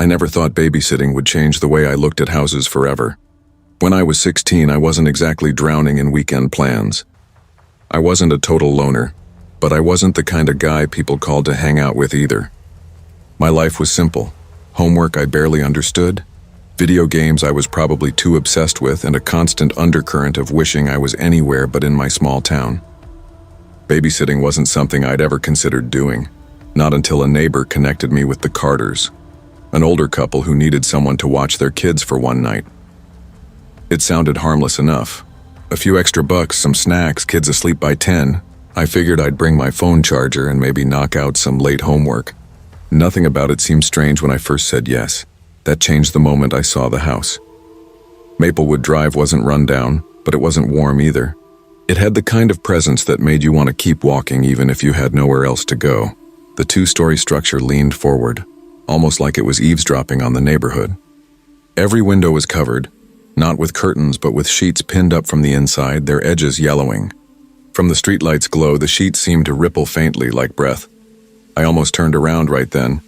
I never thought babysitting would change the way I looked at houses forever. When I was 16, I wasn't exactly drowning in weekend plans. I wasn't a total loner, but I wasn't the kind of guy people called to hang out with either. My life was simple. Homework I barely understood, video games I was probably too obsessed with, and a constant undercurrent of wishing I was anywhere but in my small town. Babysitting wasn't something I'd ever considered doing, not until a neighbor connected me with the Carters, an older couple who needed someone to watch their kids for one night. It sounded harmless enough. A few extra bucks, some snacks, kids asleep by 10. I figured I'd bring my phone charger and maybe knock out some late homework. Nothing about it seemed strange when I first said yes. That changed the moment I saw the house. Maplewood Drive wasn't run down, but it wasn't warm either. It had the kind of presence that made you want to keep walking even if you had nowhere else to go. The two-story structure leaned forward, almost like it was eavesdropping on the neighborhood. Every window was covered, not with curtains but with sheets pinned up from the inside, their edges yellowing. From the streetlight's glow, the sheets seemed to ripple faintly like breath. I almost turned around right then.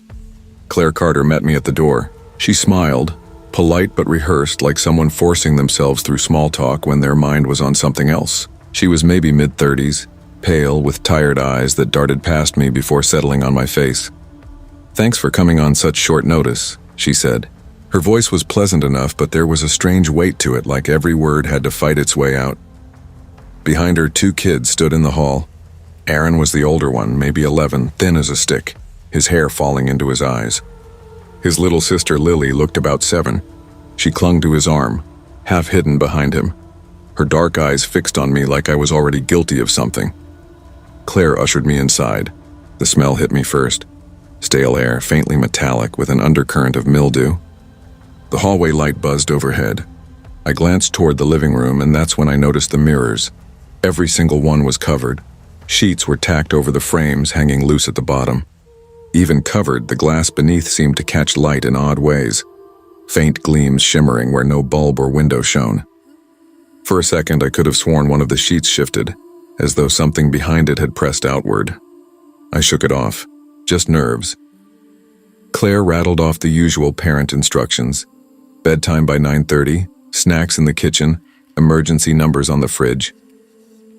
Claire Carter met me at the door. She smiled, polite but rehearsed, like someone forcing themselves through small talk when their mind was on something else. She was maybe mid-30s, pale, with tired eyes that darted past me before settling on my face. "Thanks for coming on such short notice," she said. Her voice was pleasant enough, but there was a strange weight to it, like every word had to fight its way out. Behind her, 2 kids stood in the hall. Aaron was the older one, maybe 11, thin as a stick, his hair falling into his eyes. His little sister Lily looked about 7. She clung to his arm, half hidden behind him, her dark eyes fixed on me like I was already guilty of something. Claire ushered me inside. The smell hit me first. Stale air, faintly metallic with an undercurrent of mildew. The hallway light buzzed overhead. I glanced toward the living room, and that's when I noticed the mirrors. Every single one was covered. Sheets were tacked over the frames, hanging loose at the bottom. Even covered, the glass beneath seemed to catch light in odd ways, faint gleams shimmering where no bulb or window shone. For a second, I could have sworn one of the sheets shifted, as though something behind it had pressed outward. I shook it off. Just nerves. Claire rattled off the usual parent instructions. Bedtime by 9:30, snacks in the kitchen, emergency numbers on the fridge.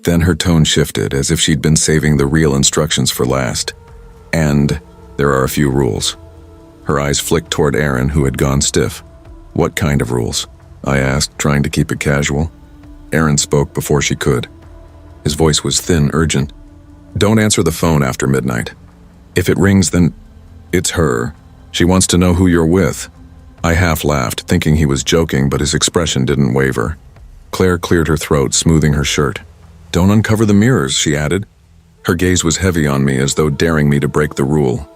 Then her tone shifted, as if she'd been saving the real instructions for last. "And there are a few rules." Her eyes flicked toward Aaron, who had gone stiff. "What kind of rules?" I asked, trying to keep it casual. Aaron spoke before she could. His voice was thin, urgent. "Don't answer the phone after midnight. If it rings, then it's her. She wants to know who you're with." I half laughed, thinking he was joking, but his expression didn't waver. Claire cleared her throat, smoothing her shirt. "Don't uncover the mirrors," she added. Her gaze was heavy on me, as though daring me to break the rule.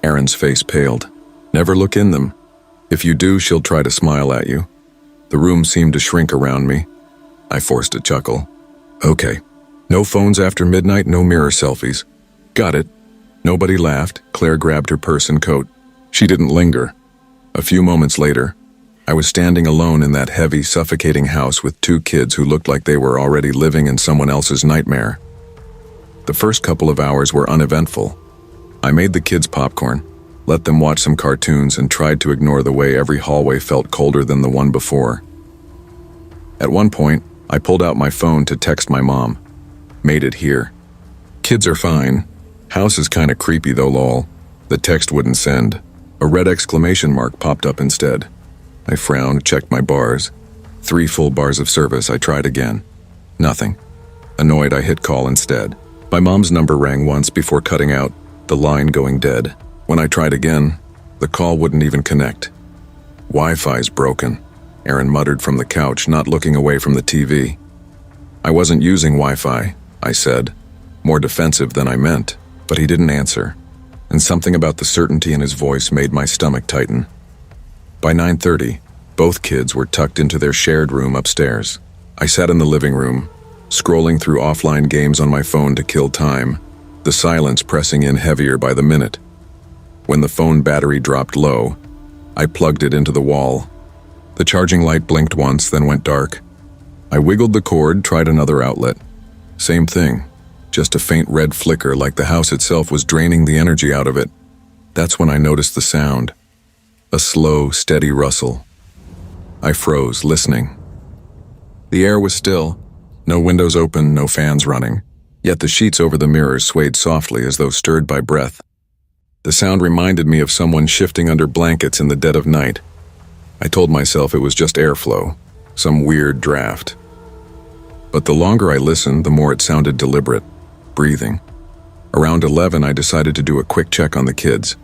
Aaron's face paled. "Never look in them. If you do, she'll try to smile at you." The room seemed to shrink around me. I forced a chuckle. "Okay. No phones after midnight, no mirror selfies." "Got it." Nobody laughed. Claire grabbed her purse and coat. She didn't linger. A few moments later, I was standing alone in that heavy, suffocating house with 2 kids who looked like they were already living in someone else's nightmare. The first couple of hours were uneventful. I made the kids popcorn, let them watch some cartoons, and tried to ignore the way every hallway felt colder than the one before. At one point, I pulled out my phone to text my mom. "Made it here. Kids are fine. House is kinda creepy though, lol." The text wouldn't send. A red exclamation mark popped up instead. I frowned, checked my bars. 3 full bars of service. I tried again. Nothing. Annoyed, I hit call instead. My mom's number rang once before cutting out, the line going dead. When I tried again, the call wouldn't even connect. "Wi-Fi's broken," Aaron muttered from the couch, not looking away from the TV. "I wasn't using Wi-Fi," I said, more defensive than I meant, but he didn't answer, and something about the certainty in his voice made my stomach tighten. By 9:30, both kids were tucked into their shared room upstairs. I sat in the living room, scrolling through offline games on my phone to kill time, the silence pressing in heavier by the minute. When the phone battery dropped low, I plugged it into the wall. The charging light blinked once, then went dark. I wiggled the cord, tried another outlet. Same thing, just a faint red flicker, like the house itself was draining the energy out of it. That's when I noticed the sound. A slow, steady rustle. I froze, listening. The air was still, no windows open, no fans running, yet the sheets over the mirrors swayed softly as though stirred by breath. The sound reminded me of someone shifting under blankets in the dead of night. I told myself it was just airflow, some weird draft. But the longer I listened, the more it sounded deliberate, breathing. Around 11, I decided to do a quick check on the kids.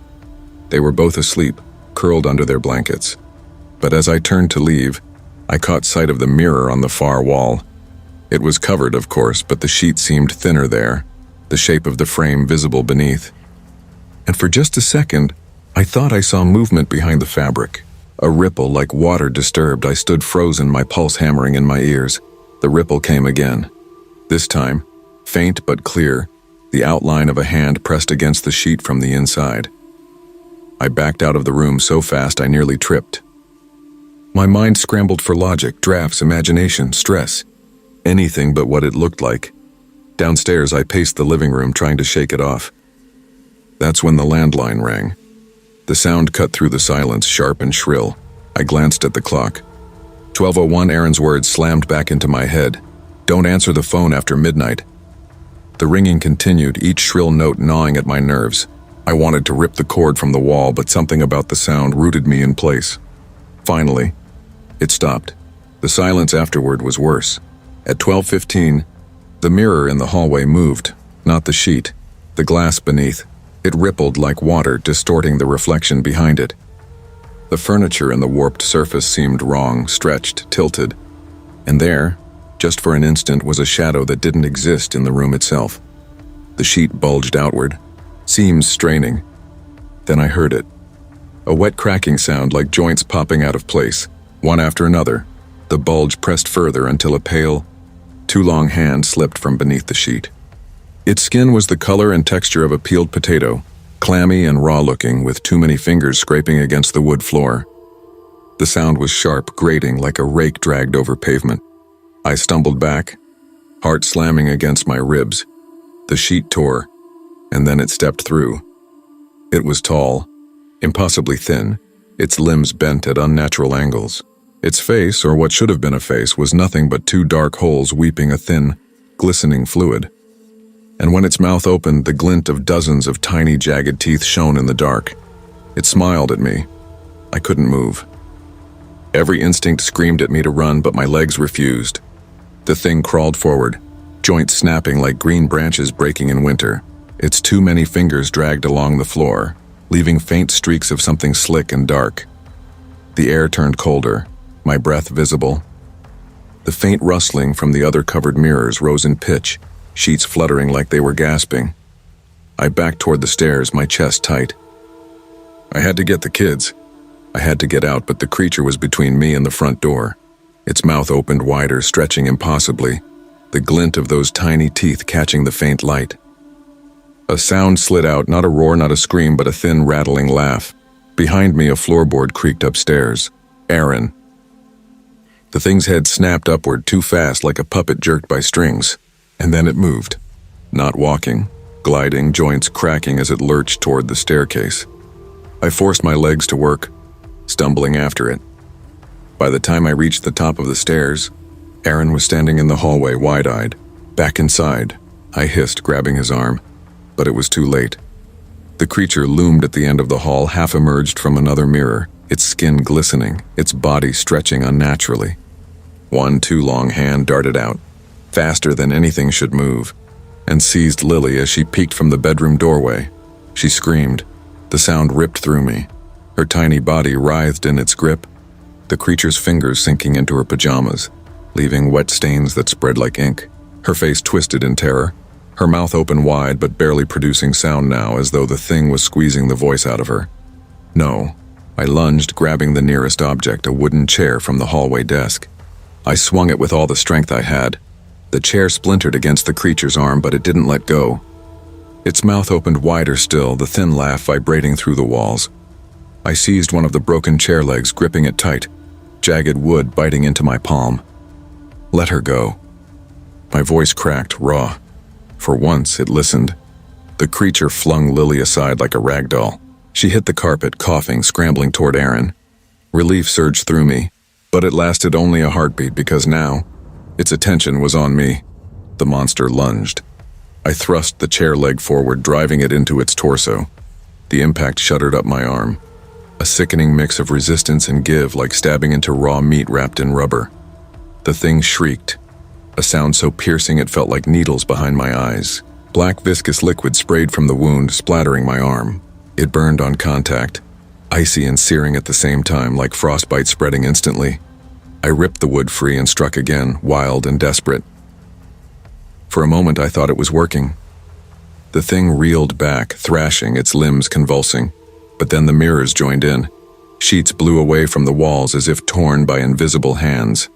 They were both asleep, curled under their blankets. But as I turned to leave, I caught sight of the mirror on the far wall. It was covered, of course, but the sheet seemed thinner there, the shape of the frame visible beneath. And for just a second, I thought I saw movement behind the fabric. A ripple like water disturbed. I stood frozen, my pulse hammering in my ears. The ripple came again. This time, faint but clear, the outline of a hand pressed against the sheet from the inside. I backed out of the room so fast I nearly tripped. My mind scrambled for logic, drafts, imagination, stress. Anything but what it looked like. Downstairs, I paced the living room trying to shake it off. That's when the landline rang. The sound cut through the silence, sharp and shrill. I glanced at the clock. 12:01, Aaron's words slammed back into my head. Don't answer the phone after midnight. The ringing continued, each shrill note gnawing at my nerves. I wanted to rip the cord from the wall, but something about the sound rooted me in place. Finally, it stopped. The silence afterward was worse. At 12:15, the mirror in the hallway moved, not the sheet, the glass beneath. It rippled like water, distorting the reflection behind it. The furniture in the warped surface seemed wrong, stretched, tilted. And there, just for an instant, was a shadow that didn't exist in the room itself. The sheet bulged outward, seams straining. Then I heard it. A wet cracking sound like joints popping out of place, one after another. The bulge pressed further until a pale, too long hand slipped from beneath the sheet. Its skin was the color and texture of a peeled potato, clammy and raw-looking, with too many fingers scraping against the wood floor. The sound was sharp, grating, like a rake dragged over pavement. I stumbled back, heart slamming against my ribs. The sheet tore, and then it stepped through. It was tall, impossibly thin, its limbs bent at unnatural angles. Its face, or what should have been a face, was nothing but two dark holes weeping a thin, glistening fluid. And when its mouth opened, the glint of dozens of tiny, jagged teeth shone in the dark. It smiled at me. I couldn't move. Every instinct screamed at me to run, but my legs refused. The thing crawled forward, joints snapping like green branches breaking in winter. Its too many fingers dragged along the floor, leaving faint streaks of something slick and dark. The air turned colder, my breath visible. The faint rustling from the other covered mirrors rose in pitch, sheets fluttering like they were gasping. I backed toward the stairs, my chest tight. I had to get the kids. I had to get out, but the creature was between me and the front door. Its mouth opened wider, stretching impossibly, the glint of those tiny teeth catching the faint light. A sound slid out, not a roar, not a scream, but a thin, rattling laugh. Behind me, a floorboard creaked upstairs. Aaron. The thing's head snapped upward too fast, like a puppet jerked by strings. And then it moved, not walking, gliding, joints cracking as it lurched toward the staircase. I forced my legs to work, stumbling after it. By the time I reached the top of the stairs, Aaron was standing in the hallway, wide-eyed. Back inside, I hissed, grabbing his arm, but it was too late. The creature loomed at the end of the hall, half emerged from another mirror, its skin glistening, its body stretching unnaturally. One too long hand darted out, faster than anything should move, and seized Lily as she peeked from the bedroom doorway. She screamed. The sound ripped through me. Her tiny body writhed in its grip, the creature's fingers sinking into her pajamas, leaving wet stains that spread like ink. Her face twisted in terror, her mouth open wide but barely producing sound now, as though the thing was squeezing the voice out of her. No. I lunged, grabbing the nearest object, a wooden chair from the hallway desk. I swung it with all the strength I had. The chair splintered against the creature's arm, but it didn't let go. Its mouth opened wider still, the thin laugh vibrating through the walls. I seized one of the broken chair legs, gripping it tight, jagged wood biting into my palm. Let her go. My voice cracked, raw. For once, it listened. The creature flung Lily aside like a rag doll. She hit the carpet, coughing, scrambling toward Aaron. Relief surged through me, but it lasted only a heartbeat because now, its attention was on me. The monster lunged. I thrust the chair leg forward, driving it into its torso. The impact shuddered up my arm. A sickening mix of resistance and give, like stabbing into raw meat wrapped in rubber. The thing shrieked, a sound so piercing it felt like needles behind my eyes. Black viscous liquid sprayed from the wound, splattering my arm. It burned on contact, icy and searing at the same time, like frostbite spreading instantly. I ripped the wood free and struck again, wild and desperate. For a moment I thought it was working. The thing reeled back, thrashing, its limbs convulsing. But then the mirrors joined in. Sheets blew away from the walls as if torn by invisible hands.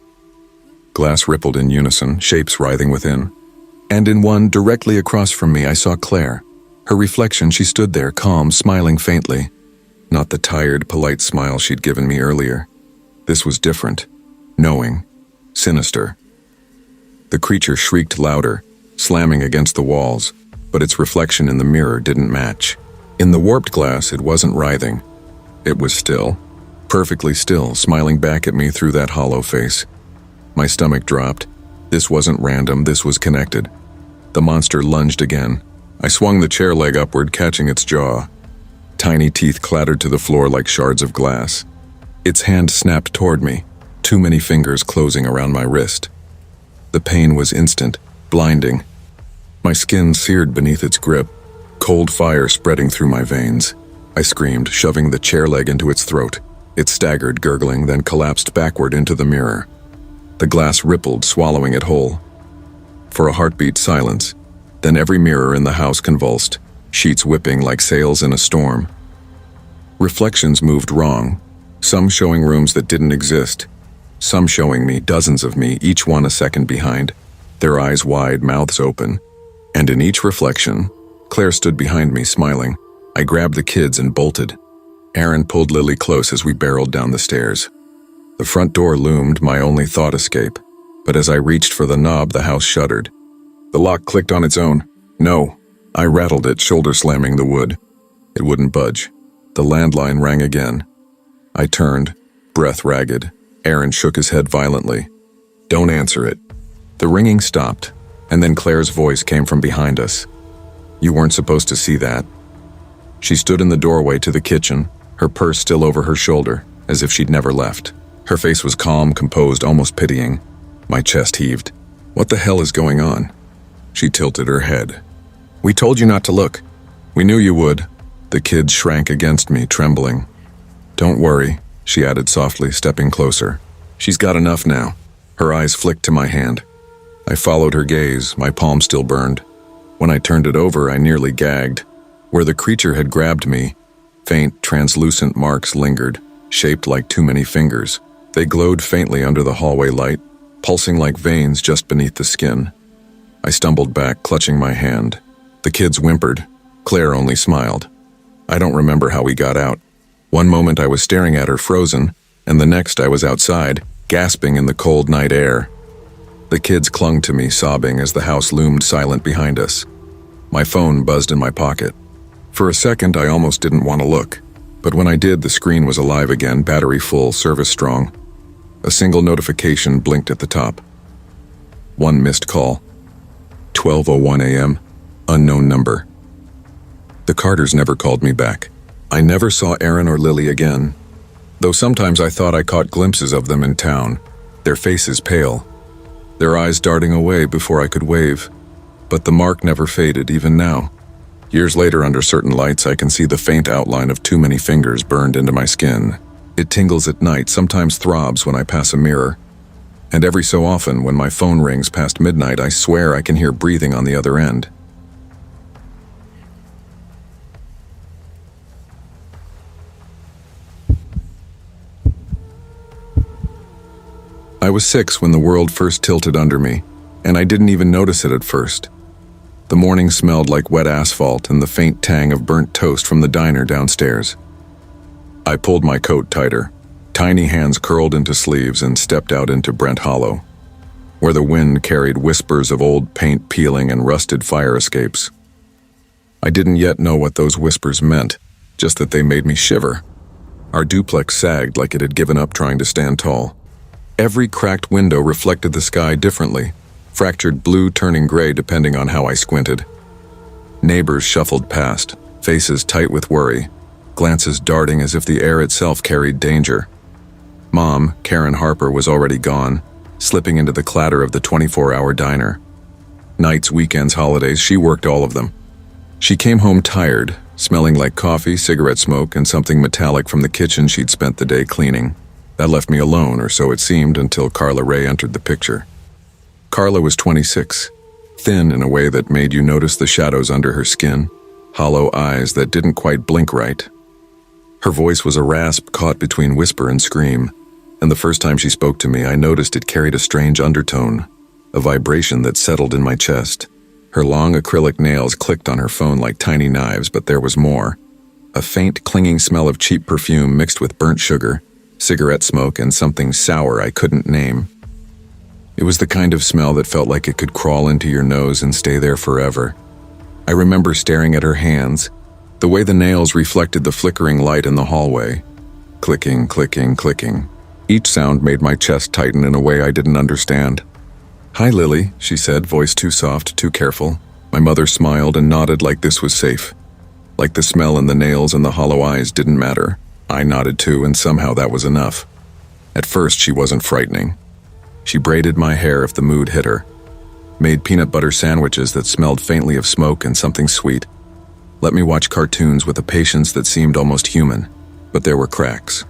Glass rippled in unison, shapes writhing within. And in one, directly across from me, I saw Claire. Her reflection, she stood there, calm, smiling faintly. Not the tired, polite smile she'd given me earlier. This was different. Knowing. Sinister. The creature shrieked louder, slamming against the walls, but its reflection in the mirror didn't match. In the warped glass, it wasn't writhing. It was still. Perfectly still, smiling back at me through that hollow face. My stomach dropped. This wasn't random, this was connected. The monster lunged again. I swung the chair leg upward, catching its jaw. Tiny teeth clattered to the floor like shards of glass. Its hand snapped toward me, too many fingers closing around my wrist. The pain was instant, blinding. My skin seared beneath its grip, cold fire spreading through my veins. I screamed, shoving the chair leg into its throat. It staggered, gurgling, then collapsed backward into the mirror. The glass rippled, swallowing it whole. For a heartbeat, silence. Then every mirror in the house convulsed, sheets whipping like sails in a storm. Reflections moved wrong, some showing rooms that didn't exist, some showing me, dozens of me, each one a second behind, their eyes wide, mouths open. And in each reflection, Claire stood behind me, smiling. I grabbed the kids and bolted. Aaron pulled Lily close as we barreled down the stairs. The front door loomed, my only thought escape, but as I reached for the knob, the house shuddered. The lock clicked on its own. No. I rattled it, shoulder slamming the wood. It wouldn't budge. The landline rang again. I turned, breath ragged. Aaron shook his head violently. Don't answer it. The ringing stopped, and then Claire's voice came from behind us. You weren't supposed to see that. She stood in the doorway to the kitchen, her purse still over her shoulder, as if she'd never left. Her face was calm, composed, almost pitying. My chest heaved. What the hell is going on? She tilted her head. We told you not to look. We knew you would. The kids shrank against me, trembling. Don't worry, she added softly, stepping closer. She's got enough now. Her eyes flicked to my hand. I followed her gaze, my palm still burned. When I turned it over, I nearly gagged. Where the creature had grabbed me, faint, translucent marks lingered, shaped like too many fingers. They glowed faintly under the hallway light, pulsing like veins just beneath the skin. I stumbled back, clutching my hand. The kids whimpered. Claire only smiled. I don't remember how we got out. One moment I was staring at her frozen, and the next I was outside, gasping in the cold night air. The kids clung to me, sobbing as the house loomed silent behind us. My phone buzzed in my pocket. For a second, I almost didn't want to look. But when I did, the screen was alive again, battery full, service strong. A single notification blinked at the top. One missed call. 12:01 a.m., unknown number. The Carters never called me back. I never saw Aaron or Lily again, though sometimes I thought I caught glimpses of them in town, their faces pale, their eyes darting away before I could wave. But the mark never faded, even now. Years later, under certain lights, I can see the faint outline of too many fingers burned into my skin. It tingles at night, sometimes throbs when I pass a mirror. And every so often, when my phone rings past midnight, I swear I can hear breathing on the other end. I was 6 when the world first tilted under me, and I didn't even notice it at first. The morning smelled like wet asphalt and the faint tang of burnt toast from the diner downstairs. I pulled my coat tighter. Tiny hands curled into sleeves and stepped out into Brent Hollow, where the wind carried whispers of old paint peeling and rusted fire escapes. I didn't yet know what those whispers meant, just that they made me shiver. Our duplex sagged like it had given up trying to stand tall. Every cracked window reflected the sky differently, fractured blue turning gray depending on how I squinted. Neighbors shuffled past, faces tight with worry, glances darting as if the air itself carried danger. Mom, Karen Harper, was already gone, slipping into the clatter of the 24-hour diner. Nights, weekends, holidays, she worked all of them. She came home tired, smelling like coffee, cigarette smoke, and something metallic from the kitchen she'd spent the day cleaning. That left me alone, or so it seemed, until Carla Ray entered the picture. Carla was 26, thin in a way that made you notice the shadows under her skin, hollow eyes that didn't quite blink right. Her voice was a rasp caught between whisper and scream, and the first time she spoke to me, I noticed it carried a strange undertone, a vibration that settled in my chest. Her long acrylic nails clicked on her phone like tiny knives, but there was more. A faint, clinging smell of cheap perfume mixed with burnt sugar, cigarette smoke, and something sour I couldn't name. It was the kind of smell that felt like it could crawl into your nose and stay there forever. I remember staring at her hands, the way the nails reflected the flickering light in the hallway. Clicking, clicking, clicking. Each sound made my chest tighten in a way I didn't understand. "Hi, Lily," she said, voice too soft, too careful. My mother smiled and nodded like this was safe. Like the smell and the nails and the hollow eyes didn't matter. I nodded too, and somehow that was enough. At first, she wasn't frightening. She braided my hair if the mood hit her, made peanut butter sandwiches that smelled faintly of smoke and something sweet, let me watch cartoons with a patience that seemed almost human, but there were cracks.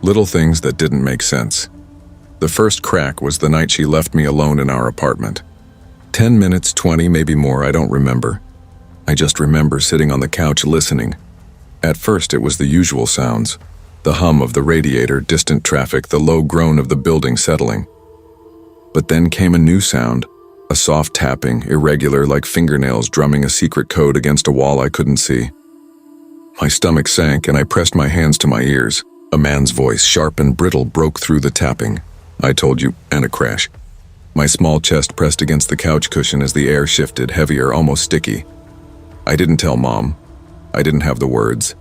Little things that didn't make sense. The first crack was the night she left me alone in our apartment. 10 minutes, 20, maybe more, I don't remember. I just remember sitting on the couch listening. At first it was the usual sounds. The hum of the radiator, distant traffic, the low groan of the building settling. But then came a new sound, a soft tapping, irregular like fingernails drumming a secret code against a wall I couldn't see. My stomach sank and I pressed my hands to my ears. A man's voice, sharp and brittle, broke through the tapping. "I told you," and a crash. My small chest pressed against the couch cushion as the air shifted, heavier, almost sticky. I didn't tell Mom. I didn't have the words.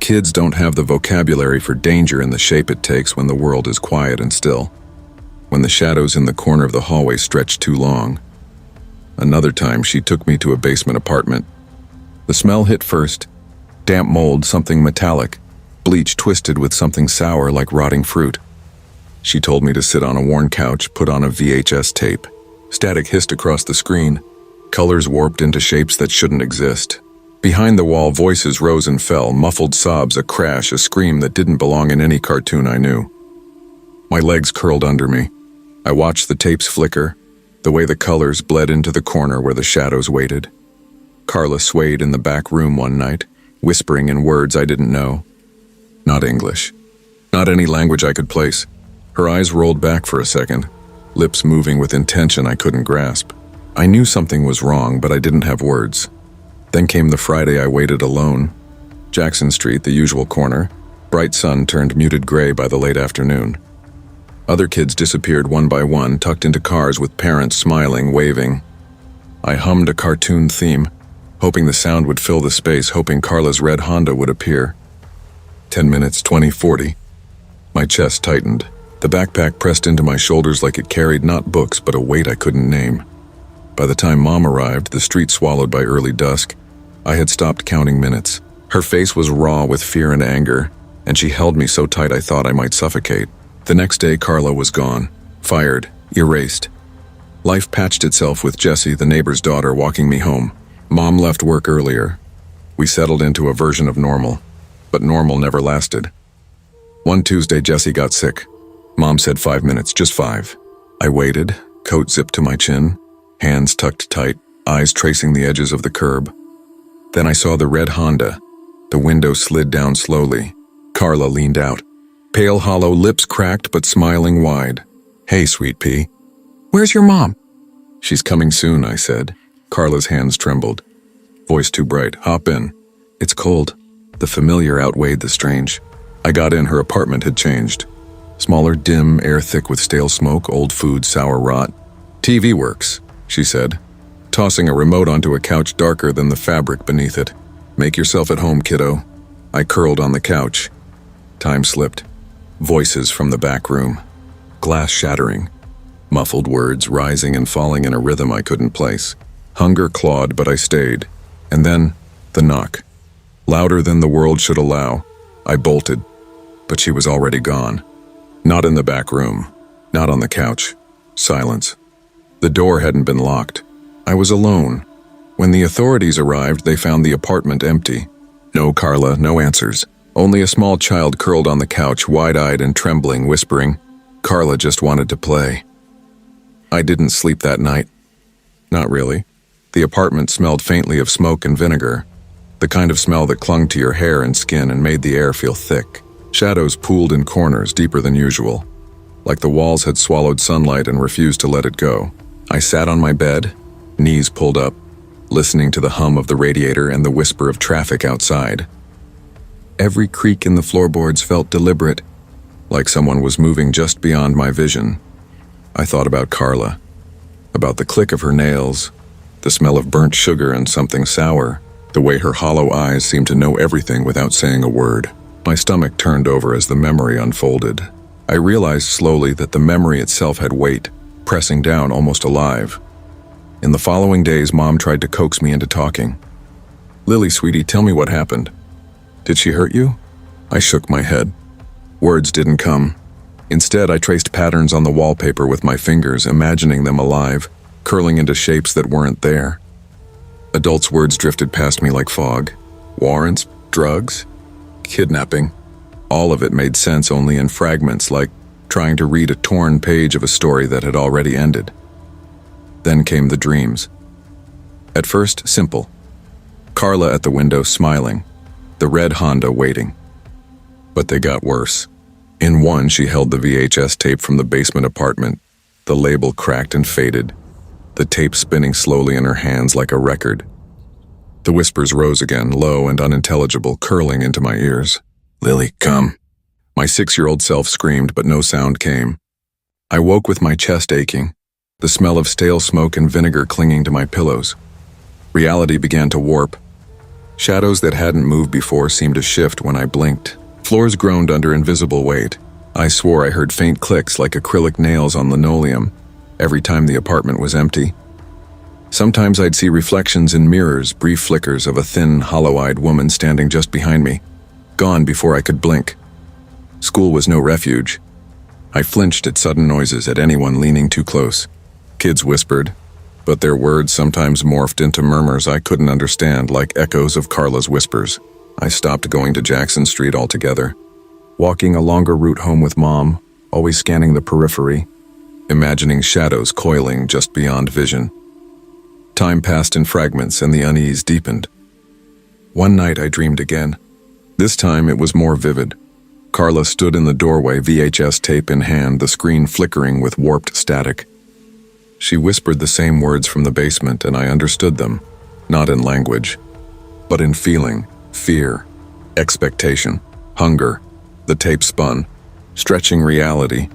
Kids don't have the vocabulary for danger in the shape it takes when the world is quiet and still, when the shadows in the corner of the hallway stretch too long. Another time, she took me to a basement apartment. The smell hit first. Damp mold, something metallic, bleach twisted with something sour like rotting fruit. She told me to sit on a worn couch, put on a VHS tape. Static hissed across the screen, colors warped into shapes that shouldn't exist. Behind the wall, voices rose and fell, muffled sobs, a crash, a scream that didn't belong in any cartoon I knew. My legs curled under me. I watched the tapes flicker, the way the colors bled into the corner where the shadows waited. Carla swayed in the back room one night, whispering in words I didn't know. Not English. Not any language I could place. Her eyes rolled back for a second, lips moving with intention I couldn't grasp. I knew something was wrong, but I didn't have words. Then came the Friday I waited alone. Jackson Street, the usual corner. Bright sun turned muted gray by the late afternoon. Other kids disappeared one by one, tucked into cars with parents smiling, waving. I hummed a cartoon theme, hoping the sound would fill the space, hoping Carla's red Honda would appear. 10 minutes, 20, 40. My chest tightened. The backpack pressed into my shoulders like it carried not books, but a weight I couldn't name. By the time Mom arrived, the street swallowed by early dusk, I had stopped counting minutes. Her face was raw with fear and anger, and she held me so tight I thought I might suffocate. The next day, Carla was gone, fired, erased. Life patched itself with Jessie, the neighbor's daughter, walking me home. Mom left work earlier. We settled into a version of normal, but normal never lasted. One Tuesday, Jessie got sick. Mom said 5 minutes, just 5. I waited, coat zipped to my chin, hands tucked tight, eyes tracing the edges of the curb. Then I saw the red Honda. The window slid down slowly. Carla leaned out. Pale, hollow, lips cracked but smiling wide. "Hey, sweet pea." "Where's your mom?" "She's coming soon," I said. Carla's hands trembled. Voice too bright. "Hop in. It's cold." The familiar outweighed the strange. I got in, her apartment had changed. Smaller, dim, air thick with stale smoke, old food, sour rot. "TV works," she said, tossing a remote onto a couch darker than the fabric beneath it. "Make yourself at home, kiddo." I curled on the couch. Time slipped. Voices from the back room. Glass shattering. Muffled words rising and falling in a rhythm I couldn't place. Hunger clawed, but I stayed. And then, the knock. Louder than the world should allow. I bolted, but she was already gone. Not in the back room. Not on the couch. Silence. The door hadn't been locked. I was alone. When the authorities arrived, they found the apartment empty. No Carla, no answers. Only a small child curled on the couch, wide-eyed and trembling, whispering, "Carla just wanted to play." I didn't sleep that night. Not really. The apartment smelled faintly of smoke and vinegar, the kind of smell that clung to your hair and skin and made the air feel thick. Shadows pooled in corners deeper than usual, like the walls had swallowed sunlight and refused to let it go. I sat on my bed, knees pulled up, listening to the hum of the radiator and the whisper of traffic outside. Every creak in the floorboards felt deliberate, like someone was moving just beyond my vision. I thought about Carla, about the click of her nails, the smell of burnt sugar and something sour, the way her hollow eyes seemed to know everything without saying a word. My stomach turned over as the memory unfolded. I realized slowly that the memory itself had weight, pressing down almost alive. In the following days, Mom tried to coax me into talking. "Lily, sweetie, tell me what happened. Did she hurt you?" I shook my head. Words didn't come. Instead, I traced patterns on the wallpaper with my fingers, imagining them alive, curling into shapes that weren't there. Adults' words drifted past me like fog. Warrants, drugs, kidnapping. All of it made sense only in fragments, like trying to read a torn page of a story that had already ended. Then came the dreams. At first, simple. Carla at the window smiling, the red Honda waiting. But they got worse. In one, she held the VHS tape from the basement apartment, the label cracked and faded, the tape spinning slowly in her hands like a record. The whispers rose again, low and unintelligible, curling into my ears. "Lily, come." My 6-year-old self screamed, but no sound came. I woke with my chest aching, the smell of stale smoke and vinegar clinging to my pillows. Reality began to warp. Shadows that hadn't moved before seemed to shift when I blinked. Floors groaned under invisible weight. I swore I heard faint clicks like acrylic nails on linoleum every time the apartment was empty. Sometimes I'd see reflections in mirrors, brief flickers of a thin, hollow-eyed woman standing just behind me, gone before I could blink. School was no refuge. I flinched at sudden noises, at anyone leaning too close. Kids whispered, but their words sometimes morphed into murmurs I couldn't understand, like echoes of Carla's whispers. I stopped going to Jackson Street altogether, walking a longer route home with Mom, always scanning the periphery, imagining shadows coiling just beyond vision. Time passed in fragments and the unease deepened. One night I dreamed again. This time it was more vivid. Carla stood in the doorway, VHS tape in hand, the screen flickering with warped static. She whispered the same words from the basement, and I understood them, not in language, but in feeling, fear, expectation, hunger. The tape spun, stretching reality,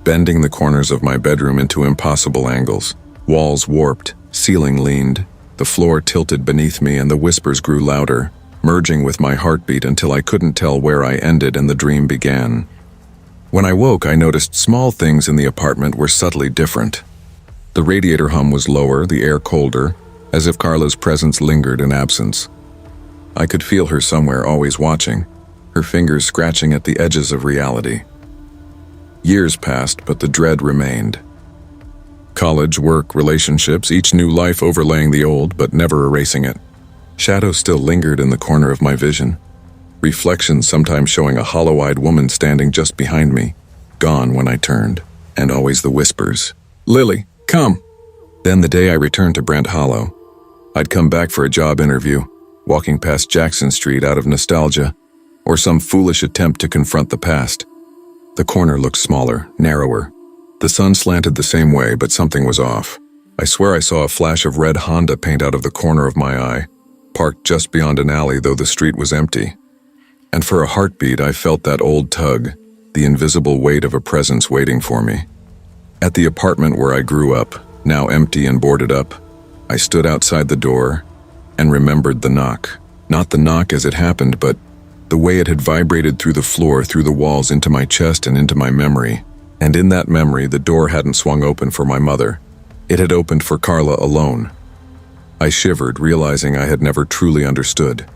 bending the corners of my bedroom into impossible angles. Walls warped, ceiling leaned, the floor tilted beneath me, and the whispers grew louder, merging with my heartbeat until I couldn't tell where I ended and the dream began. When I woke, I noticed small things in the apartment were subtly different. The radiator hum was lower, the air colder, as if Carla's presence lingered in absence. I could feel her somewhere, always watching, her fingers scratching at the edges of reality. Years passed, but the dread remained. College, work, relationships, each new life overlaying the old, but never erasing it. Shadows still lingered in the corner of my vision. Reflections sometimes showing a hollow-eyed woman standing just behind me, gone when I turned, and always the whispers. "Lily, come!" Then the day I returned to Brent Hollow, I'd come back for a job interview, walking past Jackson Street out of nostalgia, or some foolish attempt to confront the past. The corner looked smaller, narrower. The sun slanted the same way, but something was off. I swear I saw a flash of red Honda paint out of the corner of my eye, parked just beyond an alley though the street was empty. And for a heartbeat, I felt that old tug, the invisible weight of a presence waiting for me. At the apartment where I grew up, now empty and boarded up, I stood outside the door and remembered the knock. Not the knock as it happened, but the way it had vibrated through the floor, through the walls, into my chest and into my memory. And in that memory, the door hadn't swung open for my mother. It had opened for Carla alone. I shivered, realizing I had never truly understood.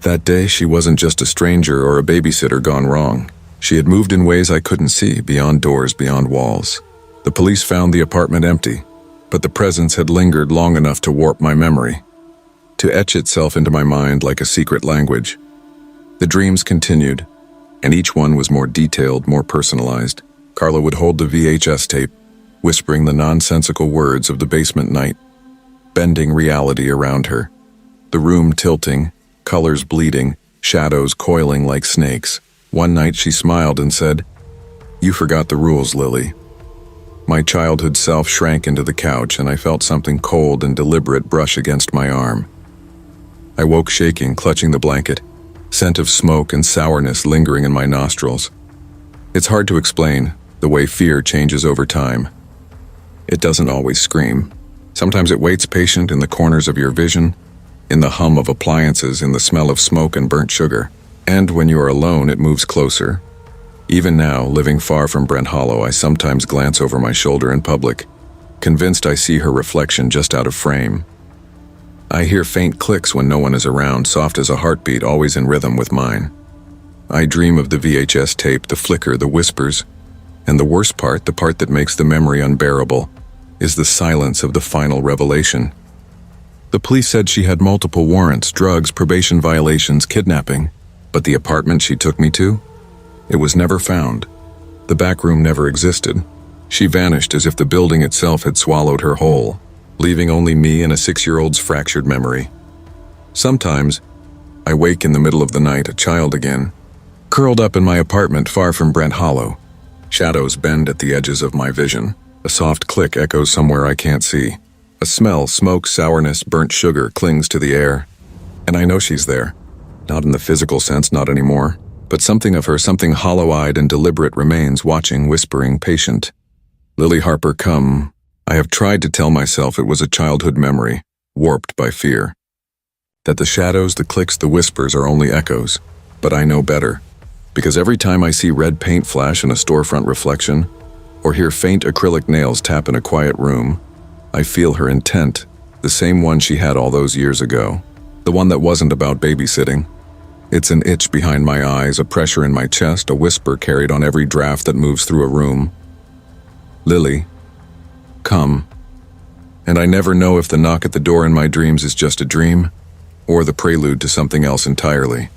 That day, she wasn't just a stranger or a babysitter gone wrong. She had moved in ways I couldn't see, beyond doors, beyond walls. The police found the apartment empty, but the presence had lingered long enough to warp my memory, to etch itself into my mind like a secret language. The dreams continued, and each one was more detailed, more personalized. Carla would hold the VHS tape, whispering the nonsensical words of the basement night, bending reality around her. The room tilting, colors bleeding, shadows coiling like snakes. One night she smiled and said, "You forgot the rules, Lily." My childhood self shrank into the couch, and I felt something cold and deliberate brush against my arm. I woke shaking, clutching the blanket, scent of smoke and sourness lingering in my nostrils. It's hard to explain, the way fear changes over time. It doesn't always scream. Sometimes it waits patient in the corners of your vision, in the hum of appliances, in the smell of smoke and burnt sugar. And when you are alone, it moves closer. Even now, living far from Brent Hollow, I sometimes glance over my shoulder in public, convinced I see her reflection just out of frame. I hear faint clicks when no one is around, soft as a heartbeat, always in rhythm with mine. I dream of the VHS tape, the flicker, the whispers, and the worst part, the part that makes the memory unbearable, is the silence of the final revelation. The police said she had multiple warrants, drugs, probation violations, kidnapping, but the apartment she took me to? It was never found. The back room never existed. She vanished as if the building itself had swallowed her whole, leaving only me and a 6-year-old's fractured memory. Sometimes, I wake in the middle of the night, a child again, curled up in my apartment far from Brent Hollow. Shadows bend at the edges of my vision. A soft click echoes somewhere I can't see. A smell, smoke, sourness, burnt sugar clings to the air. And I know she's there. Not in the physical sense, not anymore. But something of her, something hollow-eyed and deliberate remains, watching, whispering, patient. "Lily Harper, come." I have tried to tell myself it was a childhood memory, warped by fear. That the shadows, the clicks, the whispers are only echoes. But I know better. Because every time I see red paint flash in a storefront reflection, or hear faint acrylic nails tap in a quiet room, I feel her intent, the same one she had all those years ago. The one that wasn't about babysitting. It's an itch behind my eyes, a pressure in my chest, a whisper carried on every draft that moves through a room. "Lily, come." And I never know if the knock at the door in my dreams is just a dream, or the prelude to something else entirely.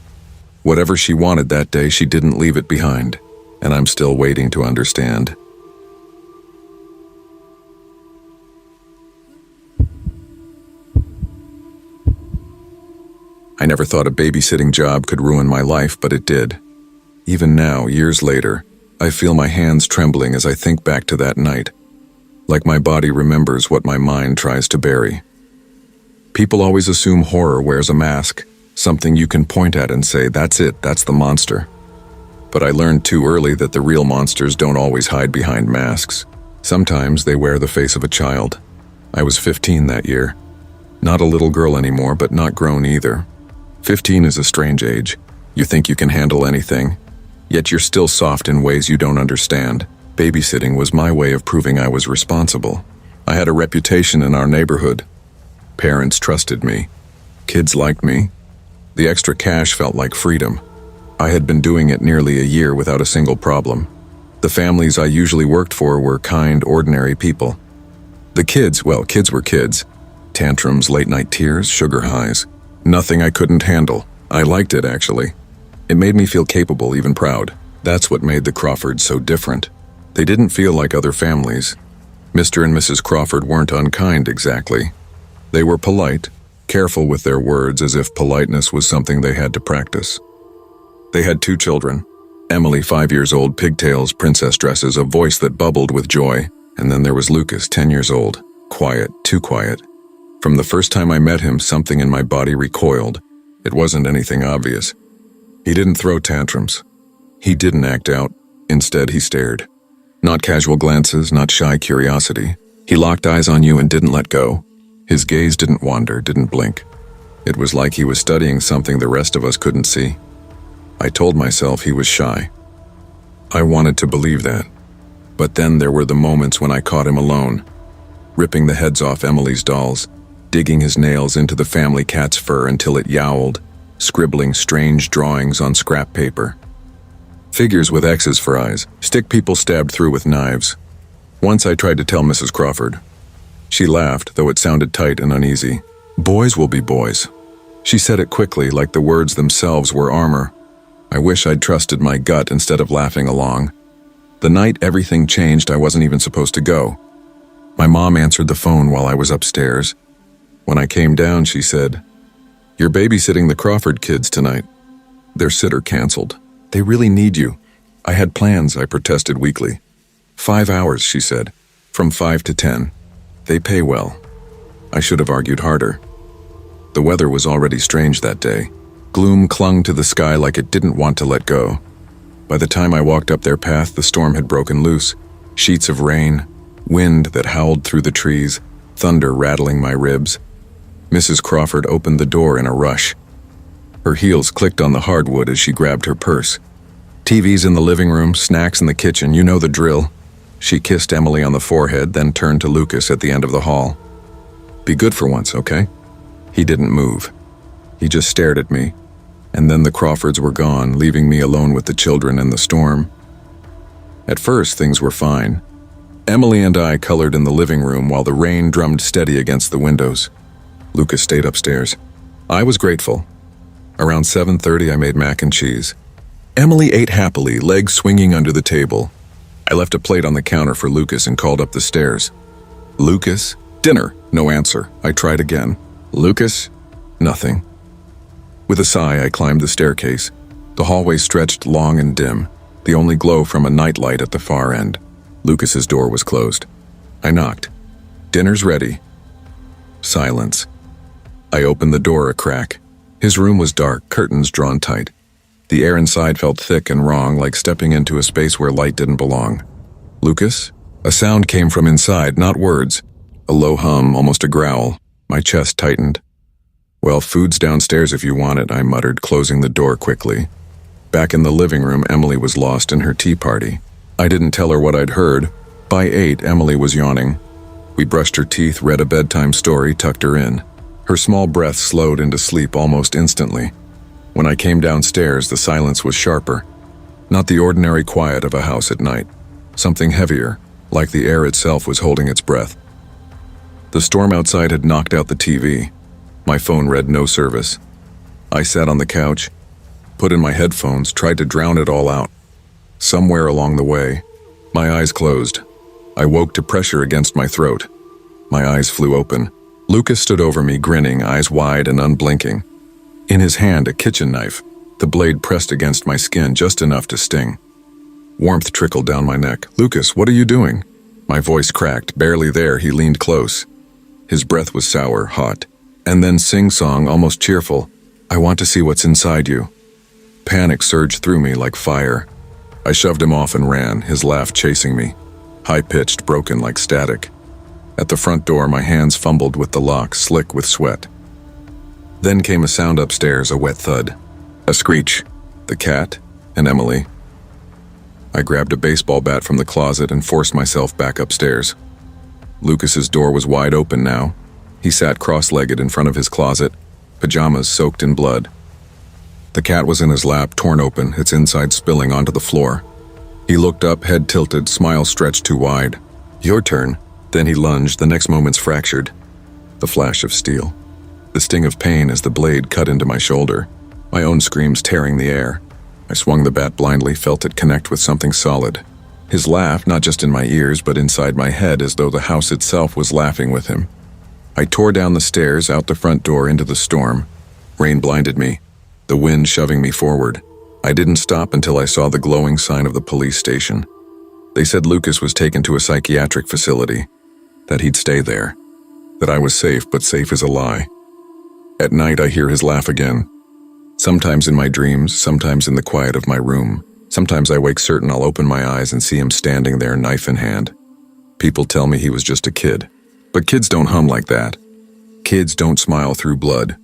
Whatever she wanted that day, she didn't leave it behind, and I'm still waiting to understand. I never thought a babysitting job could ruin my life, but it did. Even now, years later, I feel my hands trembling as I think back to that night, like my body remembers what my mind tries to bury. People always assume horror wears a mask, something you can point at and say, "That's it, that's the monster." But I learned too early that the real monsters don't always hide behind masks. Sometimes they wear the face of a child. I was 15 that year. Not a little girl anymore, but not grown either. 15 is a strange age. You think you can handle anything, yet you're still soft in ways you don't understand. Babysitting was my way of proving I was responsible. I had a reputation in our neighborhood. Parents trusted me. Kids liked me. The extra cash felt like freedom. I had been doing it nearly a year without a single problem. The families I usually worked for were kind, ordinary people. The kids, well, kids were kids. Tantrums, late-night tears, sugar highs. Nothing I couldn't handle. I liked it, actually. It made me feel capable, even proud. That's what made the Crawfords so different. They didn't feel like other families. Mr. and Mrs. Crawford weren't unkind, exactly. They were polite, careful with their words, as if politeness was something they had to practice. They had 2 children. Emily, 5 years old, pigtails, princess dresses, a voice that bubbled with joy. And then there was Lucas, 10 years old. Quiet, too quiet. From the first time I met him, something in my body recoiled. It wasn't anything obvious. He didn't throw tantrums. He didn't act out. Instead, he stared. Not casual glances, not shy curiosity. He locked eyes on you and didn't let go. His gaze didn't wander, didn't blink. It was like he was studying something the rest of us couldn't see. I told myself he was shy. I wanted to believe that. But then there were the moments when I caught him alone, ripping the heads off Emily's dolls, digging his nails into the family cat's fur until it yowled, scribbling strange drawings on scrap paper. Figures with X's for eyes, stick people stabbed through with knives. Once I tried to tell Mrs. Crawford. She laughed, though it sounded tight and uneasy. Boys will be boys. She said it quickly, like the words themselves were armor. I wish I'd trusted my gut instead of laughing along. The night everything changed, I wasn't even supposed to go. My mom answered the phone while I was upstairs. When I came down, she said, "You're babysitting the Crawford kids tonight. Their sitter canceled. They really need you." I had plans, I protested weakly. 5 hours, she said, from 5 to 10. They pay well. I should have argued harder. The weather was already strange that day. Gloom clung to the sky like it didn't want to let go. By the time I walked up their path, the storm had broken loose. Sheets of rain, wind that howled through the trees, thunder rattling my ribs. Mrs. Crawford opened the door in a rush. Her heels clicked on the hardwood as she grabbed her purse. TVs in the living room, snacks in the kitchen, you know the drill. She kissed Emily on the forehead, then turned to Lucas at the end of the hall. "Be good for once, okay?" He didn't move. He just stared at me, and then the Crawfords were gone, leaving me alone with the children and the storm. At first, things were fine. Emily and I colored in the living room while the rain drummed steady against the windows. Lucas stayed upstairs. I was grateful. Around 7:30, I made mac and cheese. Emily ate happily, legs swinging under the table. I left a plate on the counter for Lucas and called up the stairs. "Lucas? Dinner." No answer. I tried again. "Lucas?" Nothing. With a sigh, I climbed the staircase. The hallway stretched long and dim, the only glow from a nightlight at the far end. Lucas's door was closed. I knocked. "Dinner's ready." Silence. I opened the door a crack. His room was dark, curtains drawn tight. The air inside felt thick and wrong, like stepping into a space where light didn't belong. "Lucas?" A sound came from inside, not words. A low hum, almost a growl. My chest tightened. "Well, food's downstairs if you want it," I muttered, closing the door quickly. Back in the living room, Emily was lost in her tea party. I didn't tell her what I'd heard. By 8, Emily was yawning. We brushed her teeth, read a bedtime story, tucked her in. Her small breath slowed into sleep almost instantly. When I came downstairs, the silence was sharper. Not the ordinary quiet of a house at night. Something heavier, like the air itself was holding its breath. The storm outside had knocked out the TV. My phone read no service. I sat on the couch, put in my headphones, tried to drown it all out. Somewhere along the way, my eyes closed. I woke to pressure against my throat. My eyes flew open. Lucas stood over me, grinning, eyes wide and unblinking. In his hand, a kitchen knife, the blade pressed against my skin just enough to sting. Warmth trickled down my neck. "Lucas, what are you doing?" My voice cracked. Barely there, he leaned close. His breath was sour, hot, and then sing-song, almost cheerful. "I want to see what's inside you." Panic surged through me like fire. I shoved him off and ran, his laugh chasing me, high-pitched, broken like static. At the front door, my hands fumbled with the lock, slick with sweat. Then came a sound upstairs, a wet thud. A screech. The cat and Emily. I grabbed a baseball bat from the closet and forced myself back upstairs. Lucas's door was wide open now. He sat cross-legged in front of his closet, pajamas soaked in blood. The cat was in his lap, torn open, its inside spilling onto the floor. He looked up, head tilted, smile stretched too wide. "Your turn." Then he lunged, the next moment's fractured. The flash of steel. The sting of pain as the blade cut into my shoulder. My own screams tearing the air. I swung the bat blindly, felt it connect with something solid. His laugh, not just in my ears, but inside my head, as though the house itself was laughing with him. I tore down the stairs, out the front door, into the storm. Rain blinded me, the wind shoving me forward. I didn't stop until I saw the glowing sign of the police station. They said Lucas was taken to a psychiatric facility, that he'd stay there, that I was safe, but safe is a lie. At night, I hear his laugh again. Sometimes in my dreams, sometimes in the quiet of my room. Sometimes I wake certain I'll open my eyes and see him standing there, knife in hand. People tell me he was just a kid. But kids don't hum like that. Kids don't smile through blood.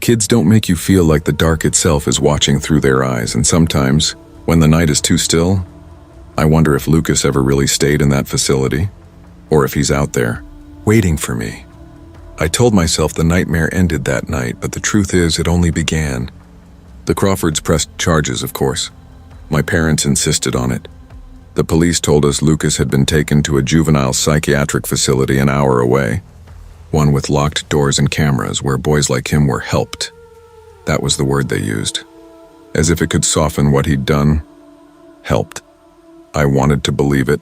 Kids don't make you feel like the dark itself is watching through their eyes, and sometimes, when the night is too still, I wonder if Lucas ever really stayed in that facility, or if he's out there, waiting for me. I told myself the nightmare ended that night, but the truth is it only began. The Crawfords pressed charges, of course. My parents insisted on it. The police told us Lucas had been taken to a juvenile psychiatric facility an hour away, one with locked doors and cameras where boys like him were helped. That was the word they used. As if it could soften what he'd done. Helped. I wanted to believe it.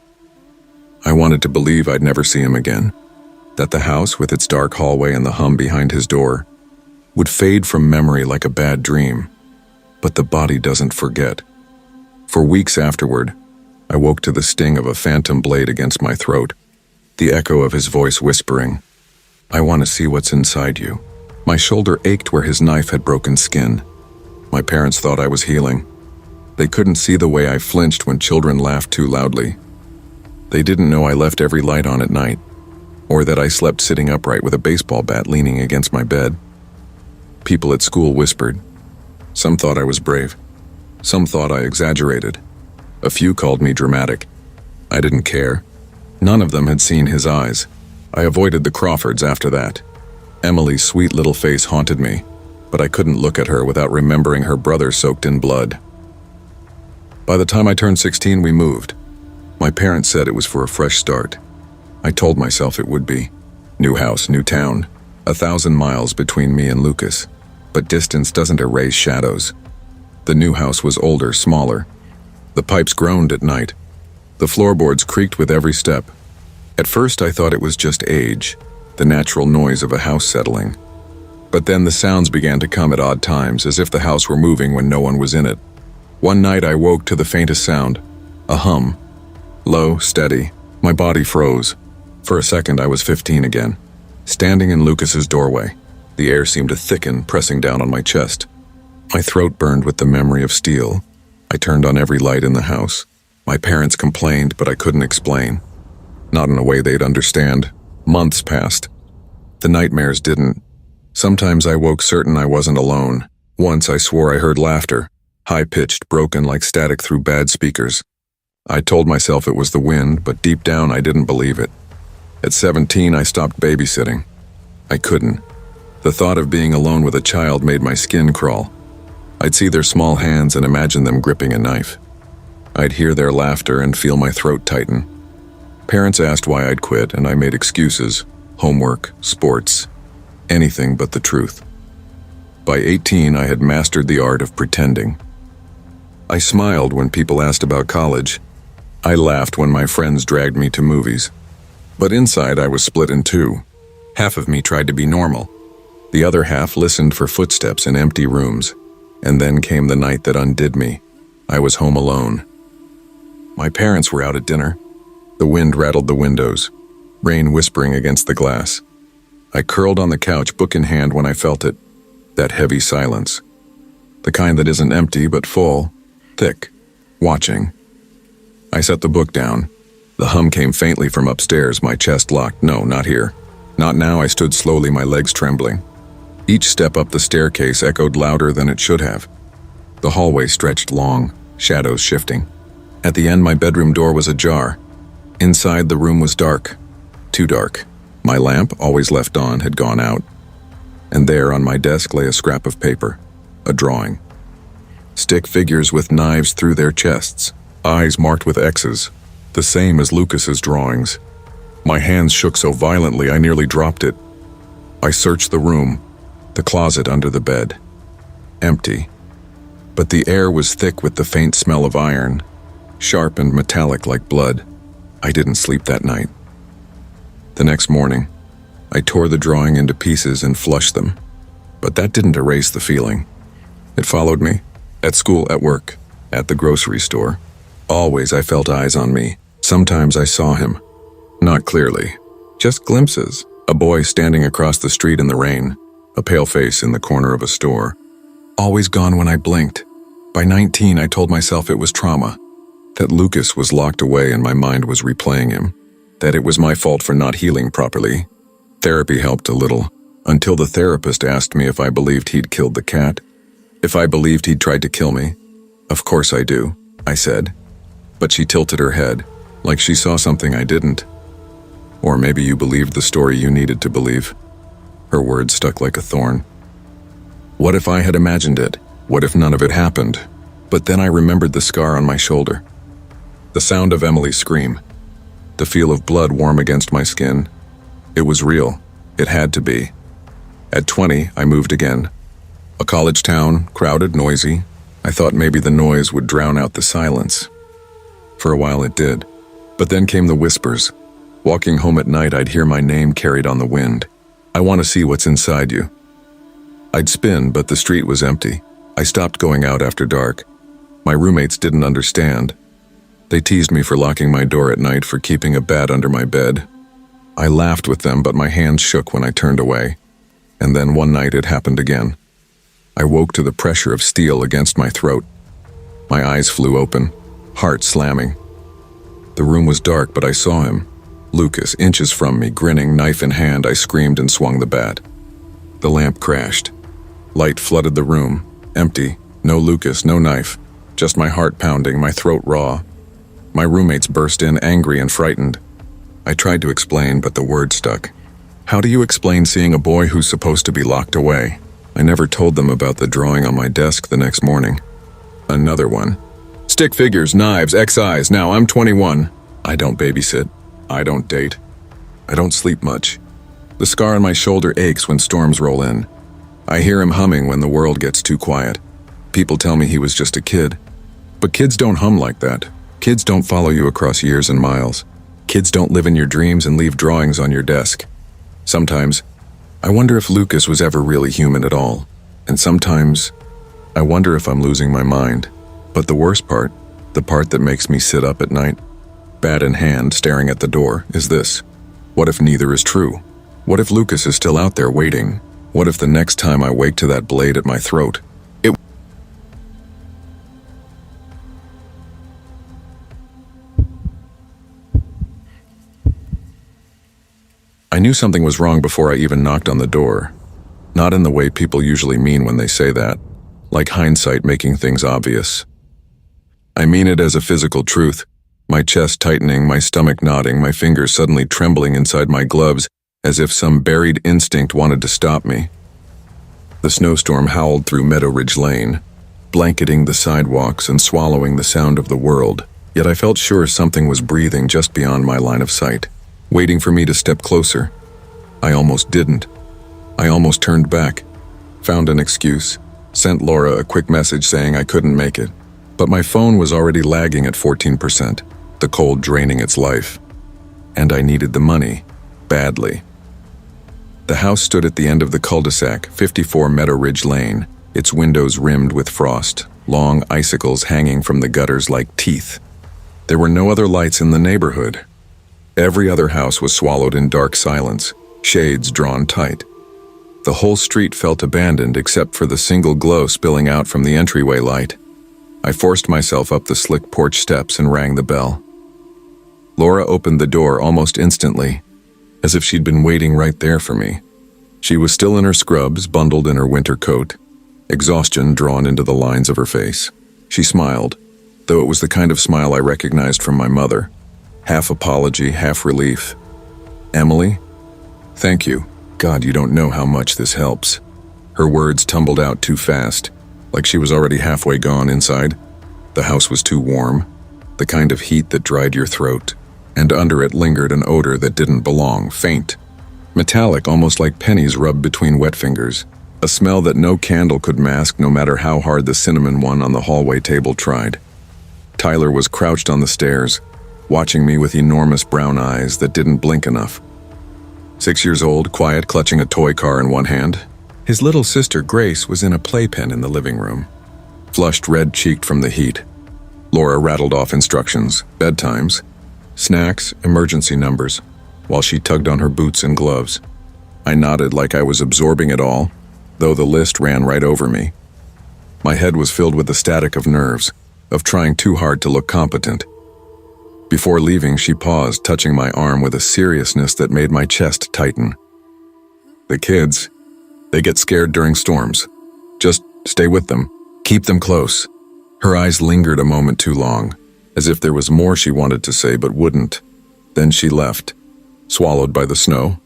I wanted to believe I'd never see him again. That the house, with its dark hallway and the hum behind his door, would fade from memory like a bad dream. But the body doesn't forget. For weeks afterward, I woke to the sting of a phantom blade against my throat, the echo of his voice whispering, "I want to see what's inside you." My shoulder ached where his knife had broken skin. My parents thought I was healing. They couldn't see the way I flinched when children laughed too loudly. They didn't know I left every light on at night, or that I slept sitting upright with a baseball bat leaning against my bed. People at school whispered. Some thought I was brave. Some thought I exaggerated. A few called me dramatic. I didn't care. None of them had seen his eyes. I avoided the Crawfords after that. Emily's sweet little face haunted me, but I couldn't look at her without remembering her brother soaked in blood. By the time I turned 16, we moved. My parents said it was for a fresh start. I told myself it would be. New house, new town. 1,000 miles between me and Lucas. But distance doesn't erase shadows. The new house was older, smaller. The pipes groaned at night. The floorboards creaked with every step. At first I thought it was just age, the natural noise of a house settling. But then the sounds began to come at odd times, as if the house were moving when no one was in it. One night I woke to the faintest sound, a hum. Low, steady. My body froze. For a second I was 15 again, standing in Lucas's doorway. The air seemed to thicken, pressing down on my chest. My throat burned with the memory of steel. I turned on every light in the house. My parents complained, but I couldn't explain. Not in a way they'd understand. Months passed. The nightmares didn't. Sometimes I woke certain I wasn't alone. Once I swore I heard laughter, high-pitched, broken like static through bad speakers. I told myself it was the wind, but deep down I didn't believe it. At 17, I stopped babysitting. I couldn't. The thought of being alone with a child made my skin crawl. I'd see their small hands and imagine them gripping a knife. I'd hear their laughter and feel my throat tighten. Parents asked why I'd quit, and I made excuses. Homework, sports, anything but the truth. By 18, I had mastered the art of pretending. I smiled when people asked about college. I laughed when my friends dragged me to movies. But inside, I was split in two. Half of me tried to be normal. The other half listened for footsteps in empty rooms. And then came the night that undid me. I was home alone. My parents were out at dinner. The wind rattled the windows, rain whispering against the glass. I curled on the couch, book in hand, when I felt it. That heavy silence. The kind that isn't empty but full, thick, watching. I set the book down. The hum came faintly from upstairs, my chest locked. No, not here. Not now. I stood slowly, my legs trembling. Each step up the staircase echoed louder than it should have. The hallway stretched long, shadows shifting. At the end, my bedroom door was ajar. Inside, the room was dark. Too dark. My lamp, always left on, had gone out. And there, on my desk, lay a scrap of paper. A drawing. Stick figures with knives through their chests. Eyes marked with X's. The same as Lucas's drawings. My hands shook so violently I nearly dropped it. I searched the room. The closet under the bed. Empty. But the air was thick with the faint smell of iron, sharp and metallic like blood. I didn't sleep that night. The next morning, I tore the drawing into pieces and flushed them. But that didn't erase the feeling. It followed me. At school, at work, at the grocery store. Always I felt eyes on me. Sometimes I saw him. Not clearly. Just glimpses. A boy standing across the street in the rain. A pale face in the corner of a store. Always gone when I blinked. By 19, I told myself it was trauma. That Lucas was locked away and my mind was replaying him. That it was my fault for not healing properly. Therapy helped a little. until the therapist asked me if I believed he'd killed the cat. If I believed he'd tried to kill me. Of course I do, I said. But she tilted her head, like she saw something I didn't. Or maybe you believed the story you needed to believe. Her words stuck like a thorn. What if I had imagined it? What if none of it happened? But then I remembered the scar on my shoulder. The sound of Emily's scream. The feel of blood warm against my skin. It was real. It had to be. At 20, I moved again. A college town, crowded, noisy. I thought maybe the noise would drown out the silence. For a while it did. But then came the whispers. Walking home at night, I'd hear my name carried on the wind. I want to see what's inside you. I'd spin, but the street was empty. I stopped going out after dark. My roommates didn't understand. They teased me for locking my door at night, for keeping a bat under my bed. I laughed with them, but my hands shook when I turned away. And then one night it happened again. I woke to the pressure of steel against my throat. My eyes flew open, heart slamming. The room was dark, but I saw him. Lucas, inches from me, grinning, knife in hand. I screamed and swung the bat. The lamp crashed. Light flooded the room. Empty. No Lucas, no knife. Just my heart pounding, my throat raw. My roommates burst in, angry and frightened. I tried to explain, but the word stuck. How do you explain seeing a boy who's supposed to be locked away? I never told them about the drawing on my desk the next morning. Another one. Stick figures, knives, XIs. Now I'm 21. I don't babysit. I don't date. I don't sleep much. The scar on my shoulder aches when storms roll in. I hear him humming when the world gets too quiet. People tell me he was just a kid. But kids don't hum like that. Kids don't follow you across years and miles. Kids don't live in your dreams and leave drawings on your desk. Sometimes, I wonder if Lucas was ever really human at all. And sometimes, I wonder if I'm losing my mind. But the worst part, the part that makes me sit up at night, bat in hand, staring at the door, is this. What if neither is true? What if Lucas is still out there waiting? What if the next time I wake to that blade at my throat, I knew something was wrong before I even knocked on the door. Not in the way people usually mean when they say that, like hindsight making things obvious. I mean it as a physical truth, my chest tightening, my stomach knotting, my fingers suddenly trembling inside my gloves as if some buried instinct wanted to stop me. The snowstorm howled through Meadow Ridge Lane, blanketing the sidewalks and swallowing the sound of the world, yet I felt sure something was breathing just beyond my line of sight, waiting for me to step closer. I almost didn't. I almost turned back, found an excuse, sent Laura a quick message saying I couldn't make it. But my phone was already lagging at 14%, the cold draining its life. And I needed the money, badly. The house stood at the end of the cul-de-sac, 54 Meadow Ridge Lane, its windows rimmed with frost, long icicles hanging from the gutters like teeth. There were no other lights in the neighborhood. Every other house was swallowed in dark silence, shades drawn tight. The whole street felt abandoned except for the single glow spilling out from the entryway light. I forced myself up the slick porch steps and rang the bell. Laura opened the door almost instantly, as if she'd been waiting right there for me. She was still in her scrubs, bundled in her winter coat, exhaustion drawn into the lines of her face. She smiled, though it was the kind of smile I recognized from my mother. Half apology, half relief. Emily? Thank you. God, you don't know how much this helps. Her words tumbled out too fast, like she was already halfway gone inside. The house was too warm, the kind of heat that dried your throat, and under it lingered an odor that didn't belong, faint. Metallic, almost like pennies rubbed between wet fingers. A smell that no candle could mask, no matter how hard the cinnamon one on the hallway table tried. Tyler was crouched on the stairs, watching me with enormous brown eyes that didn't blink enough. 6 years old, quiet, clutching a toy car in one hand. His little sister, Grace, was in a playpen in the living room, flushed red-cheeked from the heat. Laura rattled off instructions, bedtimes, snacks, emergency numbers, while she tugged on her boots and gloves. I nodded like I was absorbing it all, though the list ran right over me. My head was filled with the static of nerves, of trying too hard to look competent. Before leaving, she paused, touching my arm with a seriousness that made my chest tighten. The kids, They get scared during storms. Just stay with them. Keep them close." Her eyes lingered a moment too long, as if there was more she wanted to say but wouldn't. Then she left, swallowed by the snow.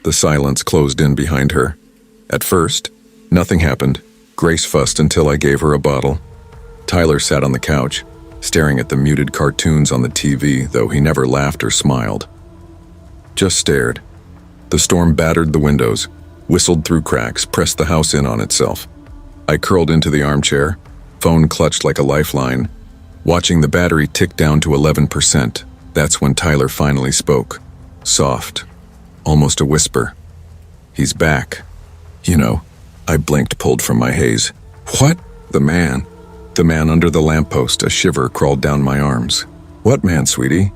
The silence closed in behind her. At first, nothing happened. Grace fussed until I gave her a bottle. Tyler sat on the couch, staring at the muted cartoons on the TV, though he never laughed or smiled. Just stared. The storm battered the windows, whistled through cracks, pressed the house in on itself. I curled into the armchair, phone clutched like a lifeline, watching the battery tick down to 11%. That's when Tyler finally spoke. Soft, almost a whisper. "He's back." "You know," I blinked, pulled from my haze. "What?" The man under the lamppost. A shiver crawled down my arms. "What man, sweetie?"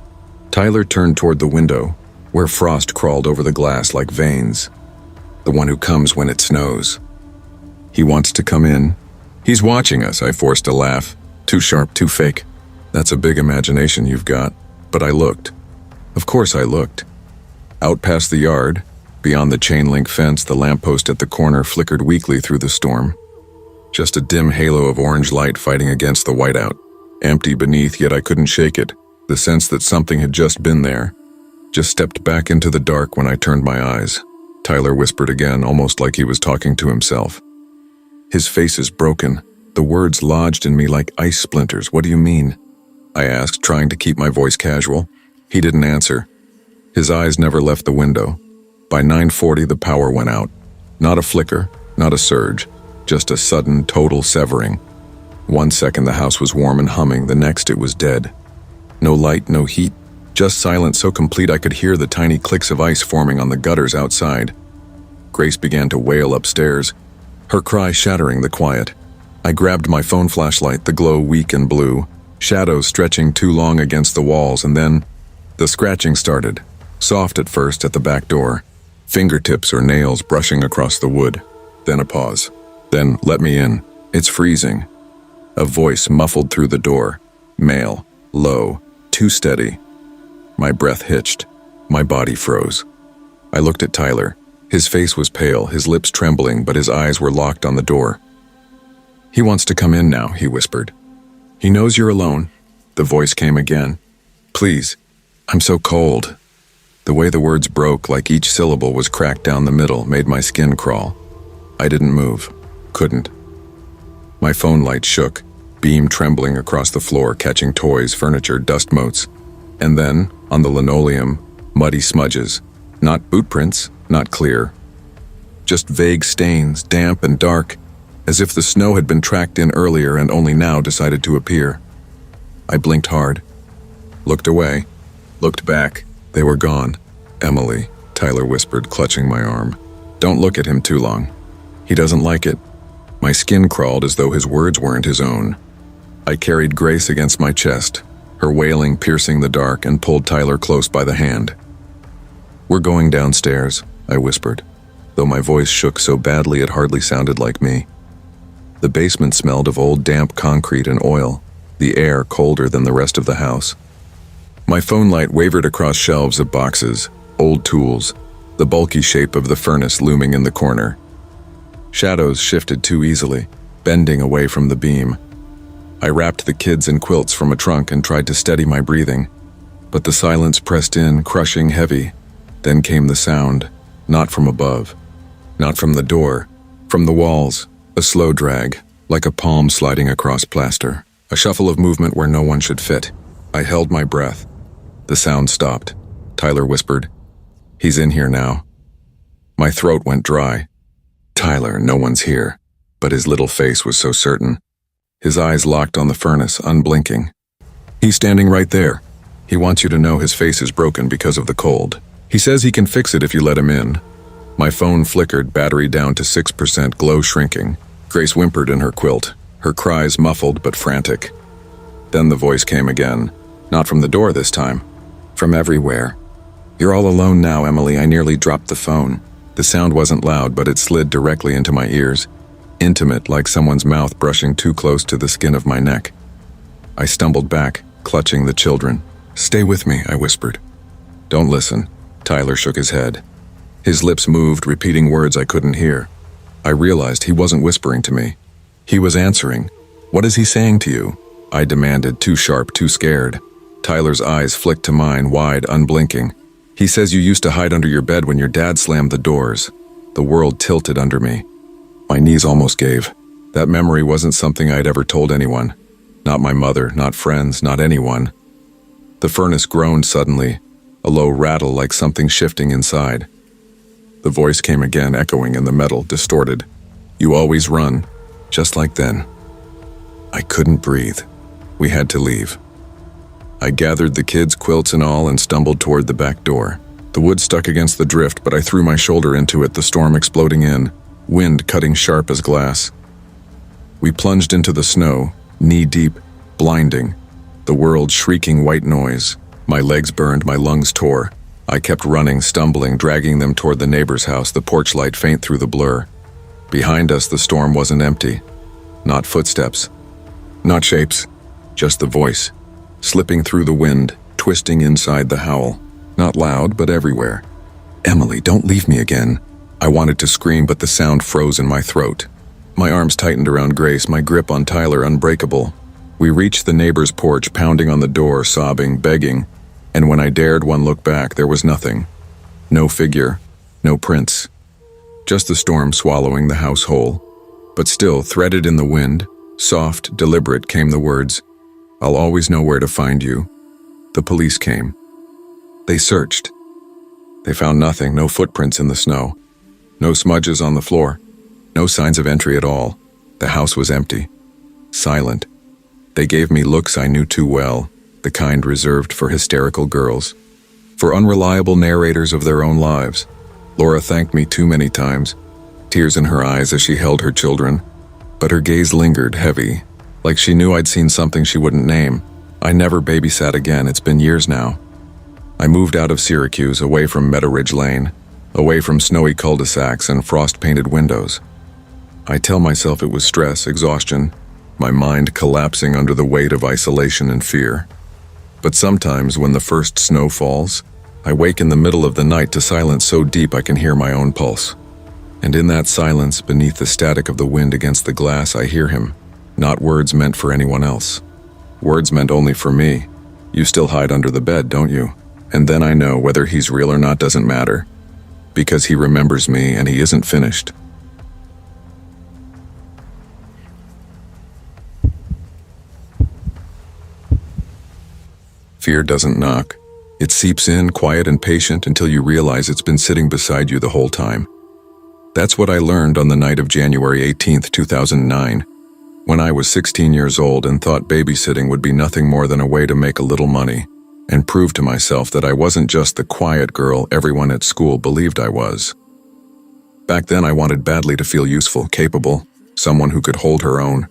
Tyler turned toward the window, where frost crawled over the glass like veins. "The one who comes when it snows. He wants to come in. He's watching us." I forced a laugh. Too sharp, too fake. "That's a big imagination you've got." But I looked. Of course I looked. Out past the yard, beyond the chain-link fence, the lamppost at the corner flickered weakly through the storm. Just a dim halo of orange light fighting against the whiteout. Empty beneath, yet I couldn't shake it. The sense that something had just been there. Just stepped back into the dark when I turned my eyes. Tyler whispered again, almost like he was talking to himself. His face is broken. The words lodged in me like ice splinters. "What do you mean?" I asked, trying to keep my voice casual. He didn't answer. His eyes never left the window. By 9:40, the power went out. Not a flicker, not a surge, just a sudden, total severing. 1 second the house was warm and humming, the next it was dead. No light, no heat, just silence so complete I could hear the tiny clicks of ice forming on the gutters outside. Grace began to wail upstairs, her cry shattering the quiet. I grabbed my phone flashlight, the glow weak and blue, shadows stretching too long against the walls, and then the scratching started, soft at first at the back door, fingertips or nails brushing across the wood. Then a pause. Then, "Let me in. It's freezing." A voice muffled through the door, male, low, too steady. My breath hitched. My body froze. I looked at Tyler. His face was pale, his lips trembling, but his eyes were locked on the door. "He wants to come in now," he whispered. "He knows you're alone." The voice came again. "Please, I'm so cold." The way the words broke, like each syllable was cracked down the middle, made my skin crawl. I didn't move. Couldn't. My phone light shook, beam trembling across the floor, catching toys, furniture, dust motes. And then, on the linoleum, muddy smudges. Not boot prints, not clear. Just vague stains, damp and dark, as if the snow had been tracked in earlier and only now decided to appear. I blinked hard. Looked away. Looked back. They were gone. "Emily," Tyler whispered, clutching my arm. "Don't look at him too long. He doesn't like it." My skin crawled as though his words weren't his own. I carried Grace against my chest, her wailing piercing the dark, and pulled Tyler close by the hand. "We're going downstairs," I whispered, though my voice shook so badly it hardly sounded like me. The basement smelled of old damp concrete and oil, the air colder than the rest of the house. My phone light wavered across shelves of boxes, old tools, the bulky shape of the furnace looming in the corner. Shadows shifted too easily, bending away from the beam. I wrapped the kids in quilts from a trunk and tried to steady my breathing, but the silence pressed in, crushing heavy. Then came the sound, not from above, not from the door, from the walls, a slow drag, like a palm sliding across plaster, a shuffle of movement where no one should fit. I held my breath. The sound stopped. Tyler whispered, "He's in here now." My throat went dry. Tyler, no one's here, but his little face was so certain. His eyes locked on the furnace, unblinking. "He's standing right there. He wants you to know his face is broken because of the cold. He says he can fix it if you let him in." My phone flickered, battery down to 6%, glow shrinking. Grace whimpered in her quilt, her cries muffled but frantic. Then the voice came again, not from the door this time, from everywhere. "You're all alone now, Emily." I nearly dropped the phone. The sound wasn't loud, but it slid directly into my ears, intimate, like someone's mouth brushing too close to the skin of my neck. I stumbled back, clutching the children. "Stay with me," I whispered. "Don't listen." Tyler shook his head. His lips moved, repeating words I couldn't hear. I realized he wasn't whispering to me. He was answering. "What is he saying to you?" I demanded, too sharp, too scared. Tyler's eyes flicked to mine, wide, unblinking. "He says you used to hide under your bed when your dad slammed the doors." The world tilted under me. My knees almost gave. That memory wasn't something I'd ever told anyone. Not my mother, not friends, not anyone. The furnace groaned suddenly, a low rattle like something shifting inside. The voice came again, echoing in the metal, distorted. "You always run, just like then." I couldn't breathe. We had to leave. I gathered the kids, quilts and all, and stumbled toward the back door. The wood stuck against the drift, but I threw my shoulder into it, the storm exploding in, wind cutting sharp as glass. We plunged into the snow, knee-deep, blinding, the world shrieking white noise. My legs burned, my lungs tore. I kept running, stumbling, dragging them toward the neighbor's house, the porch light faint through the blur. Behind us, the storm wasn't empty. Not footsteps. Not shapes. Just the voice, slipping through the wind, twisting inside the howl. Not loud, but everywhere. "Emily, don't leave me again." I wanted to scream, but the sound froze in my throat. My arms tightened around Grace, my grip on Tyler unbreakable. We reached the neighbor's porch, pounding on the door, sobbing, begging, and when I dared one look back, there was nothing. No figure, no prints. Just the storm swallowing the house whole. But still, threaded in the wind, soft, deliberate, came the words, "I'll always know where to find you." The police came. They searched. They found nothing, no footprints in the snow, no smudges on the floor, no signs of entry at all. The house was empty, silent. They gave me looks I knew too well, the kind reserved for hysterical girls, for unreliable narrators of their own lives. Laura thanked me too many times, tears in her eyes as she held her children, but her gaze lingered, heavy, like she knew I'd seen something she wouldn't name. I never babysat again, it's been years now. I moved out of Syracuse, away from Meadow Ridge Lane, away from snowy cul-de-sacs and frost-painted windows. I tell myself it was stress, exhaustion, my mind collapsing under the weight of isolation and fear. But sometimes when the first snow falls, I wake in the middle of the night to silence so deep I can hear my own pulse. And in that silence, beneath the static of the wind against the glass, I hear him, not words meant for anyone else. Words meant only for me. "You still hide under the bed, don't you?" And then I know whether he's real or not doesn't matter, because he remembers me and he isn't finished. Fear doesn't knock. It seeps in, quiet and patient, until you realize it's been sitting beside you the whole time. That's what I learned on the night of January 18th, 2009, when I was 16 years old and thought babysitting would be nothing more than a way to make a little money and prove to myself that I wasn't just the quiet girl everyone at school believed I was. Back then, I wanted badly to feel useful, capable, someone who could hold her own.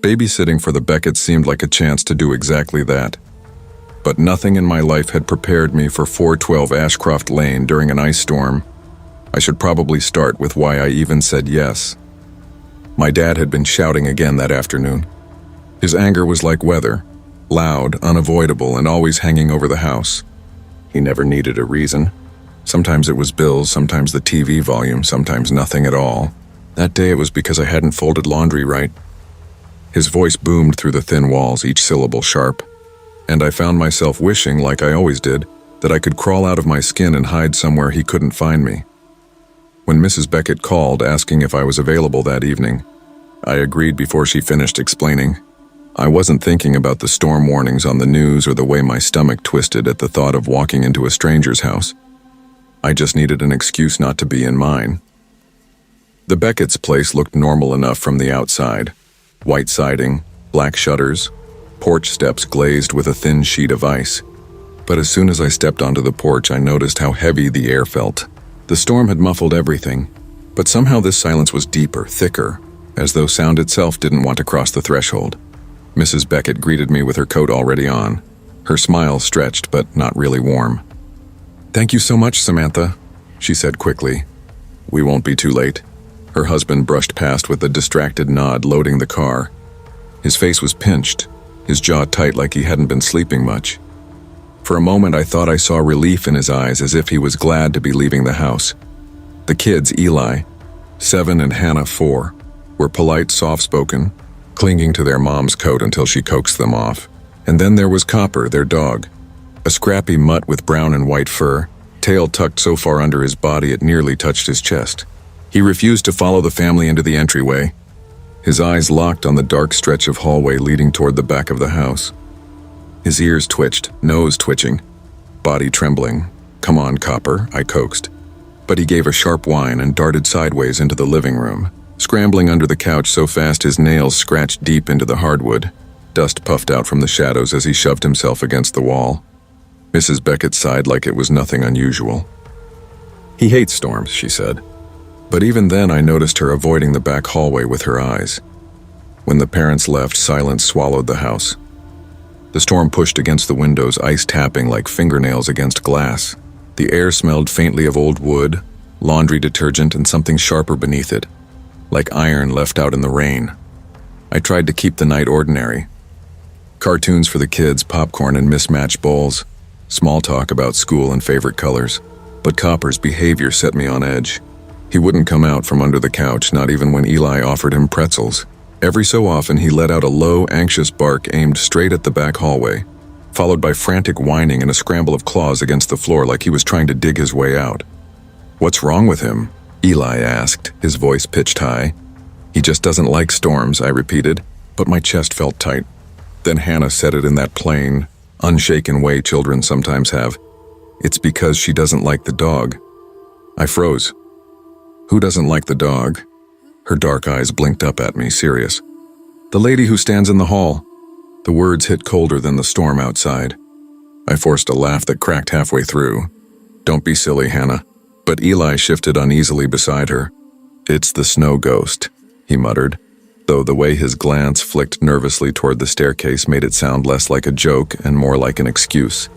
Babysitting for the Becketts seemed like a chance to do exactly that. But nothing in my life had prepared me for 412 Ashcroft Lane during an ice storm. I should probably start with why I even said yes. My dad had been shouting again that afternoon. His anger was like weather, loud, unavoidable, and always hanging over the house. He never needed a reason. Sometimes it was bills, sometimes the TV volume, sometimes nothing at all. That day it was because I hadn't folded laundry right. His voice boomed through the thin walls, each syllable sharp. And I found myself wishing, like I always did, that I could crawl out of my skin and hide somewhere he couldn't find me. When Mrs. Beckett called asking if I was available that evening, I agreed before she finished explaining. I wasn't thinking about the storm warnings on the news or the way my stomach twisted at the thought of walking into a stranger's house. I just needed an excuse not to be in mine. The Beckett's place looked normal enough from the outside. White siding, black shutters, porch steps glazed with a thin sheet of ice. But as soon as I stepped onto the porch, I noticed how heavy the air felt. The storm had muffled everything, but somehow this silence was deeper, thicker, as though sound itself didn't want to cross the threshold. Mrs. Beckett greeted me with her coat already on, her smile stretched but not really warm. "Thank you so much, Samantha," she said quickly. "We won't be too late." Her husband brushed past with a distracted nod, loading the car. His face was pinched, his jaw tight like he hadn't been sleeping much. For a moment I thought I saw relief in his eyes, as if he was glad to be leaving the house. The kids, Eli, 7 and Hannah, 4, were polite, soft-spoken, clinging to their mom's coat until she coaxed them off. And then there was Copper, their dog, a scrappy mutt with brown and white fur, tail tucked so far under his body it nearly touched his chest. He refused to follow the family into the entryway, his eyes locked on the dark stretch of hallway leading toward the back of the house. His ears twitched, nose twitching, body trembling. "Come on, Copper," I coaxed. But he gave a sharp whine and darted sideways into the living room, scrambling under the couch so fast his nails scratched deep into the hardwood. Dust puffed out from the shadows as he shoved himself against the wall. Mrs. Beckett sighed like it was nothing unusual. "He hates storms," she said. But even then I noticed her avoiding the back hallway with her eyes. When the parents left, silence swallowed the house. The storm pushed against the windows, ice tapping like fingernails against glass. The air smelled faintly of old wood, laundry detergent, and something sharper beneath it, like iron left out in the rain. I tried to keep the night ordinary. Cartoons for the kids, popcorn and mismatched bowls, small talk about school and favorite colors. But Copper's behavior set me on edge. He wouldn't come out from under the couch, not even when Eli offered him pretzels. Every so often he let out a low, anxious bark aimed straight at the back hallway, followed by frantic whining and a scramble of claws against the floor like he was trying to dig his way out. "What's wrong with him?" Eli asked, his voice pitched high. "He just doesn't like storms," I repeated, but my chest felt tight. Then Hannah said it in that plain, unshaken way children sometimes have. "It's because she doesn't like the dog." I froze. "Who doesn't like the dog?" Her dark eyes blinked up at me, serious. "The lady who stands in the hall." The words hit colder than the storm outside. I forced a laugh that cracked halfway through. "Don't be silly, Hannah." But Eli shifted uneasily beside her. "It's the snow ghost," he muttered, though the way his glance flicked nervously toward the staircase made it sound less like a joke and more like an excuse.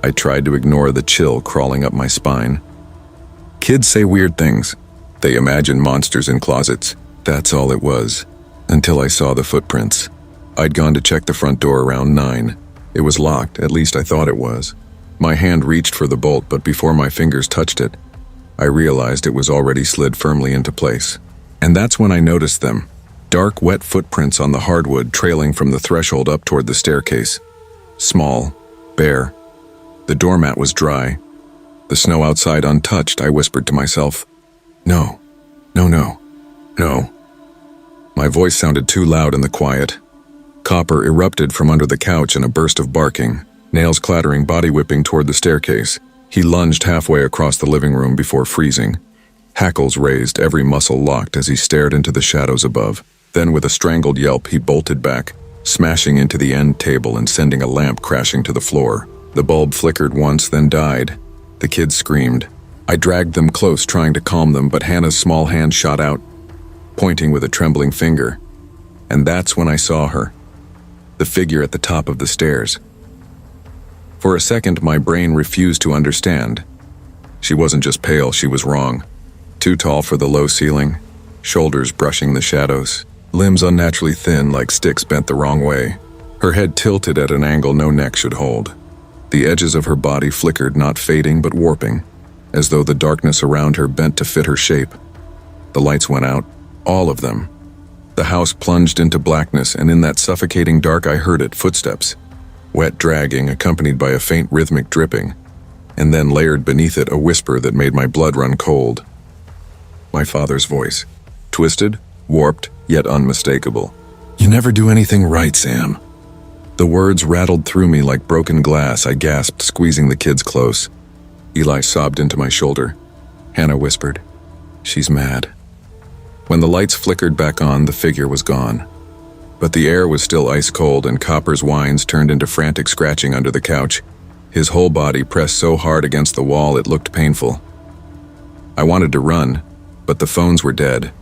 I tried to ignore the chill crawling up my spine. Kids say weird things. They imagine monsters in closets. That's all it was, until I saw the footprints. I'd gone to check the front door around 9. It was locked, at least I thought it was. My hand reached for the bolt, but before my fingers touched it, I realized it was already slid firmly into place. And that's when I noticed them. Dark, wet footprints on the hardwood trailing from the threshold up toward the staircase. Small, bare. The doormat was dry. The snow outside untouched. I whispered to myself, "No, no, no, no." My voice sounded too loud in the quiet. Copper erupted from under the couch in a burst of barking, nails clattering, body whipping toward the staircase. He lunged halfway across the living room before freezing. Hackles raised, every muscle locked as he stared into the shadows above. Then with a strangled yelp, he bolted back, smashing into the end table and sending a lamp crashing to the floor. The bulb flickered once, then died. The kids screamed. I dragged them close, trying to calm them, but Hannah's small hand shot out, pointing with a trembling finger. And that's when I saw her, the figure at the top of the stairs. For a second, my brain refused to understand. She wasn't just pale, she was wrong. Too tall for the low ceiling, shoulders brushing the shadows, limbs unnaturally thin like sticks bent the wrong way. Her head tilted at an angle no neck should hold. The edges of her body flickered, not fading but warping, as though the darkness around her bent to fit her shape. The lights went out, all of them. The house plunged into blackness, and in that suffocating dark I heard it, footsteps. Wet dragging, accompanied by a faint rhythmic dripping, and then layered beneath it a whisper that made my blood run cold. My father's voice, twisted, warped, yet unmistakable. "You never do anything right, Sam." The words rattled through me like broken glass. I gasped, squeezing the kids close. Eli sobbed into my shoulder. Hannah whispered, "She's mad." When the lights flickered back on, the figure was gone. But the air was still ice cold, and Copper's whines turned into frantic scratching under the couch. His whole body pressed so hard against the wall it looked painful. I wanted to run, but the phones were dead.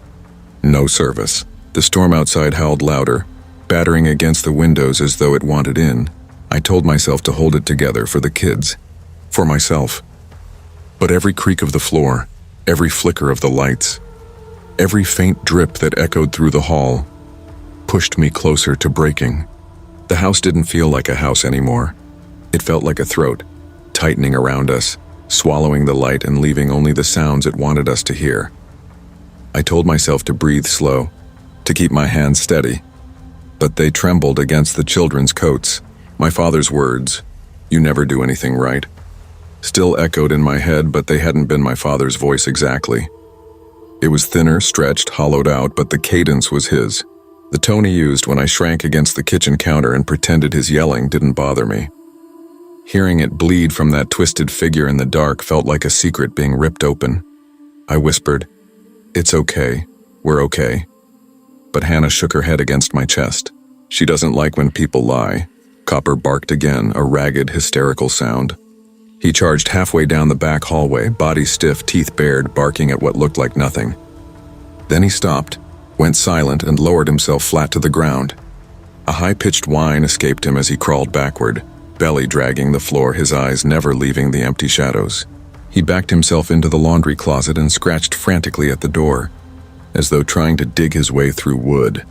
No service. The storm outside howled louder, battering against the windows as though it wanted in. I told myself to hold it together for the kids, for myself. But every creak of the floor, every flicker of the lights, every faint drip that echoed through the hall pushed me closer to breaking. The house didn't feel like a house anymore. It felt like a throat, tightening around us, swallowing the light and leaving only the sounds it wanted us to hear. I told myself to breathe slow, to keep my hands steady. But they trembled against the children's coats. My father's words, "You never do anything right," still echoed in my head, but they hadn't been my father's voice exactly. It was thinner, stretched, hollowed out, but the cadence was his. The tone he used when I shrank against the kitchen counter and pretended his yelling didn't bother me. Hearing it bleed from that twisted figure in the dark felt like a secret being ripped open. I whispered, "It's okay. We're okay." But Hannah shook her head against my chest. "She doesn't like when people lie." Copper barked again, a ragged, hysterical sound. He charged halfway down the back hallway, body stiff, teeth bared, barking at what looked like nothing. Then he stopped, went silent, and lowered himself flat to the ground. A high-pitched whine escaped him as he crawled backward, belly dragging the floor, his eyes never leaving the empty shadows. He backed himself into the laundry closet and scratched frantically at the door, as though trying to dig his way through wood.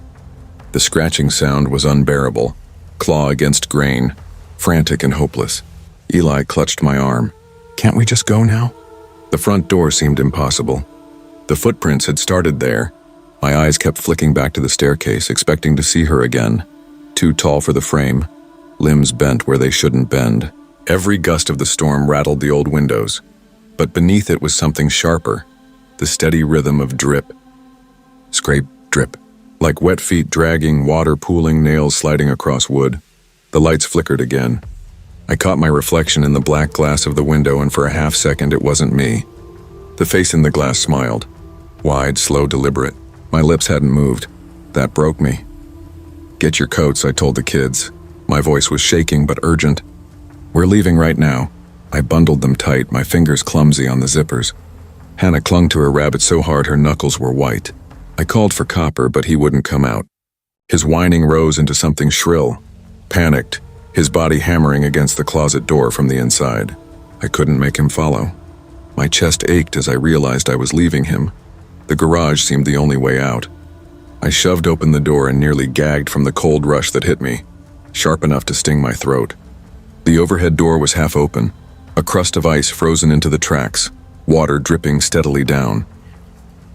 The scratching sound was unbearable, claw against grain, frantic and hopeless. Eli clutched my arm. "Can't we just go now?" The front door seemed impossible. The footprints had started there. My eyes kept flicking back to the staircase, expecting to see her again. Too tall for the frame, limbs bent where they shouldn't bend. Every gust of the storm rattled the old windows, but beneath it was something sharper, the steady rhythm of drip. Scrape, drip, like wet feet dragging, water pooling, nails sliding across wood. The lights flickered again. I caught my reflection in the black glass of the window, and for a half second it wasn't me. The face in the glass smiled. Wide, slow, deliberate. My lips hadn't moved. That broke me. "Get your coats," I told the kids. My voice was shaking but urgent. "We're leaving right now." I bundled them tight, my fingers clumsy on the zippers. Hannah clung to her rabbit so hard her knuckles were white. I called for Copper, but he wouldn't come out. His whining rose into something shrill. Panicked, his body hammering against the closet door from the inside. I couldn't make him follow. My chest ached as I realized I was leaving him. The garage seemed the only way out. I shoved open the door and nearly gagged from the cold rush that hit me, sharp enough to sting my throat. The overhead door was half open, a crust of ice frozen into the tracks, water dripping steadily down.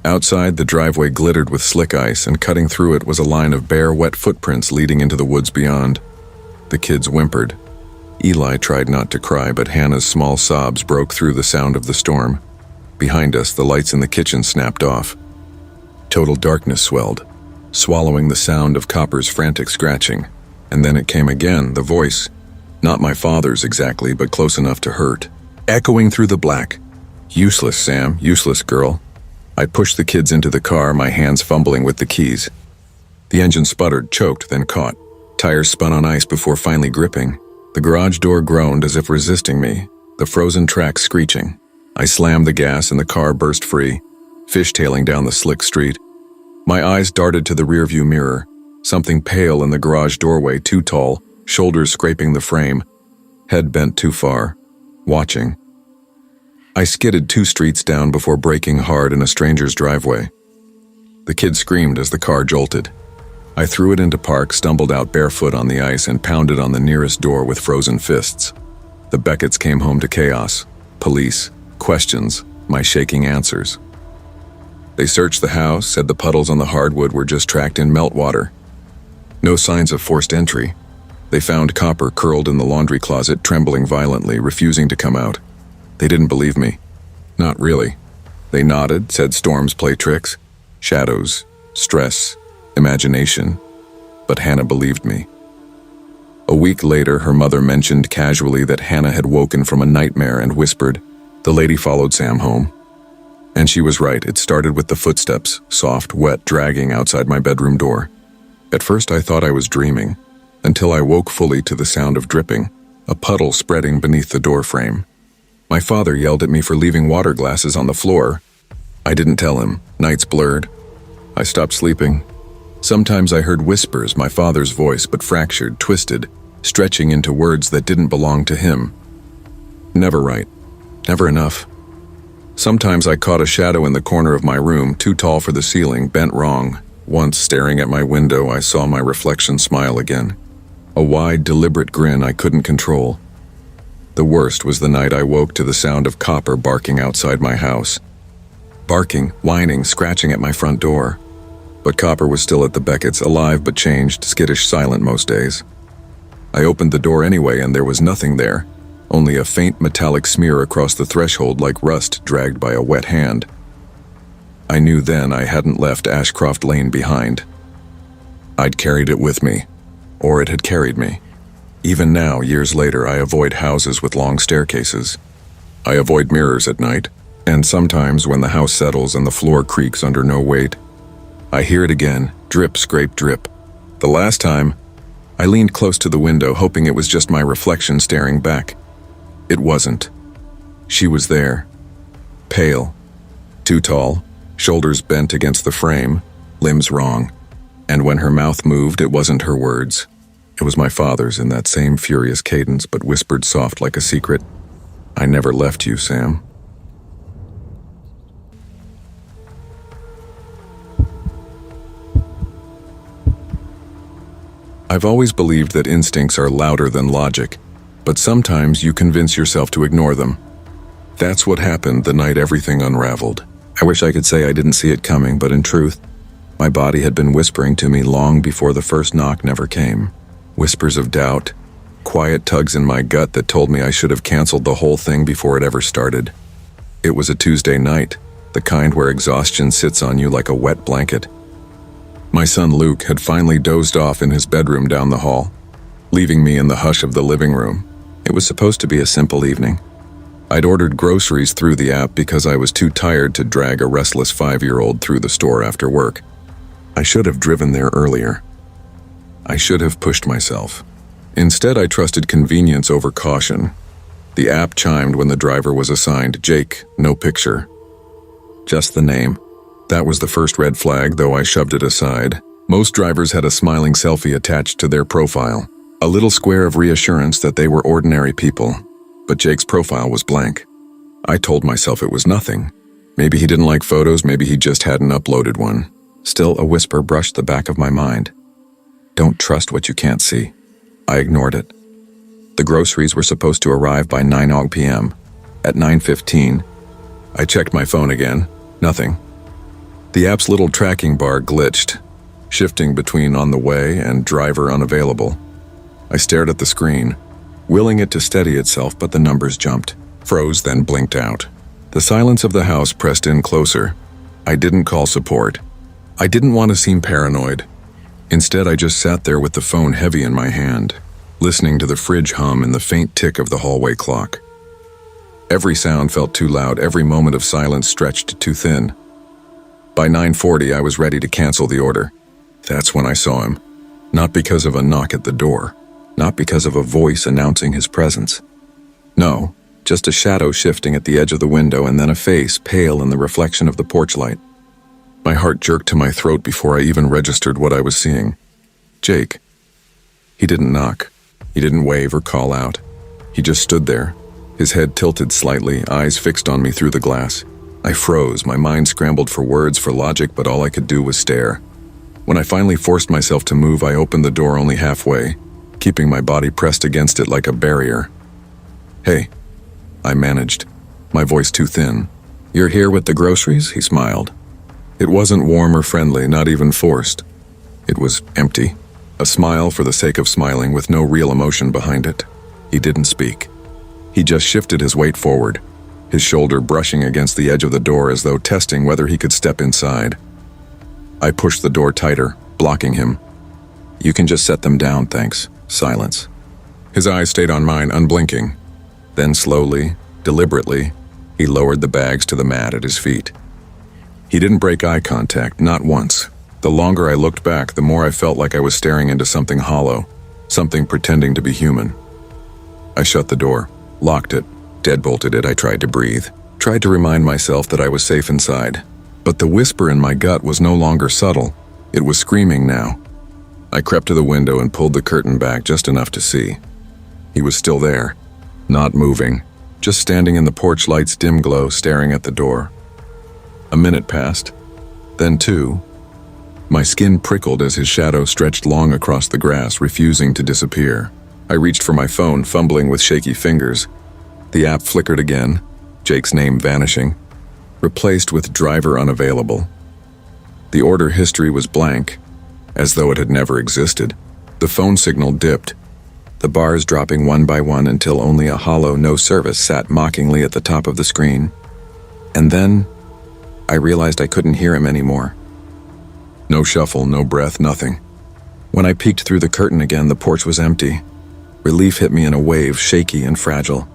Outside, the driveway glittered with slick ice, and cutting through it was a line of bare, wet footprints leading into the woods beyond. The kids whimpered. Eli tried not to cry, but Hannah's small sobs broke through the sound of the storm. Behind us, the lights in the kitchen snapped off. Total darkness swelled, swallowing the sound of Copper's frantic scratching. And then it came again, the voice. Not my father's exactly, but close enough to hurt. Echoing through the black. "Useless, Sam, useless, girl." I pushed the kids into the car, my hands fumbling with the keys. The engine sputtered, choked, then caught. Tires spun on ice before finally gripping. The garage door groaned as if resisting me, the frozen tracks screeching. I slammed the gas and the car burst free, fishtailing down the slick street. My eyes darted to the rearview mirror, something pale in the garage doorway, too tall, shoulders scraping the frame, head bent too far, watching. I skidded 2 streets down before braking hard in a stranger's driveway. The kid screamed as the car jolted. I threw it into park, stumbled out barefoot on the ice, and pounded on the nearest door with frozen fists. The Becketts came home to chaos. Police, questions, my shaking answers. They searched the house, said the puddles on the hardwood were just tracked in meltwater. No signs of forced entry. They found Copper curled in the laundry closet, trembling violently, refusing to come out. They didn't believe me. Not really. They nodded, said storms play tricks, shadows, stress, imagination. But Hannah believed me. A week later, her mother mentioned casually that Hannah had woken from a nightmare and whispered, "The lady followed Sam home." And she was right. It started with the footsteps, soft, wet, dragging outside my bedroom door. At first I thought I was dreaming, until I woke fully to the sound of dripping, a puddle spreading beneath the door frame. My father yelled at me for leaving water glasses on the floor. I didn't tell him. Nights blurred. I stopped sleeping. Sometimes I heard whispers, my father's voice, but fractured, twisted, stretching into words that didn't belong to him. Never right. Never enough. Sometimes I caught a shadow in the corner of my room, too tall for the ceiling, bent wrong. Once, staring at my window, I saw my reflection smile again. A wide, deliberate grin I couldn't control. The worst was the night I woke to the sound of Copper barking outside my house. barking, whining, scratching at my front door. But Copper was still at the Beckett's, alive but changed, skittish, silent most days. I opened the door anyway, and there was nothing there, only a faint metallic smear across the threshold like rust dragged by a wet hand. I knew then I hadn't left Ashcroft Lane behind. I'd carried it with me, or it had carried me. Even now, years later, I avoid houses with long staircases. I avoid mirrors at night, and sometimes when the house settles and the floor creaks under no weight, I hear it again, drip, scrape, drip. The last time, I leaned close to the window, hoping it was just my reflection staring back. It wasn't. She was there. Pale. Too tall, shoulders bent against the frame, limbs wrong. And when her mouth moved, it wasn't her words. It was my father's in that same furious cadence, but whispered soft like a secret. I never left you, Sam. I've always believed that instincts are louder than logic, but sometimes you convince yourself to ignore them. That's what happened the night everything unraveled. I wish I could say I didn't see it coming, but in truth, my body had been whispering to me long before the first knock never came. Whispers of doubt, quiet tugs in my gut that told me I should have canceled the whole thing before it ever started. It was a Tuesday night, the kind where exhaustion sits on you like a wet blanket. My son Luke had finally dozed off in his bedroom down the hall, leaving me in the hush of the living room. It was supposed to be a simple evening. I'd ordered groceries through the app because I was too tired to drag a restless 5-year-old through the store after work. I should have driven there earlier. I should have pushed myself. Instead, I trusted convenience over caution. The app chimed when the driver was assigned. Jake, no picture. Just the name. That was the first red flag, though I shoved it aside. Most drivers had a smiling selfie attached to their profile, a little square of reassurance that they were ordinary people. But Jake's profile was blank. I told myself it was nothing. Maybe he didn't like photos, maybe he just hadn't uploaded one. Still, a whisper brushed the back of my mind. Don't trust what you can't see. I ignored it. The groceries were supposed to arrive by 9 p.m. At 9:15, I checked my phone again. Nothing. The app's little tracking bar glitched, shifting between on the way and driver unavailable. I stared at the screen, willing it to steady itself, but the numbers jumped, froze, then blinked out. The silence of the house pressed in closer. I didn't call support. I didn't want to seem paranoid. Instead, I just sat there with the phone heavy in my hand, listening to the fridge hum and the faint tick of the hallway clock. Every sound felt too loud, every moment of silence stretched too thin. By 9:40, I was ready to cancel the order. That's when I saw him. Not because of a knock at the door. Not because of a voice announcing his presence. No, just a shadow shifting at the edge of the window and then a face, pale in the reflection of the porch light. My heart jerked to my throat before I even registered what I was seeing. Jake. He didn't knock. He didn't wave or call out. He just stood there, his head tilted slightly, eyes fixed on me through the glass. I froze, my mind scrambled for words, for logic, but all I could do was stare. When I finally forced myself to move, I opened the door only halfway, keeping my body pressed against it like a barrier. Hey, I managed, my voice too thin. You're here with the groceries? He smiled. It wasn't warm or friendly, not even forced. It was empty, a smile for the sake of smiling with no real emotion behind it. He didn't speak. He just shifted his weight forward, his shoulder brushing against the edge of the door as though testing whether he could step inside. I pushed the door tighter, blocking him. You can just set them down, thanks. Silence. His eyes stayed on mine, unblinking. Then slowly, deliberately, he lowered the bags to the mat at his feet. He didn't break eye contact, not once. The longer I looked back, the more I felt like I was staring into something hollow, something pretending to be human. I shut the door, locked it, deadbolted it. I tried to breathe, tried to remind myself that I was safe inside. But the whisper in my gut was no longer subtle. It was screaming now. I crept to the window and pulled the curtain back just enough to see. He was still there, not moving, just standing in the porch light's dim glow, staring at the door. A minute passed, then 2. My skin prickled as his shadow stretched long across the grass, refusing to disappear. I reached for my phone, fumbling with shaky fingers. The app flickered again, Jake's name vanishing. replaced with driver unavailable. The order history was blank, as though it had never existed. The phone signal dipped, the bars dropping one by one until only a hollow no service sat mockingly at the top of the screen. And then, I realized I couldn't hear him anymore. No shuffle, no breath, nothing. When I peeked through the curtain again, the porch was empty. Relief hit me in a wave, shaky and fragile.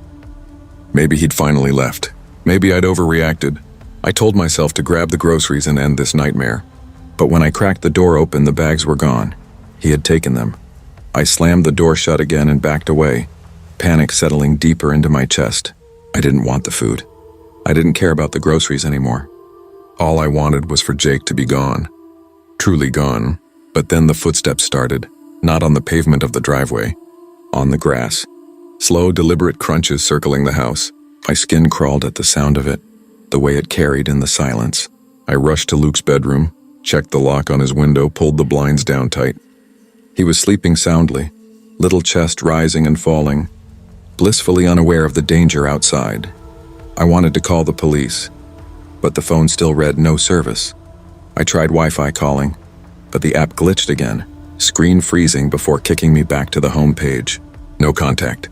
Maybe he'd finally left. Maybe I'd overreacted. I told myself to grab the groceries and end this nightmare. But when I cracked the door open, the bags were gone. He had taken them. I slammed the door shut again and backed away, panic settling deeper into my chest. I didn't want the food. I didn't care about the groceries anymore. All I wanted was for Jake to be gone. Truly gone. But then the footsteps started, not on the pavement of the driveway, on the grass. Slow, deliberate crunches circling the house. My skin crawled at the sound of it, the way it carried in the silence. I rushed to Luke's bedroom, checked the lock on his window, pulled the blinds down tight. He was sleeping soundly, little chest rising and falling, blissfully unaware of the danger outside. I wanted to call the police, but the phone still read no service. I tried Wi-Fi calling, but the app glitched again, screen freezing before kicking me back to the home page. No contact.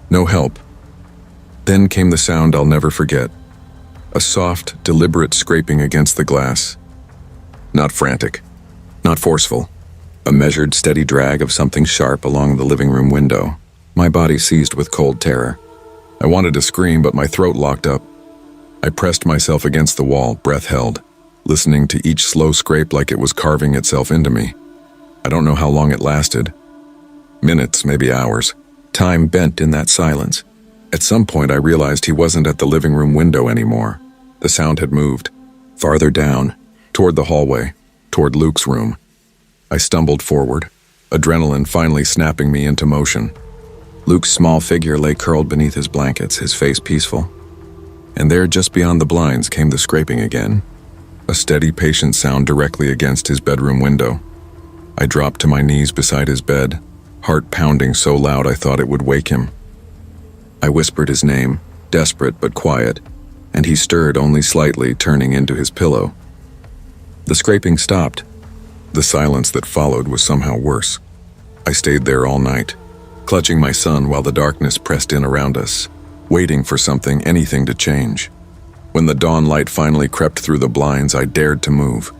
No help. Then came the sound I'll never forget. A soft, deliberate scraping against the glass. Not frantic. Not forceful. A measured, steady drag of something sharp along the living room window. My body seized with cold terror. I wanted to scream, but my throat locked up. I pressed myself against the wall, breath held, listening to each slow scrape like it was carving itself into me. I don't know how long it lasted. Minutes, maybe hours. Time bent in that silence. At some point I realized he wasn't at the living room window anymore. The sound had moved. Farther down, toward the hallway, toward Luke's room. I stumbled forward, adrenaline finally snapping me into motion. Luke's small figure lay curled beneath his blankets, his face peaceful. And there, just beyond the blinds, came the scraping again. A steady, patient sound directly against his bedroom window. I dropped to my knees beside his bed, heart pounding so loud I thought it would wake him. I whispered his name, desperate but quiet, and he stirred only slightly, turning into his pillow. The scraping stopped. The silence that followed was somehow worse. I stayed there all night, clutching my son while the darkness pressed in around us, waiting for something, anything to change. When the dawn light finally crept through the blinds, I dared to move.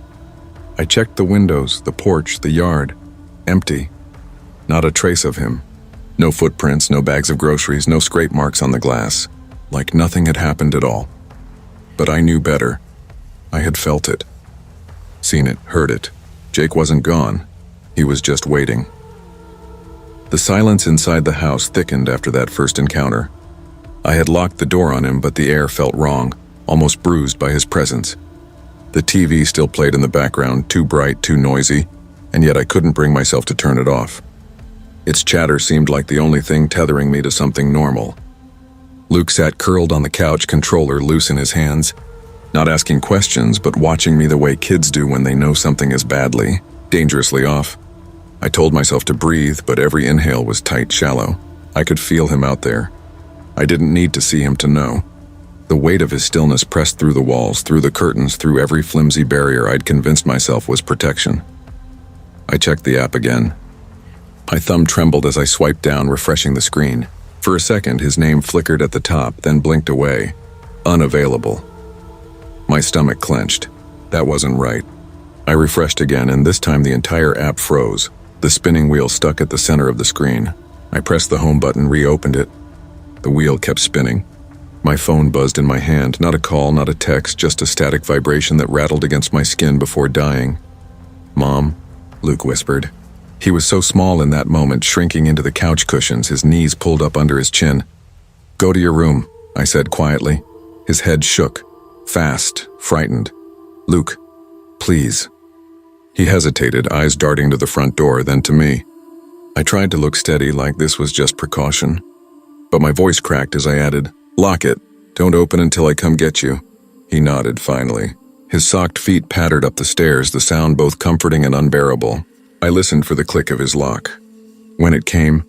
I checked the windows, the porch, the yard. Empty. Not a trace of him. No footprints, no bags of groceries, no scrape marks on the glass. Like nothing had happened at all. But I knew better. I had felt it. Seen it, heard it. Jake wasn't gone. He was just waiting. The silence inside the house thickened after that first encounter. I had locked the door on him, but the air felt wrong, almost bruised by his presence. The TV still played in the background, too bright, too noisy, and yet I couldn't bring myself to turn it off. Its chatter seemed like the only thing tethering me to something normal. Luke sat curled on the couch, controller loose in his hands, not asking questions, but watching me the way kids do when they know something is badly, dangerously off. I told myself to breathe, but every inhale was tight, shallow. I could feel him out there. I didn't need to see him to know. The weight of his stillness pressed through the walls, through the curtains, through every flimsy barrier I'd convinced myself was protection. I checked the app again. My thumb trembled as I swiped down, refreshing the screen. For a second, his name flickered at the top, then blinked away. Unavailable. My stomach clenched. That wasn't right. I refreshed again, and this time the entire app froze. The spinning wheel stuck at the center of the screen. I pressed the home button, reopened it. The wheel kept spinning. My phone buzzed in my hand, not a call, not a text, just a static vibration that rattled against my skin before dying. "Mom," Luke whispered. He was so small in that moment, shrinking into the couch cushions, his knees pulled up under his chin. "Go to your room," I said quietly. His head shook, fast, frightened. "Luke, please." He hesitated, eyes darting to the front door, then to me. I tried to look steady, like this was just precaution. But my voice cracked as I added, "Lock it. Don't open until I come get you." He nodded finally. His socked feet pattered up the stairs, the sound both comforting and unbearable. I listened for the click of his lock. When it came,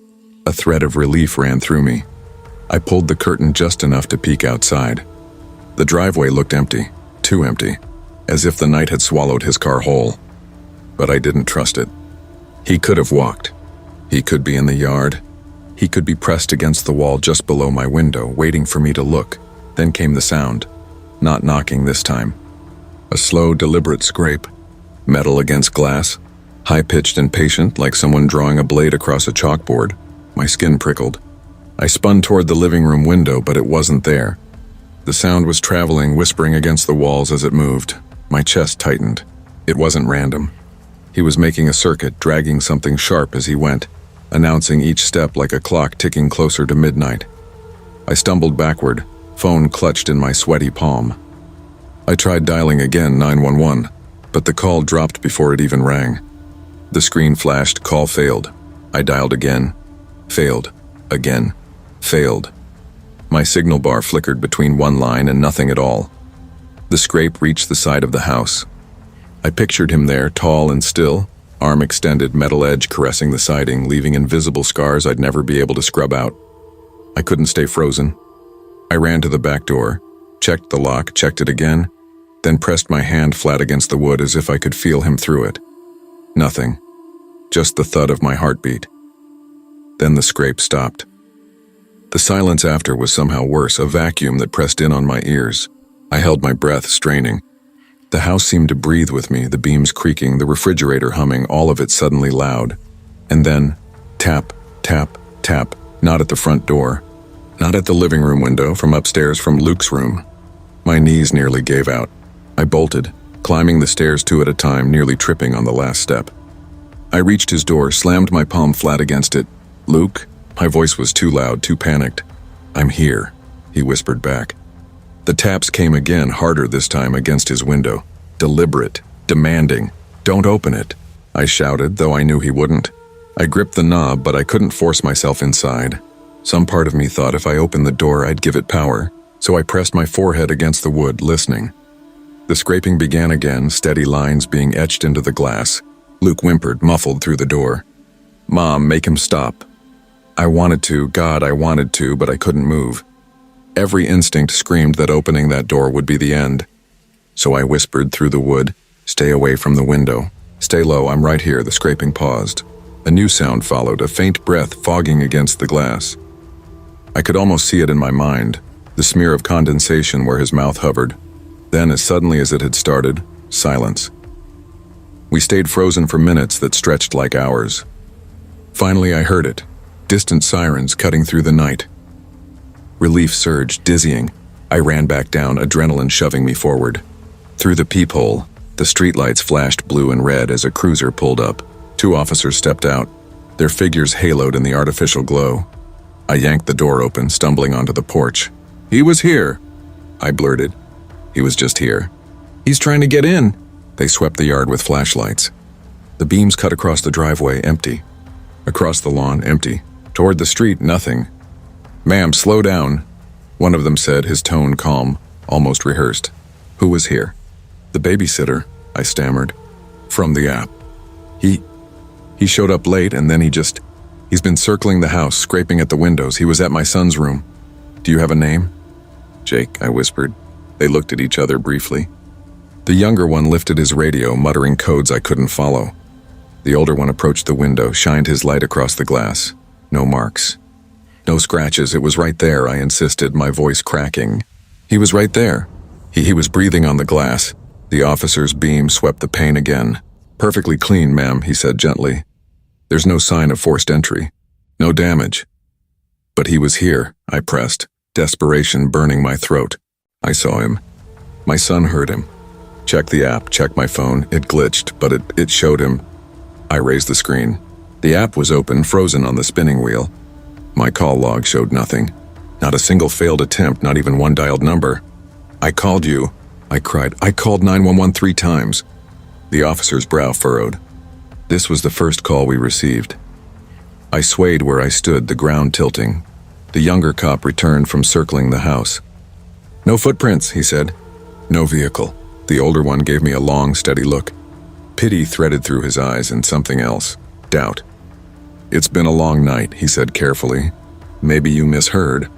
a thread of relief ran through me. I pulled the curtain just enough to peek outside. The driveway looked empty. too empty, as if the night had swallowed his car whole. But I didn't trust it. He could have walked. He could be in the yard. He could be pressed against the wall just below my window, waiting for me to look. Then came the sound. Not knocking this time. A slow, deliberate scrape. Metal against glass. High-pitched and patient, like someone drawing a blade across a chalkboard. My skin prickled. I spun toward the living room window, but it wasn't there. The sound was traveling, whispering against the walls as it moved. My chest tightened. It wasn't random. He was making a circuit, dragging something sharp as he went, announcing each step like a clock ticking closer to midnight. I stumbled backward, phone clutched in my sweaty palm. I tried dialing again, 911, but the call dropped before it even rang. The screen flashed, call failed. I dialed again. Failed. Again. Failed. My signal bar flickered between one line and nothing at all. The scrape reached the side of the house. I pictured him there, tall and still, arm extended, metal edge caressing the siding, leaving invisible scars I'd never be able to scrub out. I couldn't stay frozen. I ran to the back door, checked the lock, checked it again, then pressed my hand flat against the wood as if I could feel him through it. Nothing. Just the thud of my heartbeat. Then the scrape stopped. The silence after was somehow worse, a vacuum that pressed in on my ears. I held my breath, straining. The house seemed to breathe with me, the beams creaking, the refrigerator humming, all of it suddenly loud. And then, tap, tap, tap, not at the front door, not at the living room window, from upstairs, from Luke's room. My knees nearly gave out. I bolted, climbing the stairs two at a time, nearly tripping on the last step. I reached his door, slammed my palm flat against it. "Luke?" My voice was too loud, too panicked. "I'm here," he whispered back. The taps came again, harder this time, against his window. Deliberate, demanding. "Don't open it," I shouted, though I knew he wouldn't. I gripped the knob, but I couldn't force myself inside. Some part of me thought if I opened the door, I'd give it power, so I pressed my forehead against the wood, listening. The scraping began again, steady lines being etched into the glass. Luke whimpered, muffled through the door. "Mom, make him stop." I wanted to, God, I wanted to, but I couldn't move. Every instinct screamed that opening that door would be the end. So I whispered through the wood, "Stay away from the window. Stay low, I'm right here." The scraping paused. A new sound followed, a faint breath fogging against the glass. I could almost see it in my mind, the smear of condensation where his mouth hovered. Then, as suddenly as it had started, silence. We stayed frozen for minutes that stretched like hours. Finally, I heard it. Distant sirens cutting through the night. Relief surged, dizzying. I ran back down, adrenaline shoving me forward. Through the peephole, the streetlights flashed blue and red as a cruiser pulled up. Two officers stepped out, their figures haloed in the artificial glow. I yanked the door open, stumbling onto the porch. "He was here," I blurted. "He was just here." "He's trying to get in." They swept the yard with flashlights. The beams cut across the driveway, empty. Across the lawn, empty. Toward the street, nothing. "Ma'am, slow down," one of them said, his tone calm, almost rehearsed. "Who was here?" "The babysitter," I stammered. "From the app. He showed up late, and then he's been circling the house, scraping at the windows. He was at my son's room." "Do you have a name?" "Jake," I whispered. They looked at each other briefly. The younger one lifted his radio, muttering codes I couldn't follow. The older one approached the window, shined his light across the glass. No marks. No scratches. It was right there, I insisted, my voice cracking. He was right there. He was breathing on the glass. The officer's beam swept the pane again. "Perfectly clean, ma'am," he said gently. "There's no sign of forced entry. No damage." "But he was here," I pressed, desperation burning my throat. "I saw him. My son heard him. Check the app, check my phone. It glitched, but it showed him." I raised the screen. The app was open, frozen on the spinning wheel. My call log showed nothing. Not a single failed attempt, not even one dialed number. "I called you," I cried. "I called 911 3 times. The officer's brow furrowed. This was the first call we received. I swayed where I stood, the ground tilting. The younger cop returned from circling the house. "No footprints," he said. "No vehicle." The older one gave me a long, steady look. Pity threaded through his eyes, and something else. Doubt. "It's been a long night," he said carefully. "Maybe you misheard."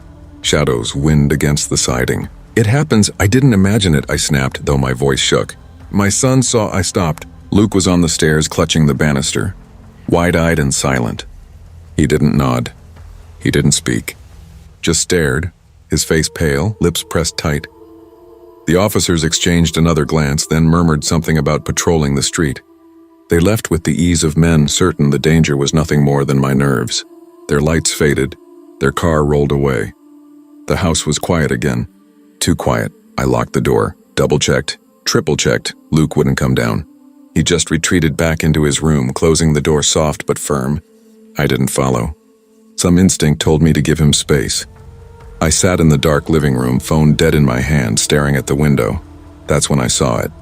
Shadows wind against the siding. It happens, I didn't imagine it, I snapped, though my voice shook. My son saw I stopped. Luke was on the stairs clutching the banister, wide-eyed and silent. He didn't nod. He didn't speak. Just stared, his face pale, lips pressed tight. The officers exchanged another glance, then murmured something about patrolling the street. They left with the ease of men certain the danger was nothing more than my nerves. Their lights faded. Their car rolled away. The house was quiet again. Too quiet. I locked the door, double-checked, triple-checked. Luke wouldn't come down. He just retreated back into his room, closing the door soft but firm. I didn't follow. Some instinct told me to give him space. I sat in the dark living room, phone dead in my hand, staring at the window. That's when I saw it.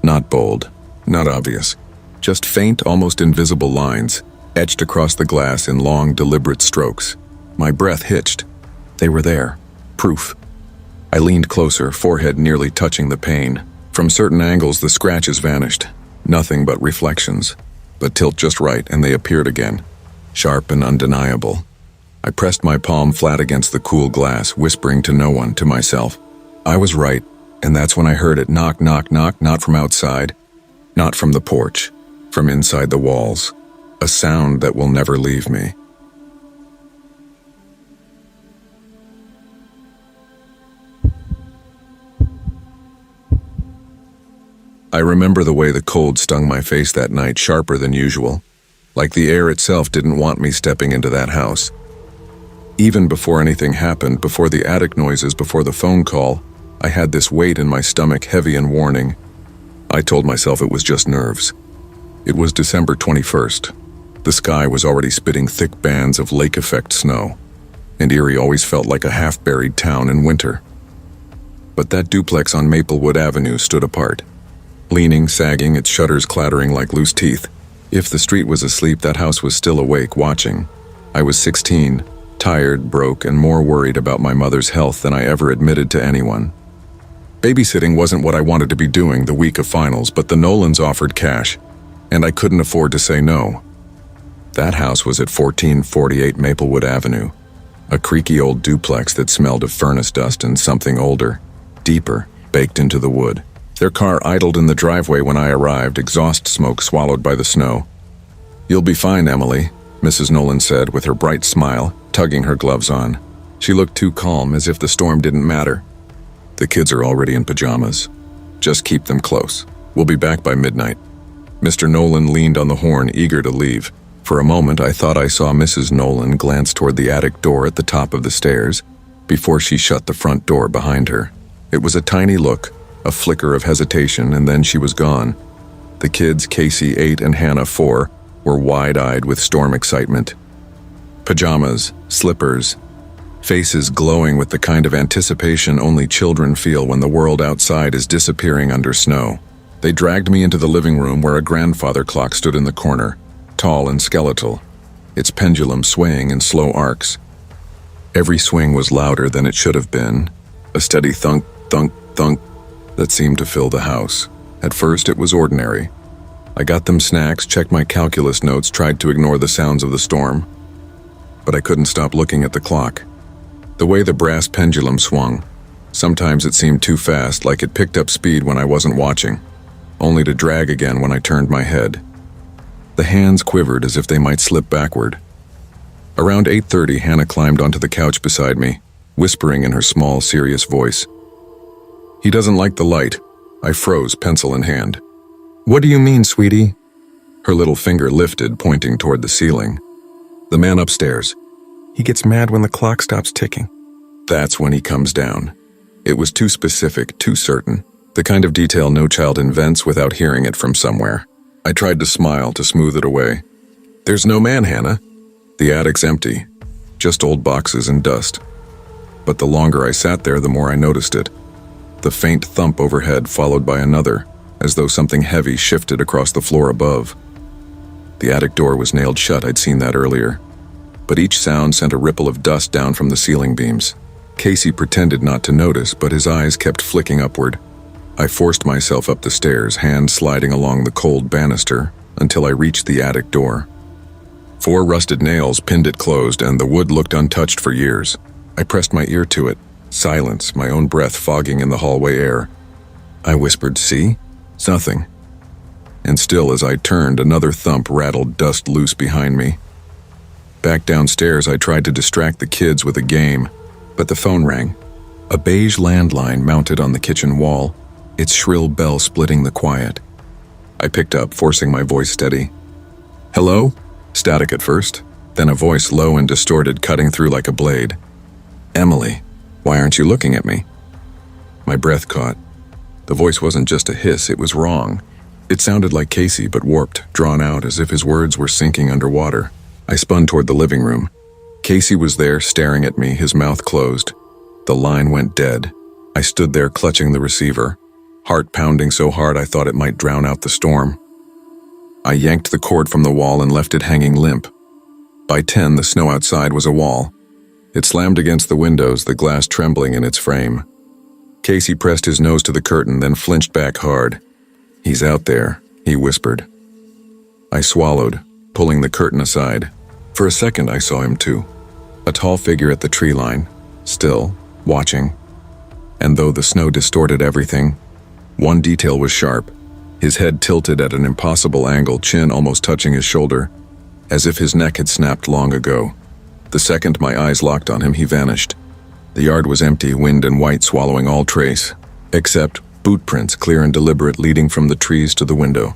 Not bold, not obvious. Just faint, almost invisible lines, etched across the glass in long, deliberate strokes. My breath hitched. They were there. Proof. I leaned closer, forehead nearly touching the pane. From certain angles, the scratches vanished. Nothing but reflections. But tilt just right, and they appeared again. Sharp and undeniable. I pressed my palm flat against the cool glass, whispering to no one, to myself. I was right, and that's when I heard it knock, knock, knock, not from outside, not from the porch, from inside the walls. A sound that will never leave me. I remember the way the cold stung my face that night, sharper than usual, like the air itself didn't want me stepping into that house. Even before anything happened, before the attic noises, before the phone call, I had this weight in my stomach, heavy and warning. I told myself it was just nerves. It was December 21st. The sky was already spitting thick bands of lake-effect snow, and Erie always felt like a half-buried town in winter. But that duplex on Maplewood Avenue stood apart. Leaning, sagging, its shutters clattering like loose teeth. If the street was asleep, that house was still awake, watching. I was 16, tired, broke, and more worried about my mother's health than I ever admitted to anyone. Babysitting wasn't what I wanted to be doing the week of finals, but the Nolans offered cash, and I couldn't afford to say no. That house was at 1448 Maplewood Avenue, a creaky old duplex that smelled of furnace dust and something older, deeper, baked into the wood. Their car idled in the driveway when I arrived, exhaust smoke swallowed by the snow. "You'll be fine, Emily," Mrs. Nolan said with her bright smile, tugging her gloves on. She looked too calm, as if the storm didn't matter. "The kids are already in pajamas. Just keep them close. We'll be back by midnight." Mr. Nolan leaned on the horn, eager to leave. For a moment, I thought I saw Mrs. Nolan glance toward the attic door at the top of the stairs before she shut the front door behind her. It was a tiny look, a flicker of hesitation, and then she was gone. The kids, Casey 8 and Hannah 4, were wide-eyed with storm excitement. Pajamas, slippers, faces glowing with the kind of anticipation only children feel when the world outside is disappearing under snow. They dragged me into the living room where a grandfather clock stood in the corner, tall and skeletal, its pendulum swaying in slow arcs. Every swing was louder than it should have been, a steady thunk, thunk, thunk that seemed to fill the house. At first, it was ordinary. I got them snacks, checked my calculus notes, tried to ignore the sounds of the storm. But I couldn't stop looking at the clock. The way the brass pendulum swung. Sometimes it seemed too fast, like it picked up speed when I wasn't watching, only to drag again when I turned my head. The hands quivered as if they might slip backward. Around 8:30, Hannah climbed onto the couch beside me, whispering in her small, serious voice. "He doesn't like the light." I froze, pencil in hand. "What do you mean, sweetie?" Her little finger lifted, pointing toward the ceiling. "The man upstairs. He gets mad when the clock stops ticking. That's when he comes down." It was too specific, too certain, the kind of detail no child invents without hearing it from somewhere. I tried to smile, to smooth it away. "There's no man, Hannah. The attic's empty. Just old boxes and dust." But the longer I sat there, the more I noticed it. The faint thump overhead followed by another, as though something heavy shifted across the floor above. The attic door was nailed shut, I'd seen that earlier. But each sound sent a ripple of dust down from the ceiling beams. Casey pretended not to notice, but his eyes kept flicking upward. I forced myself up the stairs, hand sliding along the cold banister, until I reached the attic door. 4 rusted nails pinned it closed, and the wood looked untouched for years. I pressed my ear to it, Silence, my own breath fogging in the hallway air. I whispered, "See? Nothing." And still as I turned, another thump rattled dust loose behind me. Back downstairs, I tried to distract the kids with a game, but the phone rang. A beige landline mounted on the kitchen wall, its shrill bell splitting the quiet. I picked up, forcing my voice steady. "Hello?" Static at first, then a voice low and distorted cutting through like a blade. "Emily, why aren't you looking at me?" My breath caught. The voice wasn't just a hiss, it was wrong. It sounded like Casey, but warped, drawn out, as if his words were sinking underwater. I spun toward the living room. Casey was there, staring at me, his mouth closed. The line went dead. I stood there, clutching the receiver, heart pounding so hard I thought it might drown out the storm. I yanked the cord from the wall and left it hanging limp. By 10, the snow outside was a wall. It slammed against the windows, the glass trembling in its frame. Casey pressed his nose to the curtain, then flinched back hard. "He's out there," he whispered. I swallowed, pulling the curtain aside. For a second, I saw him too. A tall figure at the tree line, still, watching. And though the snow distorted everything, one detail was sharp. His head tilted at an impossible angle, chin almost touching his shoulder, as if his neck had snapped long ago. The second my eyes locked on him, he vanished. The yard was empty, wind and white swallowing all trace, except boot prints, clear and deliberate, leading from the trees to the window.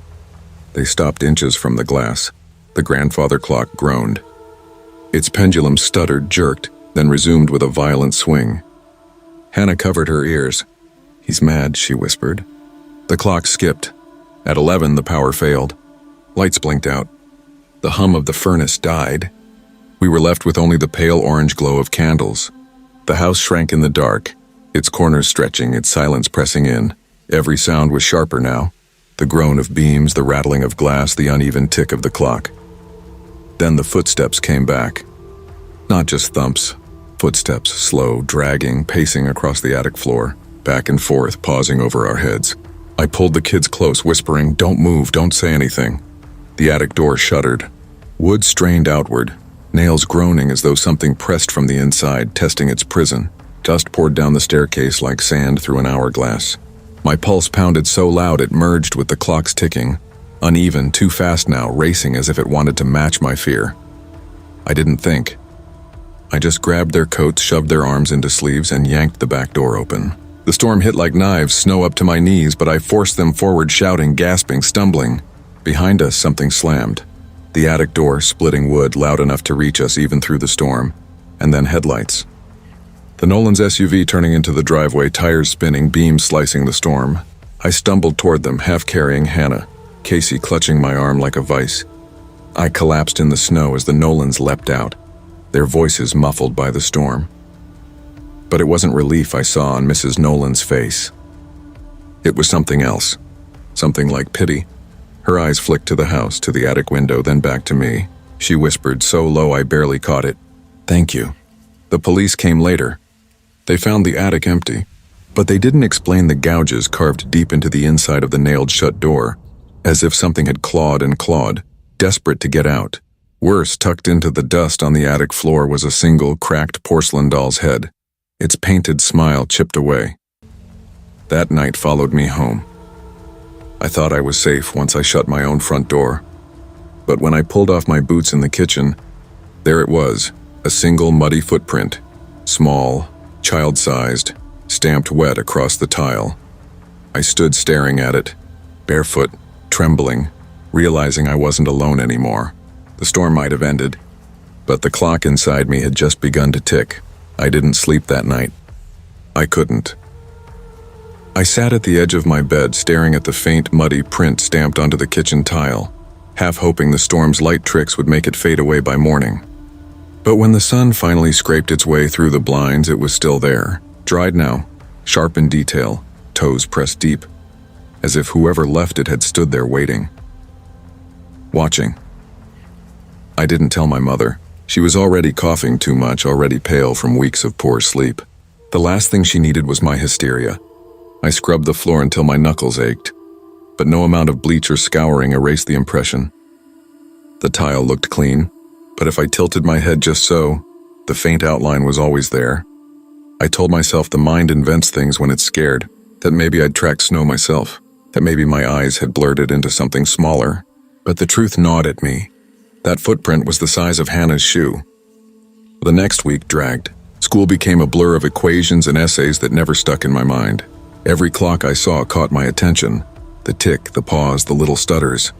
They stopped inches from the glass. The grandfather clock groaned. Its pendulum stuttered, jerked, then resumed with a violent swing. Hannah covered her ears. "He's mad," she whispered. The clock skipped. At 11, the power failed. Lights blinked out. The hum of the furnace died. We were left with only the pale orange glow of candles. The house shrank in the dark, its corners stretching, its silence pressing in. Every sound was sharper now. The groan of beams, the rattling of glass, the uneven tick of the clock. Then the footsteps came back. Not just thumps. Footsteps, slow, dragging, pacing across the attic floor, back and forth, pausing over our heads. I pulled the kids close, whispering, "Don't move, don't say anything." The attic door shuddered. Wood strained outward, nails groaning as though something pressed from the inside, testing its prison. Dust poured down the staircase like sand through an hourglass. My pulse pounded so loud it merged with the clock's ticking. Uneven, too fast now, racing as if it wanted to match my fear. I didn't think. I just grabbed their coats, shoved their arms into sleeves, and yanked the back door open. The storm hit like knives, snow up to my knees, but I forced them forward, shouting, gasping, stumbling. Behind us, something slammed. The attic door, splitting wood, loud enough to reach us even through the storm. And then headlights. The Nolan's SUV turning into the driveway, tires spinning, beams slicing the storm. I stumbled toward them, half carrying Hannah, Casey clutching my arm like a vice. I collapsed in the snow as the Nolans leapt out, their voices muffled by the storm. But it wasn't relief I saw on Mrs. Nolan's face. It was something else, something like pity. Her eyes flicked to the house, to the attic window, then back to me. She whispered so low I barely caught it, "Thank you." The police came later. They found the attic empty, but they didn't explain the gouges carved deep into the inside of the nailed-shut door, as if something had clawed and clawed, desperate to get out. Worse, tucked into the dust on the attic floor was a single, cracked porcelain doll's head, its painted smile chipped away. That night followed me home. I thought I was safe once I shut my own front door. But when I pulled off my boots in the kitchen, there it was, a single muddy footprint, small, child-sized, stamped wet across the tile. I stood staring at it, barefoot, trembling, realizing I wasn't alone anymore. The storm might have ended, but the clock inside me had just begun to tick. I didn't sleep that night. I couldn't. I sat at the edge of my bed, staring at the faint, muddy print stamped onto the kitchen tile, half hoping the storm's light tricks would make it fade away by morning. But when the sun finally scraped its way through the blinds, it was still there, dried now, sharp in detail, toes pressed deep, as if whoever left it had stood there waiting. Watching. I didn't tell my mother. She was already coughing too much, already pale from weeks of poor sleep. The last thing she needed was my hysteria. I scrubbed the floor until my knuckles ached, but no amount of bleach or scouring erased the impression. The tile looked clean, but if I tilted my head just so, the faint outline was always there. I told myself the mind invents things when it's scared, that maybe I'd tracked snow myself, that maybe my eyes had blurred it into something smaller. But the truth gnawed at me. That footprint was the size of Hannah's shoe. The next week dragged. School became a blur of equations and essays that never stuck in my mind. Every clock I saw caught my attention. The tick, the pause, the little stutters.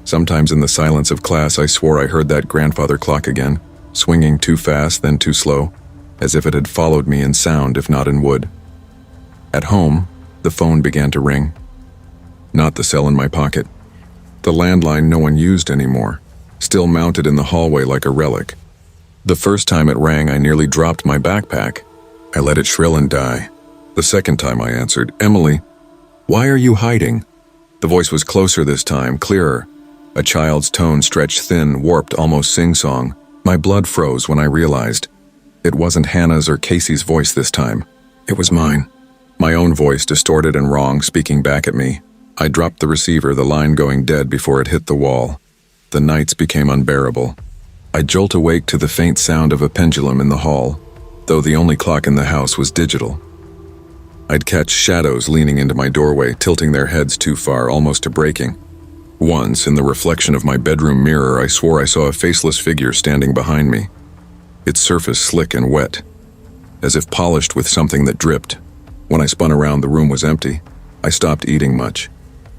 Sometimes in the silence of class I swore I heard that grandfather clock again, swinging too fast, then too slow, as if it had followed me in sound if not in wood. At home, the phone began to ring. Not the cell in my pocket. The landline no one used anymore, still mounted in the hallway like a relic. The first time it rang, I nearly dropped my backpack. I let it shrill and die. The second time I answered, "Emily, why are you hiding?" The voice was closer this time, clearer. A child's tone stretched thin, warped, almost sing-song. My blood froze when I realized it wasn't Hannah's or Casey's voice this time. It was mine. My own voice, distorted and wrong, speaking back at me. I dropped the receiver, the line going dead before it hit the wall. The nights became unbearable. I jolt awake to the faint sound of a pendulum in the hall, though the only clock in the house was digital. I'd catch shadows leaning into my doorway, tilting their heads too far, almost to breaking. Once, in the reflection of my bedroom mirror, I swore I saw a faceless figure standing behind me, its surface slick and wet, as if polished with something that dripped. When I spun around, the room was empty. I stopped eating much.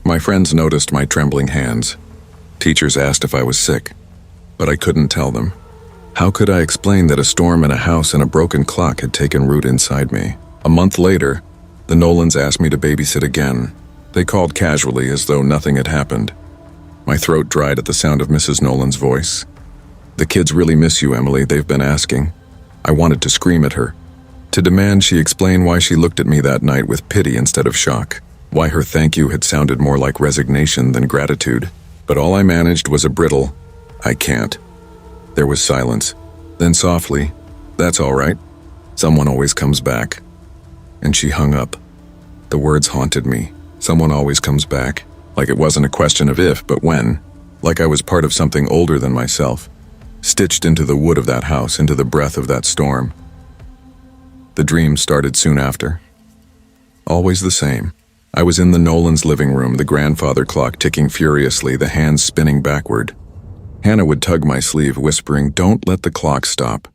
My friends noticed my trembling hands. Teachers asked if I was sick, but I couldn't tell them. How could I explain that a storm in a house and a broken clock had taken root inside me? A month later, the Nolans asked me to babysit again. They called casually as though nothing had happened. My throat dried at the sound of Mrs. Nolan's voice. "The kids really miss you, Emily, they've been asking." I wanted to scream at her, to demand she explain why she looked at me that night with pity instead of shock, why her thank you had sounded more like resignation than gratitude. But all I managed was a brittle, "I can't." There was silence. Then softly, "That's all right. Someone always comes back." And she hung up. The words haunted me. Someone always comes back. Like it wasn't a question of if, but when. Like I was part of something older than myself, stitched into the wood of that house, into the breath of that storm. The dream started soon after. Always the same. I was in the Nolans' living room, the grandfather clock ticking furiously, the hands spinning backward. Hannah would tug my sleeve, whispering, "Don't let the clock stop.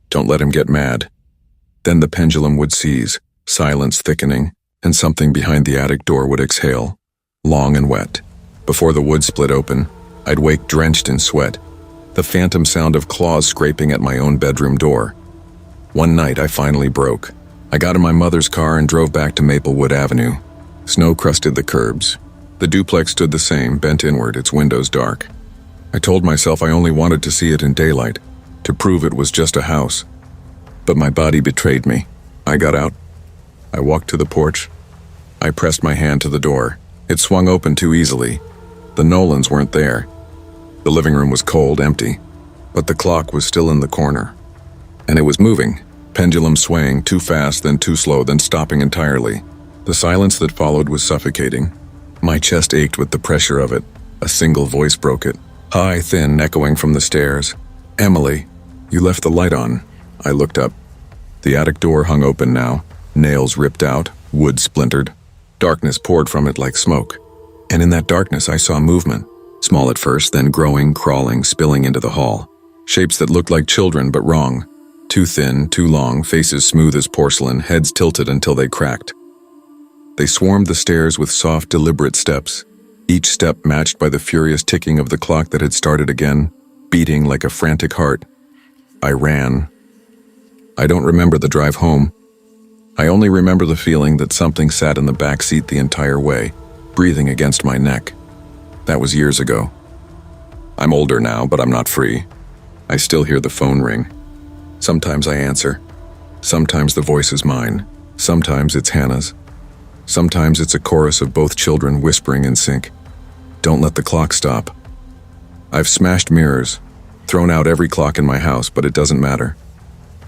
Don't let him get mad." Then the pendulum would cease, silence thickening, and something behind the attic door would exhale, long and wet. Before the wood split open, I'd wake drenched in sweat, the phantom sound of claws scraping at my own bedroom door. One night I finally broke. I got in my mother's car and drove back to Maplewood Avenue. Snow crusted the curbs. The duplex stood the same, bent inward, its windows dark. I told myself I only wanted to see it in daylight, to prove it was just a house. But my body betrayed me. I got out. I walked to the porch. I pressed my hand to the door. It swung open too easily. The Nolans weren't there. The living room was cold, empty, but the clock was still in the corner. And it was moving, pendulum swaying, too fast, then too slow, then stopping entirely. The silence that followed was suffocating. My chest ached with the pressure of it. A single voice broke it, high, thin, echoing from the stairs. "Emily, you left the light on." I looked up. The attic door hung open now, nails ripped out, wood splintered. Darkness poured from it like smoke. And in that darkness I saw movement, small at first, then growing, crawling, spilling into the hall. Shapes that looked like children but wrong. Too thin, too long, faces smooth as porcelain, heads tilted until they cracked. They swarmed the stairs with soft, deliberate steps, each step matched by the furious ticking of the clock that had started again, beating like a frantic heart. I ran. I don't remember the drive home. I only remember the feeling that something sat in the back seat the entire way, breathing against my neck. That was years ago. I'm older now, but I'm not free. I still hear the phone ring. Sometimes I answer. Sometimes the voice is mine. Sometimes it's Hannah's. Sometimes it's a chorus of both children whispering in sync. Don't let the clock stop. I've smashed mirrors, thrown out every clock in my house, but it doesn't matter.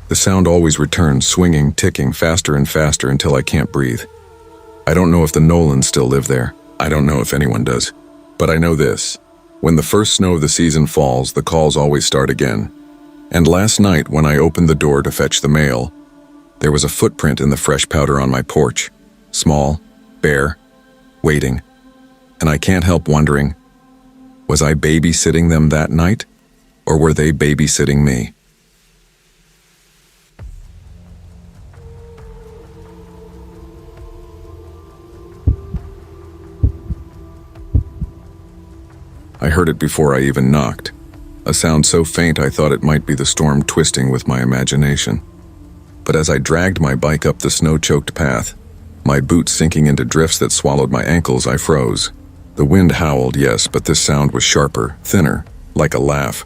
The sound always returns, swinging, ticking, faster and faster until I can't breathe. I don't know if the Nolans still live there. I don't know if anyone does. But I know this. When the first snow of the season falls, the calls always start again. And last night, when I opened the door to fetch the mail, There was a footprint in the fresh powder on my porch. Small, bare, waiting. And I can't help wondering, was I babysitting them that night? Or were they babysitting me? I heard it before I even knocked. A sound so faint I thought it might be the storm twisting with my imagination. But as I dragged my bike up the snow-choked path, my boots sinking into drifts that swallowed my ankles, I froze. The wind howled, yes, but this sound was sharper, thinner, like a laugh.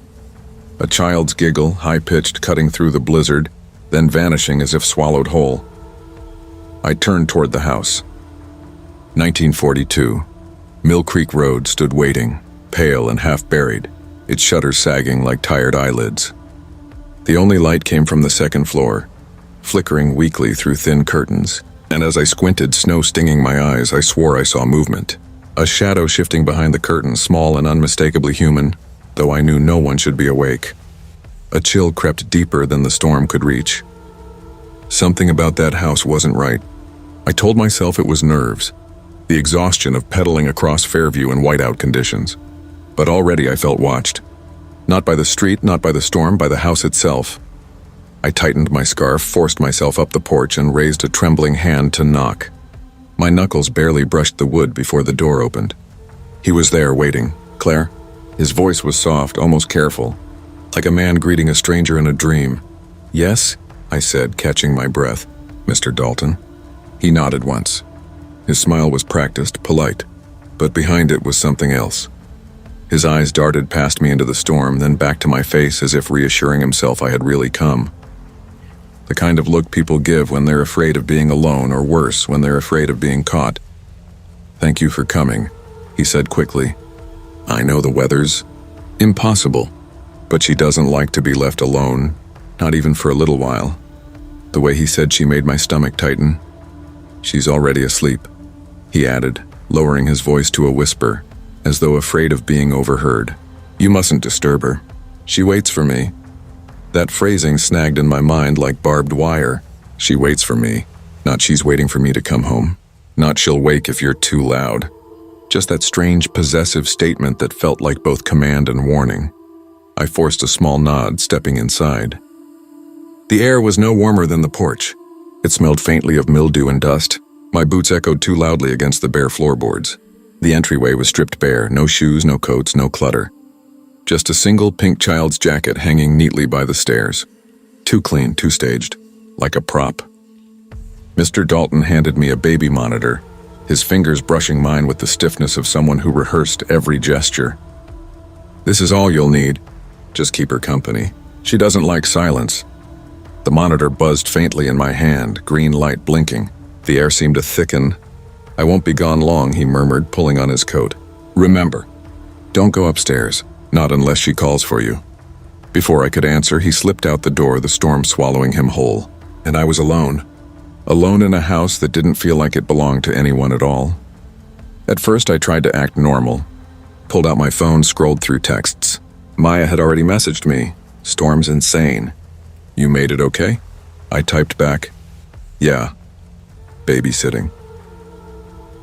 A child's giggle, high-pitched, cutting through the blizzard, then vanishing as if swallowed whole. I turned toward the house. 1942. Mill Creek Road stood waiting, pale and half-buried, its shutters sagging like tired eyelids. The only light came from the second floor, flickering weakly through thin curtains, and as I squinted, snow stinging my eyes, I swore I saw movement. A shadow shifting behind the curtain, small and unmistakably human, though I knew no one should be awake. A chill crept deeper than the storm could reach. Something about that house wasn't right. I told myself it was nerves, the exhaustion of pedaling across Fairview in whiteout conditions. But already I felt watched. Not by the street, not by the storm, by the house itself. I tightened my scarf, forced myself up the porch, and raised a trembling hand to knock. My knuckles barely brushed the wood before the door opened. He was there, waiting. "Claire?" His voice was soft, almost careful, like a man greeting a stranger in a dream. "Yes?" I said, catching my breath. "Mr. Dalton?" He nodded once. His smile was practiced, polite, but behind it was something else. His eyes darted past me into the storm, then back to my face as if reassuring himself I had really come. The kind of look people give when they're afraid of being alone, or worse, when they're afraid of being caught. "Thank you for coming," he said quickly. "I know the weather's impossible, but she doesn't like to be left alone, not even for a little while." The way he said she made my stomach tighten. "She's already asleep," he added, lowering his voice to a whisper, as though afraid of being overheard. "You mustn't disturb her. She waits for me." That phrasing snagged in my mind like barbed wire. She waits for me, not she's waiting for me to come home. Not she'll wake if you're too loud. Just that strange possessive statement that felt like both command and warning. I forced a small nod, stepping inside. The air was no warmer than the porch. It smelled faintly of mildew and dust. My boots echoed too loudly against the bare floorboards. The entryway was stripped bare, no shoes, no coats, no clutter. Just a single pink child's jacket hanging neatly by the stairs. Too clean, too staged, like a prop. Mr. Dalton handed me a baby monitor, his fingers brushing mine with the stiffness of someone who rehearsed every gesture. "This is all you'll need. Just keep her company. She doesn't like silence." The monitor buzzed faintly in my hand, green light blinking. The air seemed to thicken. "I won't be gone long," he murmured, pulling on his coat. "Remember, don't go upstairs, not unless she calls for you." Before I could answer, he slipped out the door, the storm swallowing him whole. And I was alone. Alone in a house that didn't feel like it belonged to anyone at all. At first I tried to act normal. Pulled out my phone, scrolled through texts. Maya had already messaged me. "Storm's insane. You made it okay?" I typed back, "Yeah. Babysitting."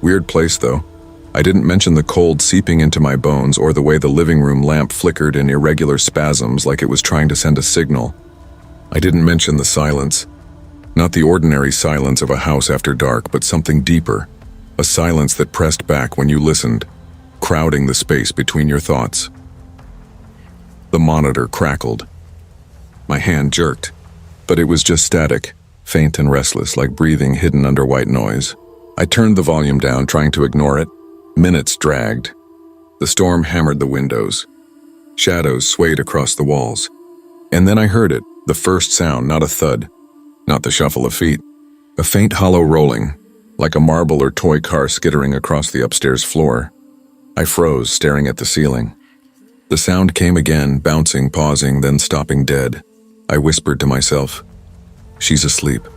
Weird place, though. I didn't mention the cold seeping into my bones or the way the living room lamp flickered in irregular spasms like it was trying to send a signal. I didn't mention the silence. Not the ordinary silence of a house after dark, but something deeper. A silence that pressed back when you listened, crowding the space between your thoughts. The monitor crackled. My hand jerked, but it was just static, faint and restless, like breathing hidden under white noise. I turned the volume down, trying to ignore it. Minutes dragged. The storm hammered the windows. Shadows swayed across the walls. And then I heard it, the first sound, not a thud, not the shuffle of feet. A faint hollow rolling, like a marble or toy car skittering across the upstairs floor. I froze, staring at the ceiling. The sound came again, bouncing, pausing, then stopping dead. I whispered to myself, "She's asleep."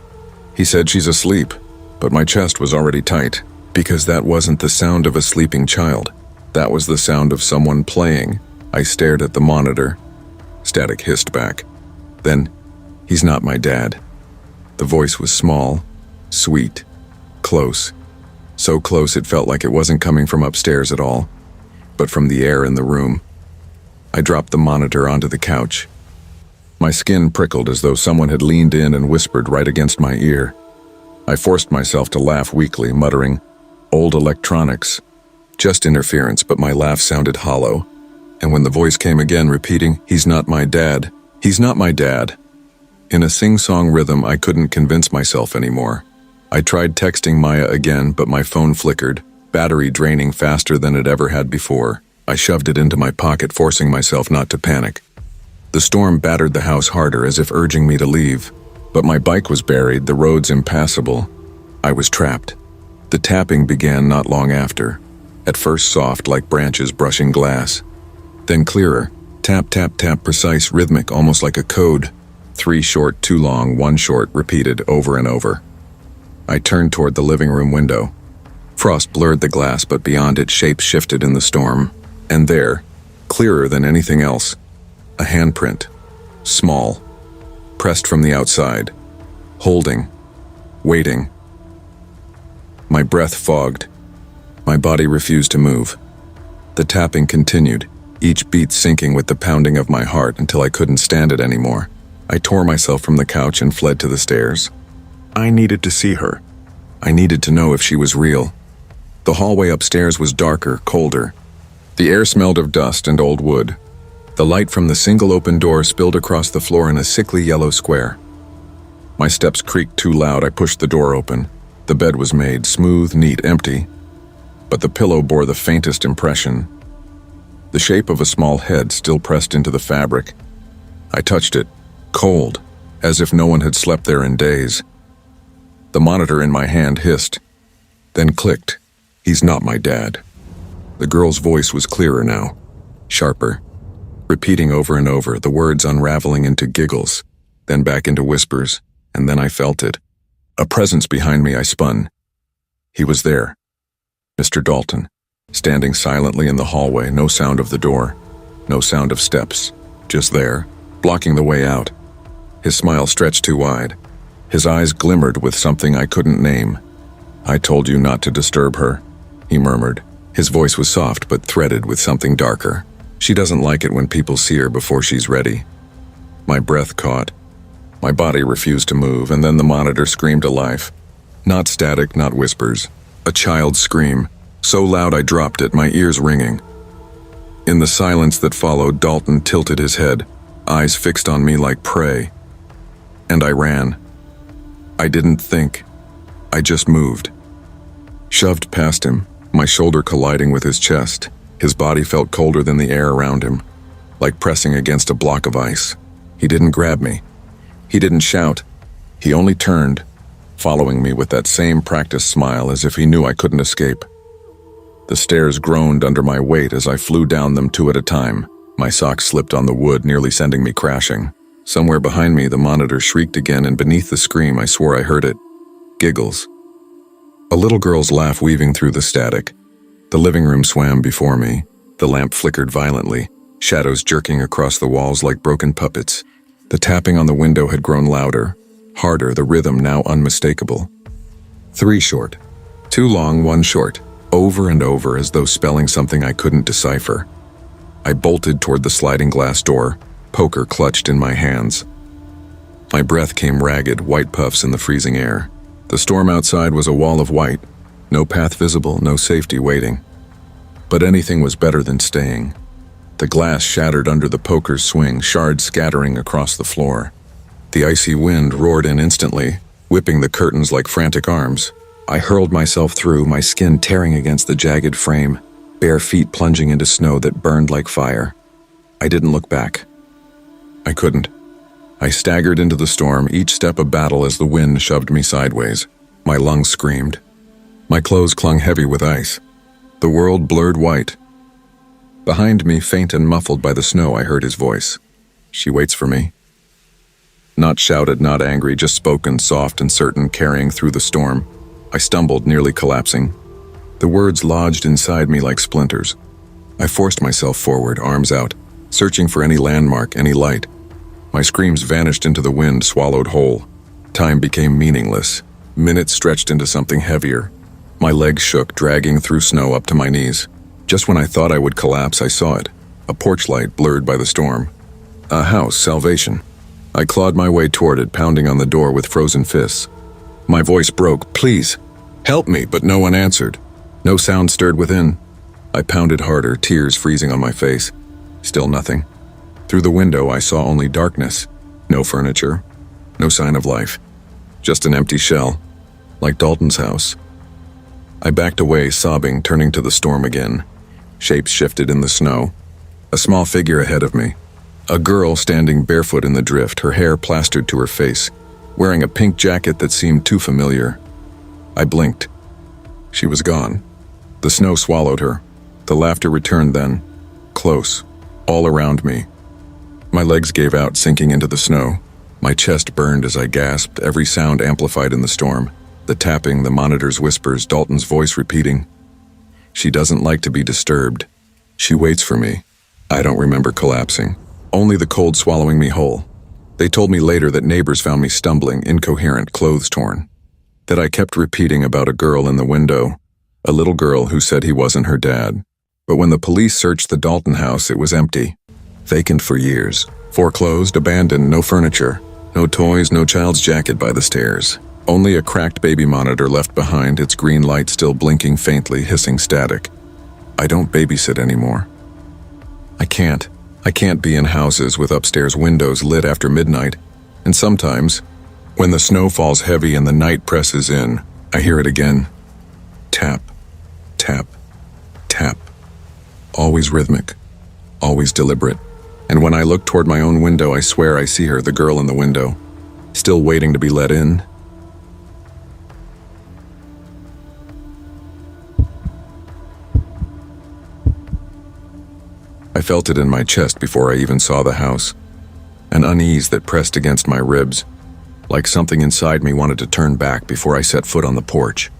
He said she's asleep, but my chest was already tight, because that wasn't the sound of a sleeping child. That was the sound of someone playing. I stared at the monitor. Static hissed back. Then, "He's not my dad." The voice was small, sweet, close. So close it felt like it wasn't coming from upstairs at all, but from the air in the room. I dropped the monitor onto the couch. My skin prickled as though someone had leaned in and whispered right against my ear. I forced myself to laugh weakly, muttering, "Old electronics." Just interference, but my laugh sounded hollow. And when the voice came again, repeating, "He's not my dad. He's not my dad." In a sing-song rhythm, I couldn't convince myself anymore. I tried texting Maya again, but my phone flickered, battery draining faster than it ever had before. I shoved it into my pocket, forcing myself not to panic. The storm battered the house harder, as if urging me to leave. But my bike was buried, the roads impassable. I was trapped. The tapping began not long after. At first soft, like branches brushing glass. Then clearer. Tap, tap, tap, precise, rhythmic, almost like a code. 3 short, 2 long, 1 short, repeated over and over. I turned toward the living room window. Frost blurred the glass, but beyond it, shapes shifted in the storm. And there, clearer than anything else, a handprint. Small. Pressed from the outside. Holding. Waiting. My breath fogged. My body refused to move. The tapping continued, each beat syncing with the pounding of my heart until I couldn't stand it anymore. I tore myself from the couch and fled to the stairs. I needed to see her. I needed to know if she was real. The hallway upstairs was darker, colder. The air smelled of dust and old wood. The light from the single open door spilled across the floor in a sickly yellow square. My steps creaked too loud. I pushed the door open. The bed was made, smooth, neat, empty. But the pillow bore the faintest impression. The shape of a small head still pressed into the fabric. I touched it, cold, as if no one had slept there in days. The monitor in my hand hissed, then clicked. "He's not my dad." The girl's voice was clearer now, sharper, repeating over and over, the words unraveling into giggles, then back into whispers, and then I felt it. A presence behind me. I spun. He was there. Mr. Dalton, standing silently in the hallway, no sound of the door, no sound of steps, just there, blocking the way out. His smile stretched too wide. His eyes glimmered with something I couldn't name. "I told you not to disturb her," he murmured. His voice was soft but threaded with something darker. "She doesn't like it when people see her before she's ready." My breath caught. My body refused to move, and then the monitor screamed alive. Not static, not whispers. A child's scream, so loud I dropped it, my ears ringing. In the silence that followed, Dalton tilted his head, eyes fixed on me like prey. And I ran. I didn't think. I just moved. Shoved past him, my shoulder colliding with his chest. His body felt colder than the air around him, like pressing against a block of ice. He didn't grab me. He didn't shout. He only turned, following me with that same practiced smile as if he knew I couldn't escape. The stairs groaned under my weight as I flew down them 2 at a time. My socks slipped on the wood, nearly sending me crashing. Somewhere behind me, the monitor shrieked again, and beneath the scream, I swore I heard it. Giggles. A little girl's laugh weaving through the static. The living room swam before me. The lamp flickered violently, shadows jerking across the walls like broken puppets. The tapping on the window had grown louder, harder, the rhythm now unmistakable. 3 short, 2 long, 1 short, over and over as though spelling something I couldn't decipher. I bolted toward the sliding glass door, poker clutched in my hands. My breath came ragged, white puffs in the freezing air. The storm outside was a wall of white, no path visible, no safety waiting. But anything was better than staying. The glass shattered under the poker's swing, shards scattering across the floor. The icy wind roared in instantly, whipping the curtains like frantic arms. I hurled myself through, my skin tearing against the jagged frame, bare feet plunging into snow that burned like fire. I didn't look back. I couldn't. I staggered into the storm, each step a battle as the wind shoved me sideways. My lungs screamed. My clothes clung heavy with ice. The world blurred white. Behind me, faint and muffled by the snow, I heard his voice. "She waits for me." Not shouted, not angry, just spoken, soft and certain, carrying through the storm. I stumbled, nearly collapsing. The words lodged inside me like splinters. I forced myself forward, arms out, searching for any landmark, any light. My screams vanished into the wind, swallowed whole. Time became meaningless. Minutes stretched into something heavier. My legs shook, dragging through snow up to my knees. Just when I thought I would collapse, I saw it. A porch light blurred by the storm. A house, salvation. I clawed my way toward it, pounding on the door with frozen fists. My voice broke, "Please, help me," but no one answered. No sound stirred within. I pounded harder, tears freezing on my face. Still nothing. Through the window, I saw only darkness. No furniture. No sign of life. Just an empty shell. Like Dalton's house. I backed away, sobbing, turning to the storm again. Shapes shifted in the snow. A small figure ahead of me. A girl standing barefoot in the drift, her hair plastered to her face, wearing a pink jacket that seemed too familiar. I blinked. She was gone. The snow swallowed her. The laughter returned then. Close. All around me. My legs gave out, sinking into the snow. My chest burned as I gasped, every sound amplified in the storm. The tapping, the monitor's whispers, Dalton's voice repeating. She doesn't like to be disturbed. She waits for me. I don't remember collapsing. Only the cold swallowing me whole. They told me later that neighbors found me stumbling, incoherent, clothes torn. That I kept repeating about a girl in the window, a little girl who said he wasn't her dad. But when the police searched the Dalton house, it was empty. Vacant for years. Foreclosed, abandoned, no furniture. No toys, no child's jacket by the stairs. Only a cracked baby monitor left behind, its green light still blinking faintly, hissing static. I don't babysit anymore. I can't. I can't be in houses with upstairs windows lit after midnight. And sometimes, when the snow falls heavy and the night presses in, I hear it again. Tap, tap, tap. Always rhythmic. Always deliberate. And when I look toward my own window, I swear I see her, the girl in the window, still waiting to be let in. I felt it in my chest before I even saw the house. An unease that pressed against my ribs, like something inside me wanted to turn back before I set foot on the porch.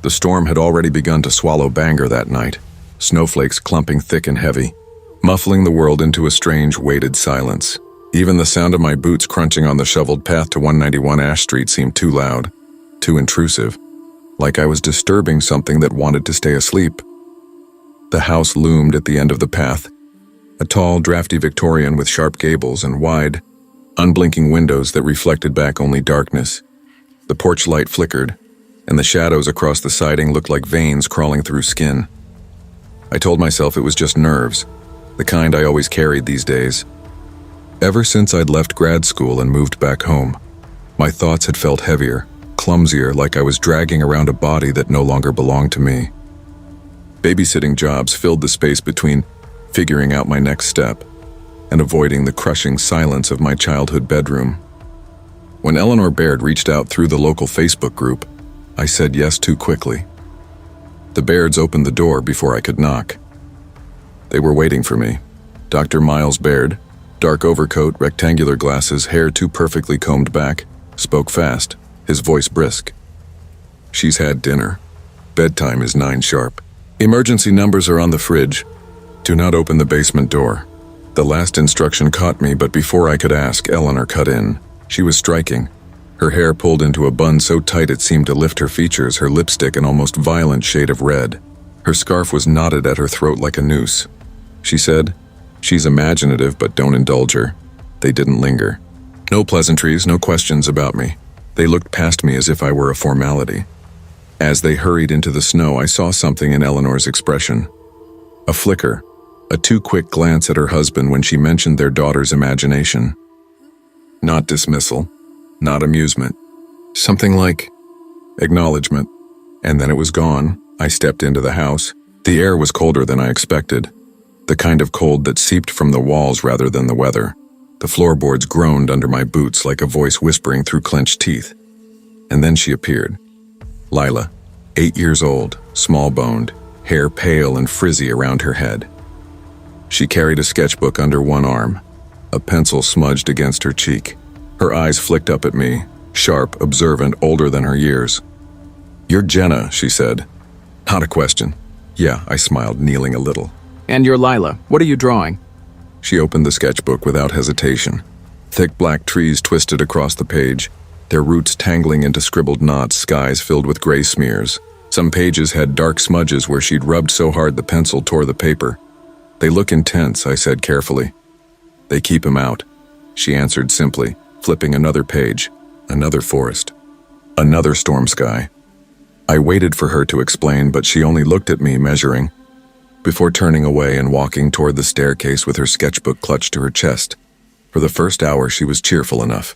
The storm had already begun to swallow Bangor that night, snowflakes clumping thick and heavy, muffling the world into a strange, weighted silence. Even the sound of my boots crunching on the shoveled path to 191 Ash Street seemed too loud, too intrusive, like I was disturbing something that wanted to stay asleep. The house loomed at the end of the path, a tall, drafty Victorian with sharp gables and wide, unblinking windows that reflected back only darkness. The porch light flickered, and the shadows across the siding looked like veins crawling through skin. I told myself it was just nerves, the kind I always carried these days. Ever since I'd left grad school and moved back home, my thoughts had felt heavier, clumsier, like I was dragging around a body that no longer belonged to me. Babysitting jobs filled the space between figuring out my next step and avoiding the crushing silence of my childhood bedroom. When Eleanor Baird reached out through the local Facebook group, I said yes too quickly. The Bairds opened the door before I could knock. They were waiting for me. Dr. Miles Baird, dark overcoat, rectangular glasses, hair too perfectly combed back, spoke fast, his voice brisk. "She's had dinner. Bedtime is 9 sharp. Emergency numbers are on the fridge. Do not open the basement door." The last instruction caught me, but before I could ask, Eleanor cut in. She was striking. Her hair pulled into a bun so tight it seemed to lift her features, her lipstick an almost violent shade of red. Her scarf was knotted at her throat like a noose. She said, "She's imaginative, but don't indulge her." They didn't linger. No pleasantries, no questions about me. They looked past me as if I were a formality. As they hurried into the snow, I saw something in Eleanor's expression. A flicker. A too quick glance at her husband when she mentioned their daughter's imagination. Not dismissal, not amusement. Something like acknowledgement. And then it was gone. I stepped into the house. The air was colder than I expected. The kind of cold that seeped from the walls rather than the weather. The floorboards groaned under my boots like a voice whispering through clenched teeth. And then she appeared. Lila, 8 years old, small-boned, hair pale and frizzy around her head. She carried a sketchbook under one arm, a pencil smudged against her cheek. Her eyes flicked up at me, sharp, observant, older than her years. "You're Jenna," she said. Not a question. "Yeah," I smiled, kneeling a little. "And you're Lila. What are you drawing?" She opened the sketchbook without hesitation. Thick black trees twisted across the page, their roots tangling into scribbled knots, skies filled with gray smears. Some pages had dark smudges where she'd rubbed so hard the pencil tore the paper. "They look intense," I said carefully. "They keep him out," she answered simply, flipping another page. Another forest. Another storm sky. I waited for her to explain, but she only looked at me, measuring, before turning away and walking toward the staircase with her sketchbook clutched to her chest. For the first hour, she was cheerful enough.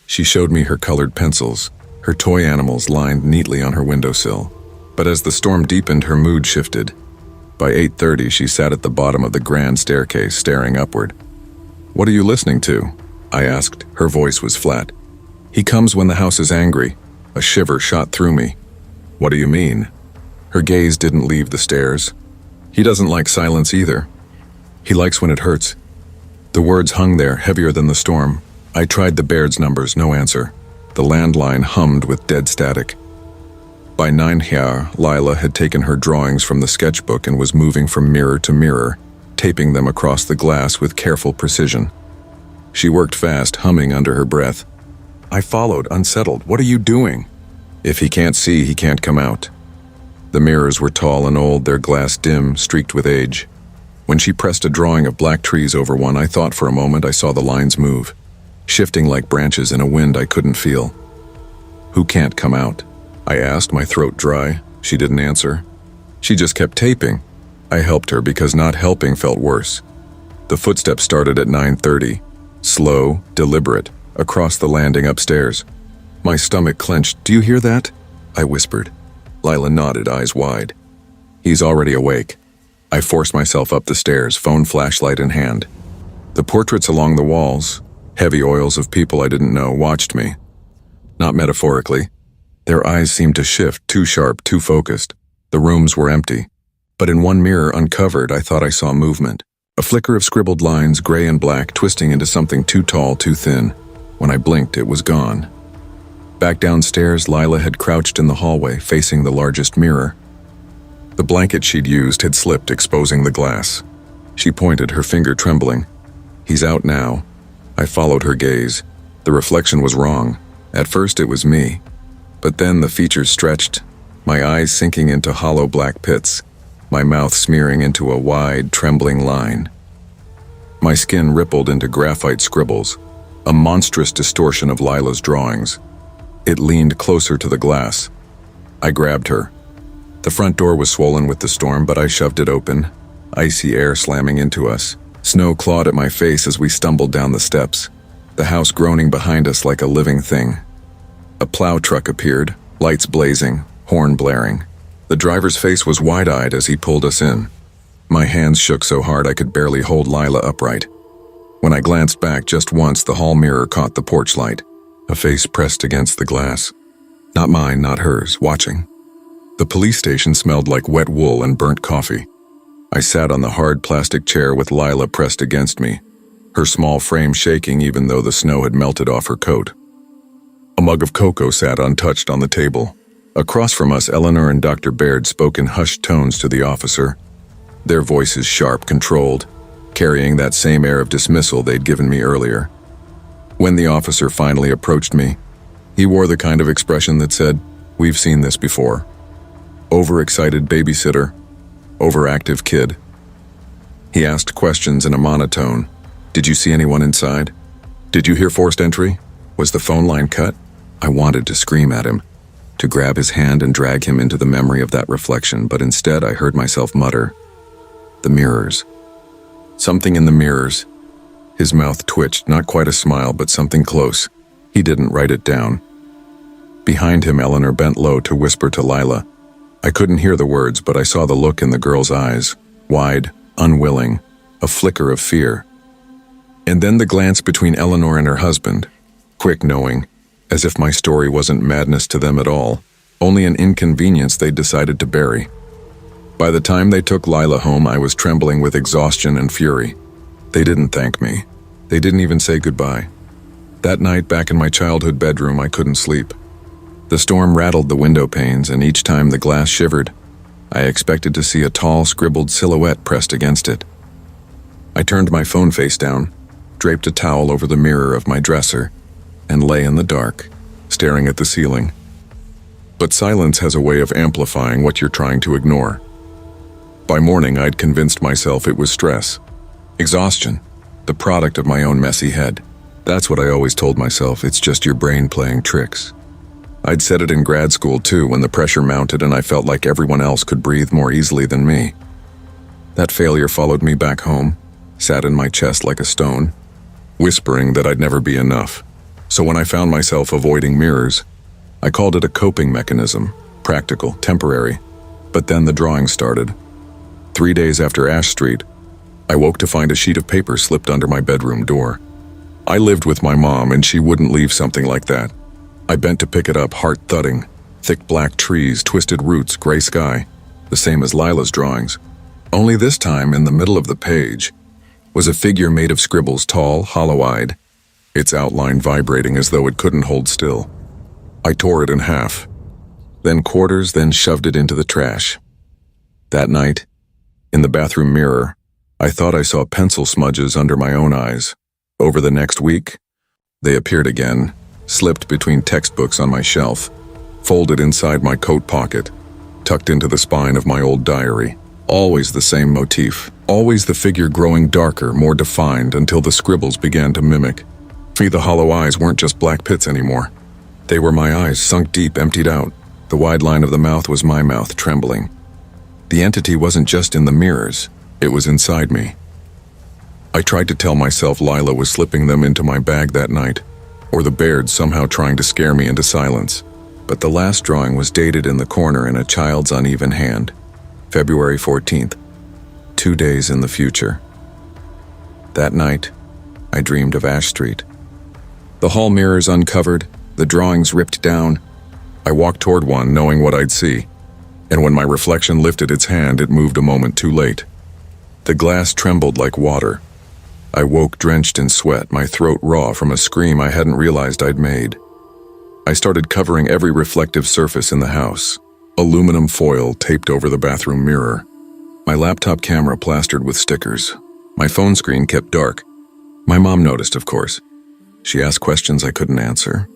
She showed me her colored pencils, her toy animals lined neatly on her windowsill. But as the storm deepened, her mood shifted. By 8:30, she sat at the bottom of the grand staircase, staring upward. "What are you listening to?" I asked. Her voice was flat. "He comes when the house is angry." A shiver shot through me. "What do you mean?" Her gaze didn't leave the stairs. "He doesn't like silence either. He likes when it hurts." The words hung there, heavier than the storm. I tried the Baird's numbers, no answer. The landline hummed with dead static. By 9 p.m, Lila had taken her drawings from the sketchbook and was moving from mirror to mirror, taping them across the glass with careful precision. She worked fast, humming under her breath. I followed, unsettled. "What are you doing?" "If he can't see, he can't come out." The mirrors were tall and old, their glass dim, streaked with age. When she pressed a drawing of black trees over one, I thought for a moment I saw the lines move, shifting like branches in a wind I couldn't feel. "Who can't come out?" I asked, my throat dry. She didn't answer. She just kept taping. I helped her because not helping felt worse. The footsteps started at 9:30, slow, deliberate, across the landing upstairs. My stomach clenched. "Do you hear that?" I whispered. Lila nodded, eyes wide. "He's already awake." I forced myself up the stairs, phone flashlight in hand. The portraits along the walls, heavy oils of people I didn't know, watched me. Not metaphorically. Their eyes seemed to shift, too sharp, too focused. The rooms were empty. But in one mirror, uncovered, I thought I saw movement. A flicker of scribbled lines, gray and black, twisting into something too tall, too thin. When I blinked, it was gone. Back downstairs, Lila had crouched in the hallway, facing the largest mirror. The blanket she'd used had slipped, exposing the glass. She pointed, her finger trembling. "He's out now." I followed her gaze. The reflection was wrong. At first, it was me. But then the features stretched, my eyes sinking into hollow black pits, my mouth smearing into a wide, trembling line. My skin rippled into graphite scribbles, a monstrous distortion of Lila's drawings. It leaned closer to the glass. I grabbed her. The front door was swollen with the storm, but I shoved it open, icy air slamming into us. Snow clawed at my face as we stumbled down the steps, the house groaning behind us like a living thing. A plow truck appeared, lights blazing, horn blaring. The driver's face was wide-eyed as he pulled us in. My hands shook so hard I could barely hold Lila upright. When I glanced back just once, the hall mirror caught the porch light, a face pressed against the glass. Not mine, not hers, watching. The police station smelled like wet wool and burnt coffee. I sat on the hard plastic chair with Lila pressed against me, her small frame shaking even though the snow had melted off her coat. A mug of cocoa sat untouched on the table. Across from us, Eleanor and Dr. Baird spoke in hushed tones to the officer, their voices sharp, controlled, carrying that same air of dismissal they'd given me earlier. When the officer finally approached me, he wore the kind of expression that said, "We've seen this before." Overexcited babysitter, overactive kid. He asked questions in a monotone. "Did you see anyone inside? Did you hear forced entry? Was the phone line cut?" I wanted to scream at him, to grab his hand and drag him into the memory of that reflection, but instead I heard myself mutter, "The mirrors." Something in the mirrors. His mouth twitched, not quite a smile, but something close. He didn't write it down. Behind him, Eleanor bent low to whisper to Lila. I couldn't hear the words, but I saw the look in the girl's eyes, wide, unwilling, a flicker of fear. And then the glance between Eleanor and her husband, quick, knowing, as if my story wasn't madness to them at all, only an inconvenience they'd decided to bury. By the time they took Lila home, I was trembling with exhaustion and fury. They didn't thank me. They didn't even say goodbye. That night, back in my childhood bedroom, I couldn't sleep. The storm rattled the window panes, and each time the glass shivered, I expected to see a tall, scribbled silhouette pressed against it. I turned my phone face down, draped a towel over the mirror of my dresser, and lay in the dark, staring at the ceiling. But silence has a way of amplifying what you're trying to ignore. By morning, I'd convinced myself it was stress, exhaustion, the product of my own messy head. That's what I always told myself, it's just your brain playing tricks. I'd said it in grad school too, when the pressure mounted and I felt like everyone else could breathe more easily than me. That failure followed me back home, sat in my chest like a stone, whispering that I'd never be enough. So when I found myself avoiding mirrors, I called it a coping mechanism, practical, temporary. But then the drawing started. 3 days after Ash Street, I woke to find a sheet of paper slipped under my bedroom door. I lived with my mom and she wouldn't leave something like that. I bent to pick it up, heart thudding. Thick black trees, twisted roots, gray sky, the same as Lila's drawings. Only this time, in the middle of the page, was a figure made of scribbles, tall, hollow-eyed, its outline vibrating as though it couldn't hold still. I tore it in half, then quarters, then shoved it into the trash. That night, in the bathroom mirror, I thought I saw pencil smudges under my own eyes. Over the next week, they appeared again, slipped between textbooks on my shelf, folded inside my coat pocket, tucked into the spine of my old diary. Always the same motif, always the figure growing darker, more defined, until the scribbles began to mimic. The hollow eyes weren't just black pits anymore. They were my eyes, sunk deep, emptied out. The wide line of the mouth was my mouth, trembling. The entity wasn't just in the mirrors, it was inside me. I tried to tell myself Lila was slipping them into my bag that night, or the Bairds somehow trying to scare me into silence. But the last drawing was dated in the corner in a child's uneven hand. February 14th, 2 days in the future. That night, I dreamed of Ash Street. The hall mirrors uncovered, the drawings ripped down. I walked toward one, knowing what I'd see, and when my reflection lifted its hand, it moved a moment too late. The glass trembled like water. I woke drenched in sweat, my throat raw from a scream I hadn't realized I'd made. I started covering every reflective surface in the house. Aluminum foil taped over the bathroom mirror. My laptop camera plastered with stickers. My phone screen kept dark. My mom noticed, of course. She asked questions I couldn't answer.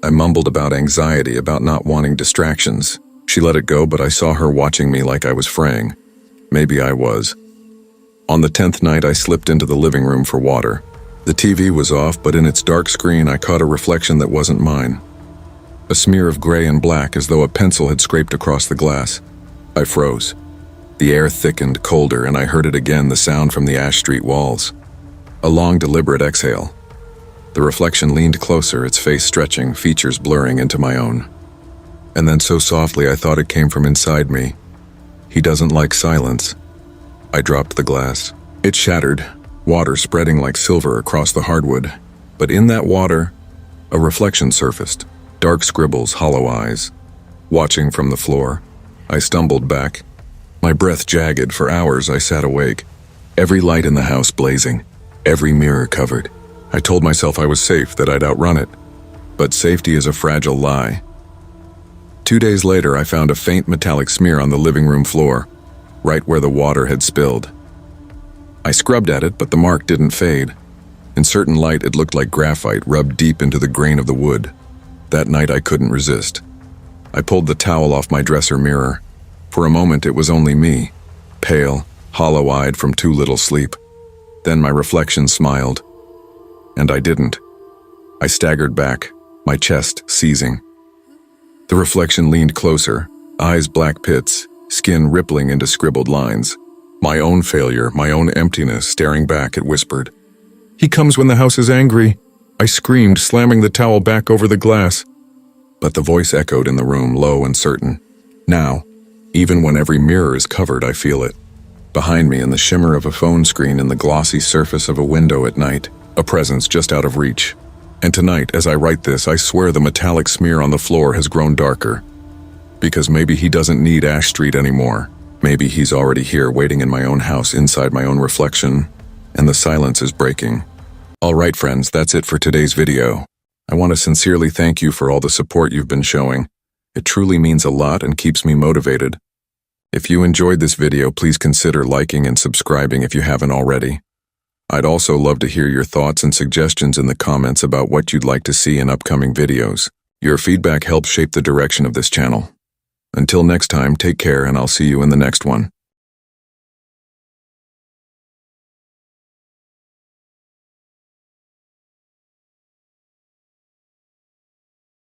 I mumbled about anxiety, about not wanting distractions. She let it go, but I saw her watching me like I was fraying. Maybe I was. On the 10th night, I slipped into the living room for water. The TV was off, but in its dark screen, I caught a reflection that wasn't mine. A smear of gray and black, as though a pencil had scraped across the glass. I froze. The air thickened, colder, and I heard it again, the sound from the Ash Street walls. A long, deliberate exhale. The reflection leaned closer, its face stretching, features blurring into my own. And then so softly I thought it came from inside me. He doesn't like silence. I dropped the glass. It shattered, water spreading like silver across the hardwood. But in that water, a reflection surfaced. Dark scribbles, hollow eyes. Watching from the floor, I stumbled back. My breath jagged. For hours I sat awake. Every light in the house blazing. Every mirror covered. I told myself I was safe, that I'd outrun it. But safety is a fragile lie. 2 days later, I found a faint metallic smear on the living room floor, right where the water had spilled. I scrubbed at it, but the mark didn't fade. In certain light, it looked like graphite rubbed deep into the grain of the wood. That night, I couldn't resist. I pulled the towel off my dresser mirror. For a moment, it was only me, pale, hollow-eyed from too little sleep. Then my reflection smiled. And I didn't. I staggered back, my chest seizing. The reflection leaned closer, eyes black pits, skin rippling into scribbled lines. My own failure, my own emptiness staring back, it whispered. "He comes when the house is angry." I screamed, slamming the towel back over the glass. But the voice echoed in the room, low and certain. Now, even when every mirror is covered, I feel it. Behind me, in the shimmer of a phone screen, in the glossy surface of a window at night, a presence just out of reach. And tonight, as I write this, I swear the metallic smear on the floor has grown darker. Because maybe he doesn't need Ash Street anymore. Maybe he's already here, waiting in my own house, inside my own reflection, and the silence is breaking. All right, friends, that's it for today's video. I want to sincerely thank you for all the support you've been showing. It truly means a lot and keeps me motivated. If you enjoyed this video, please consider liking and subscribing if you haven't already. I'd also love to hear your thoughts and suggestions in the comments about what you'd like to see in upcoming videos. Your feedback helps shape the direction of this channel. Until next time, take care and I'll see you in the next one.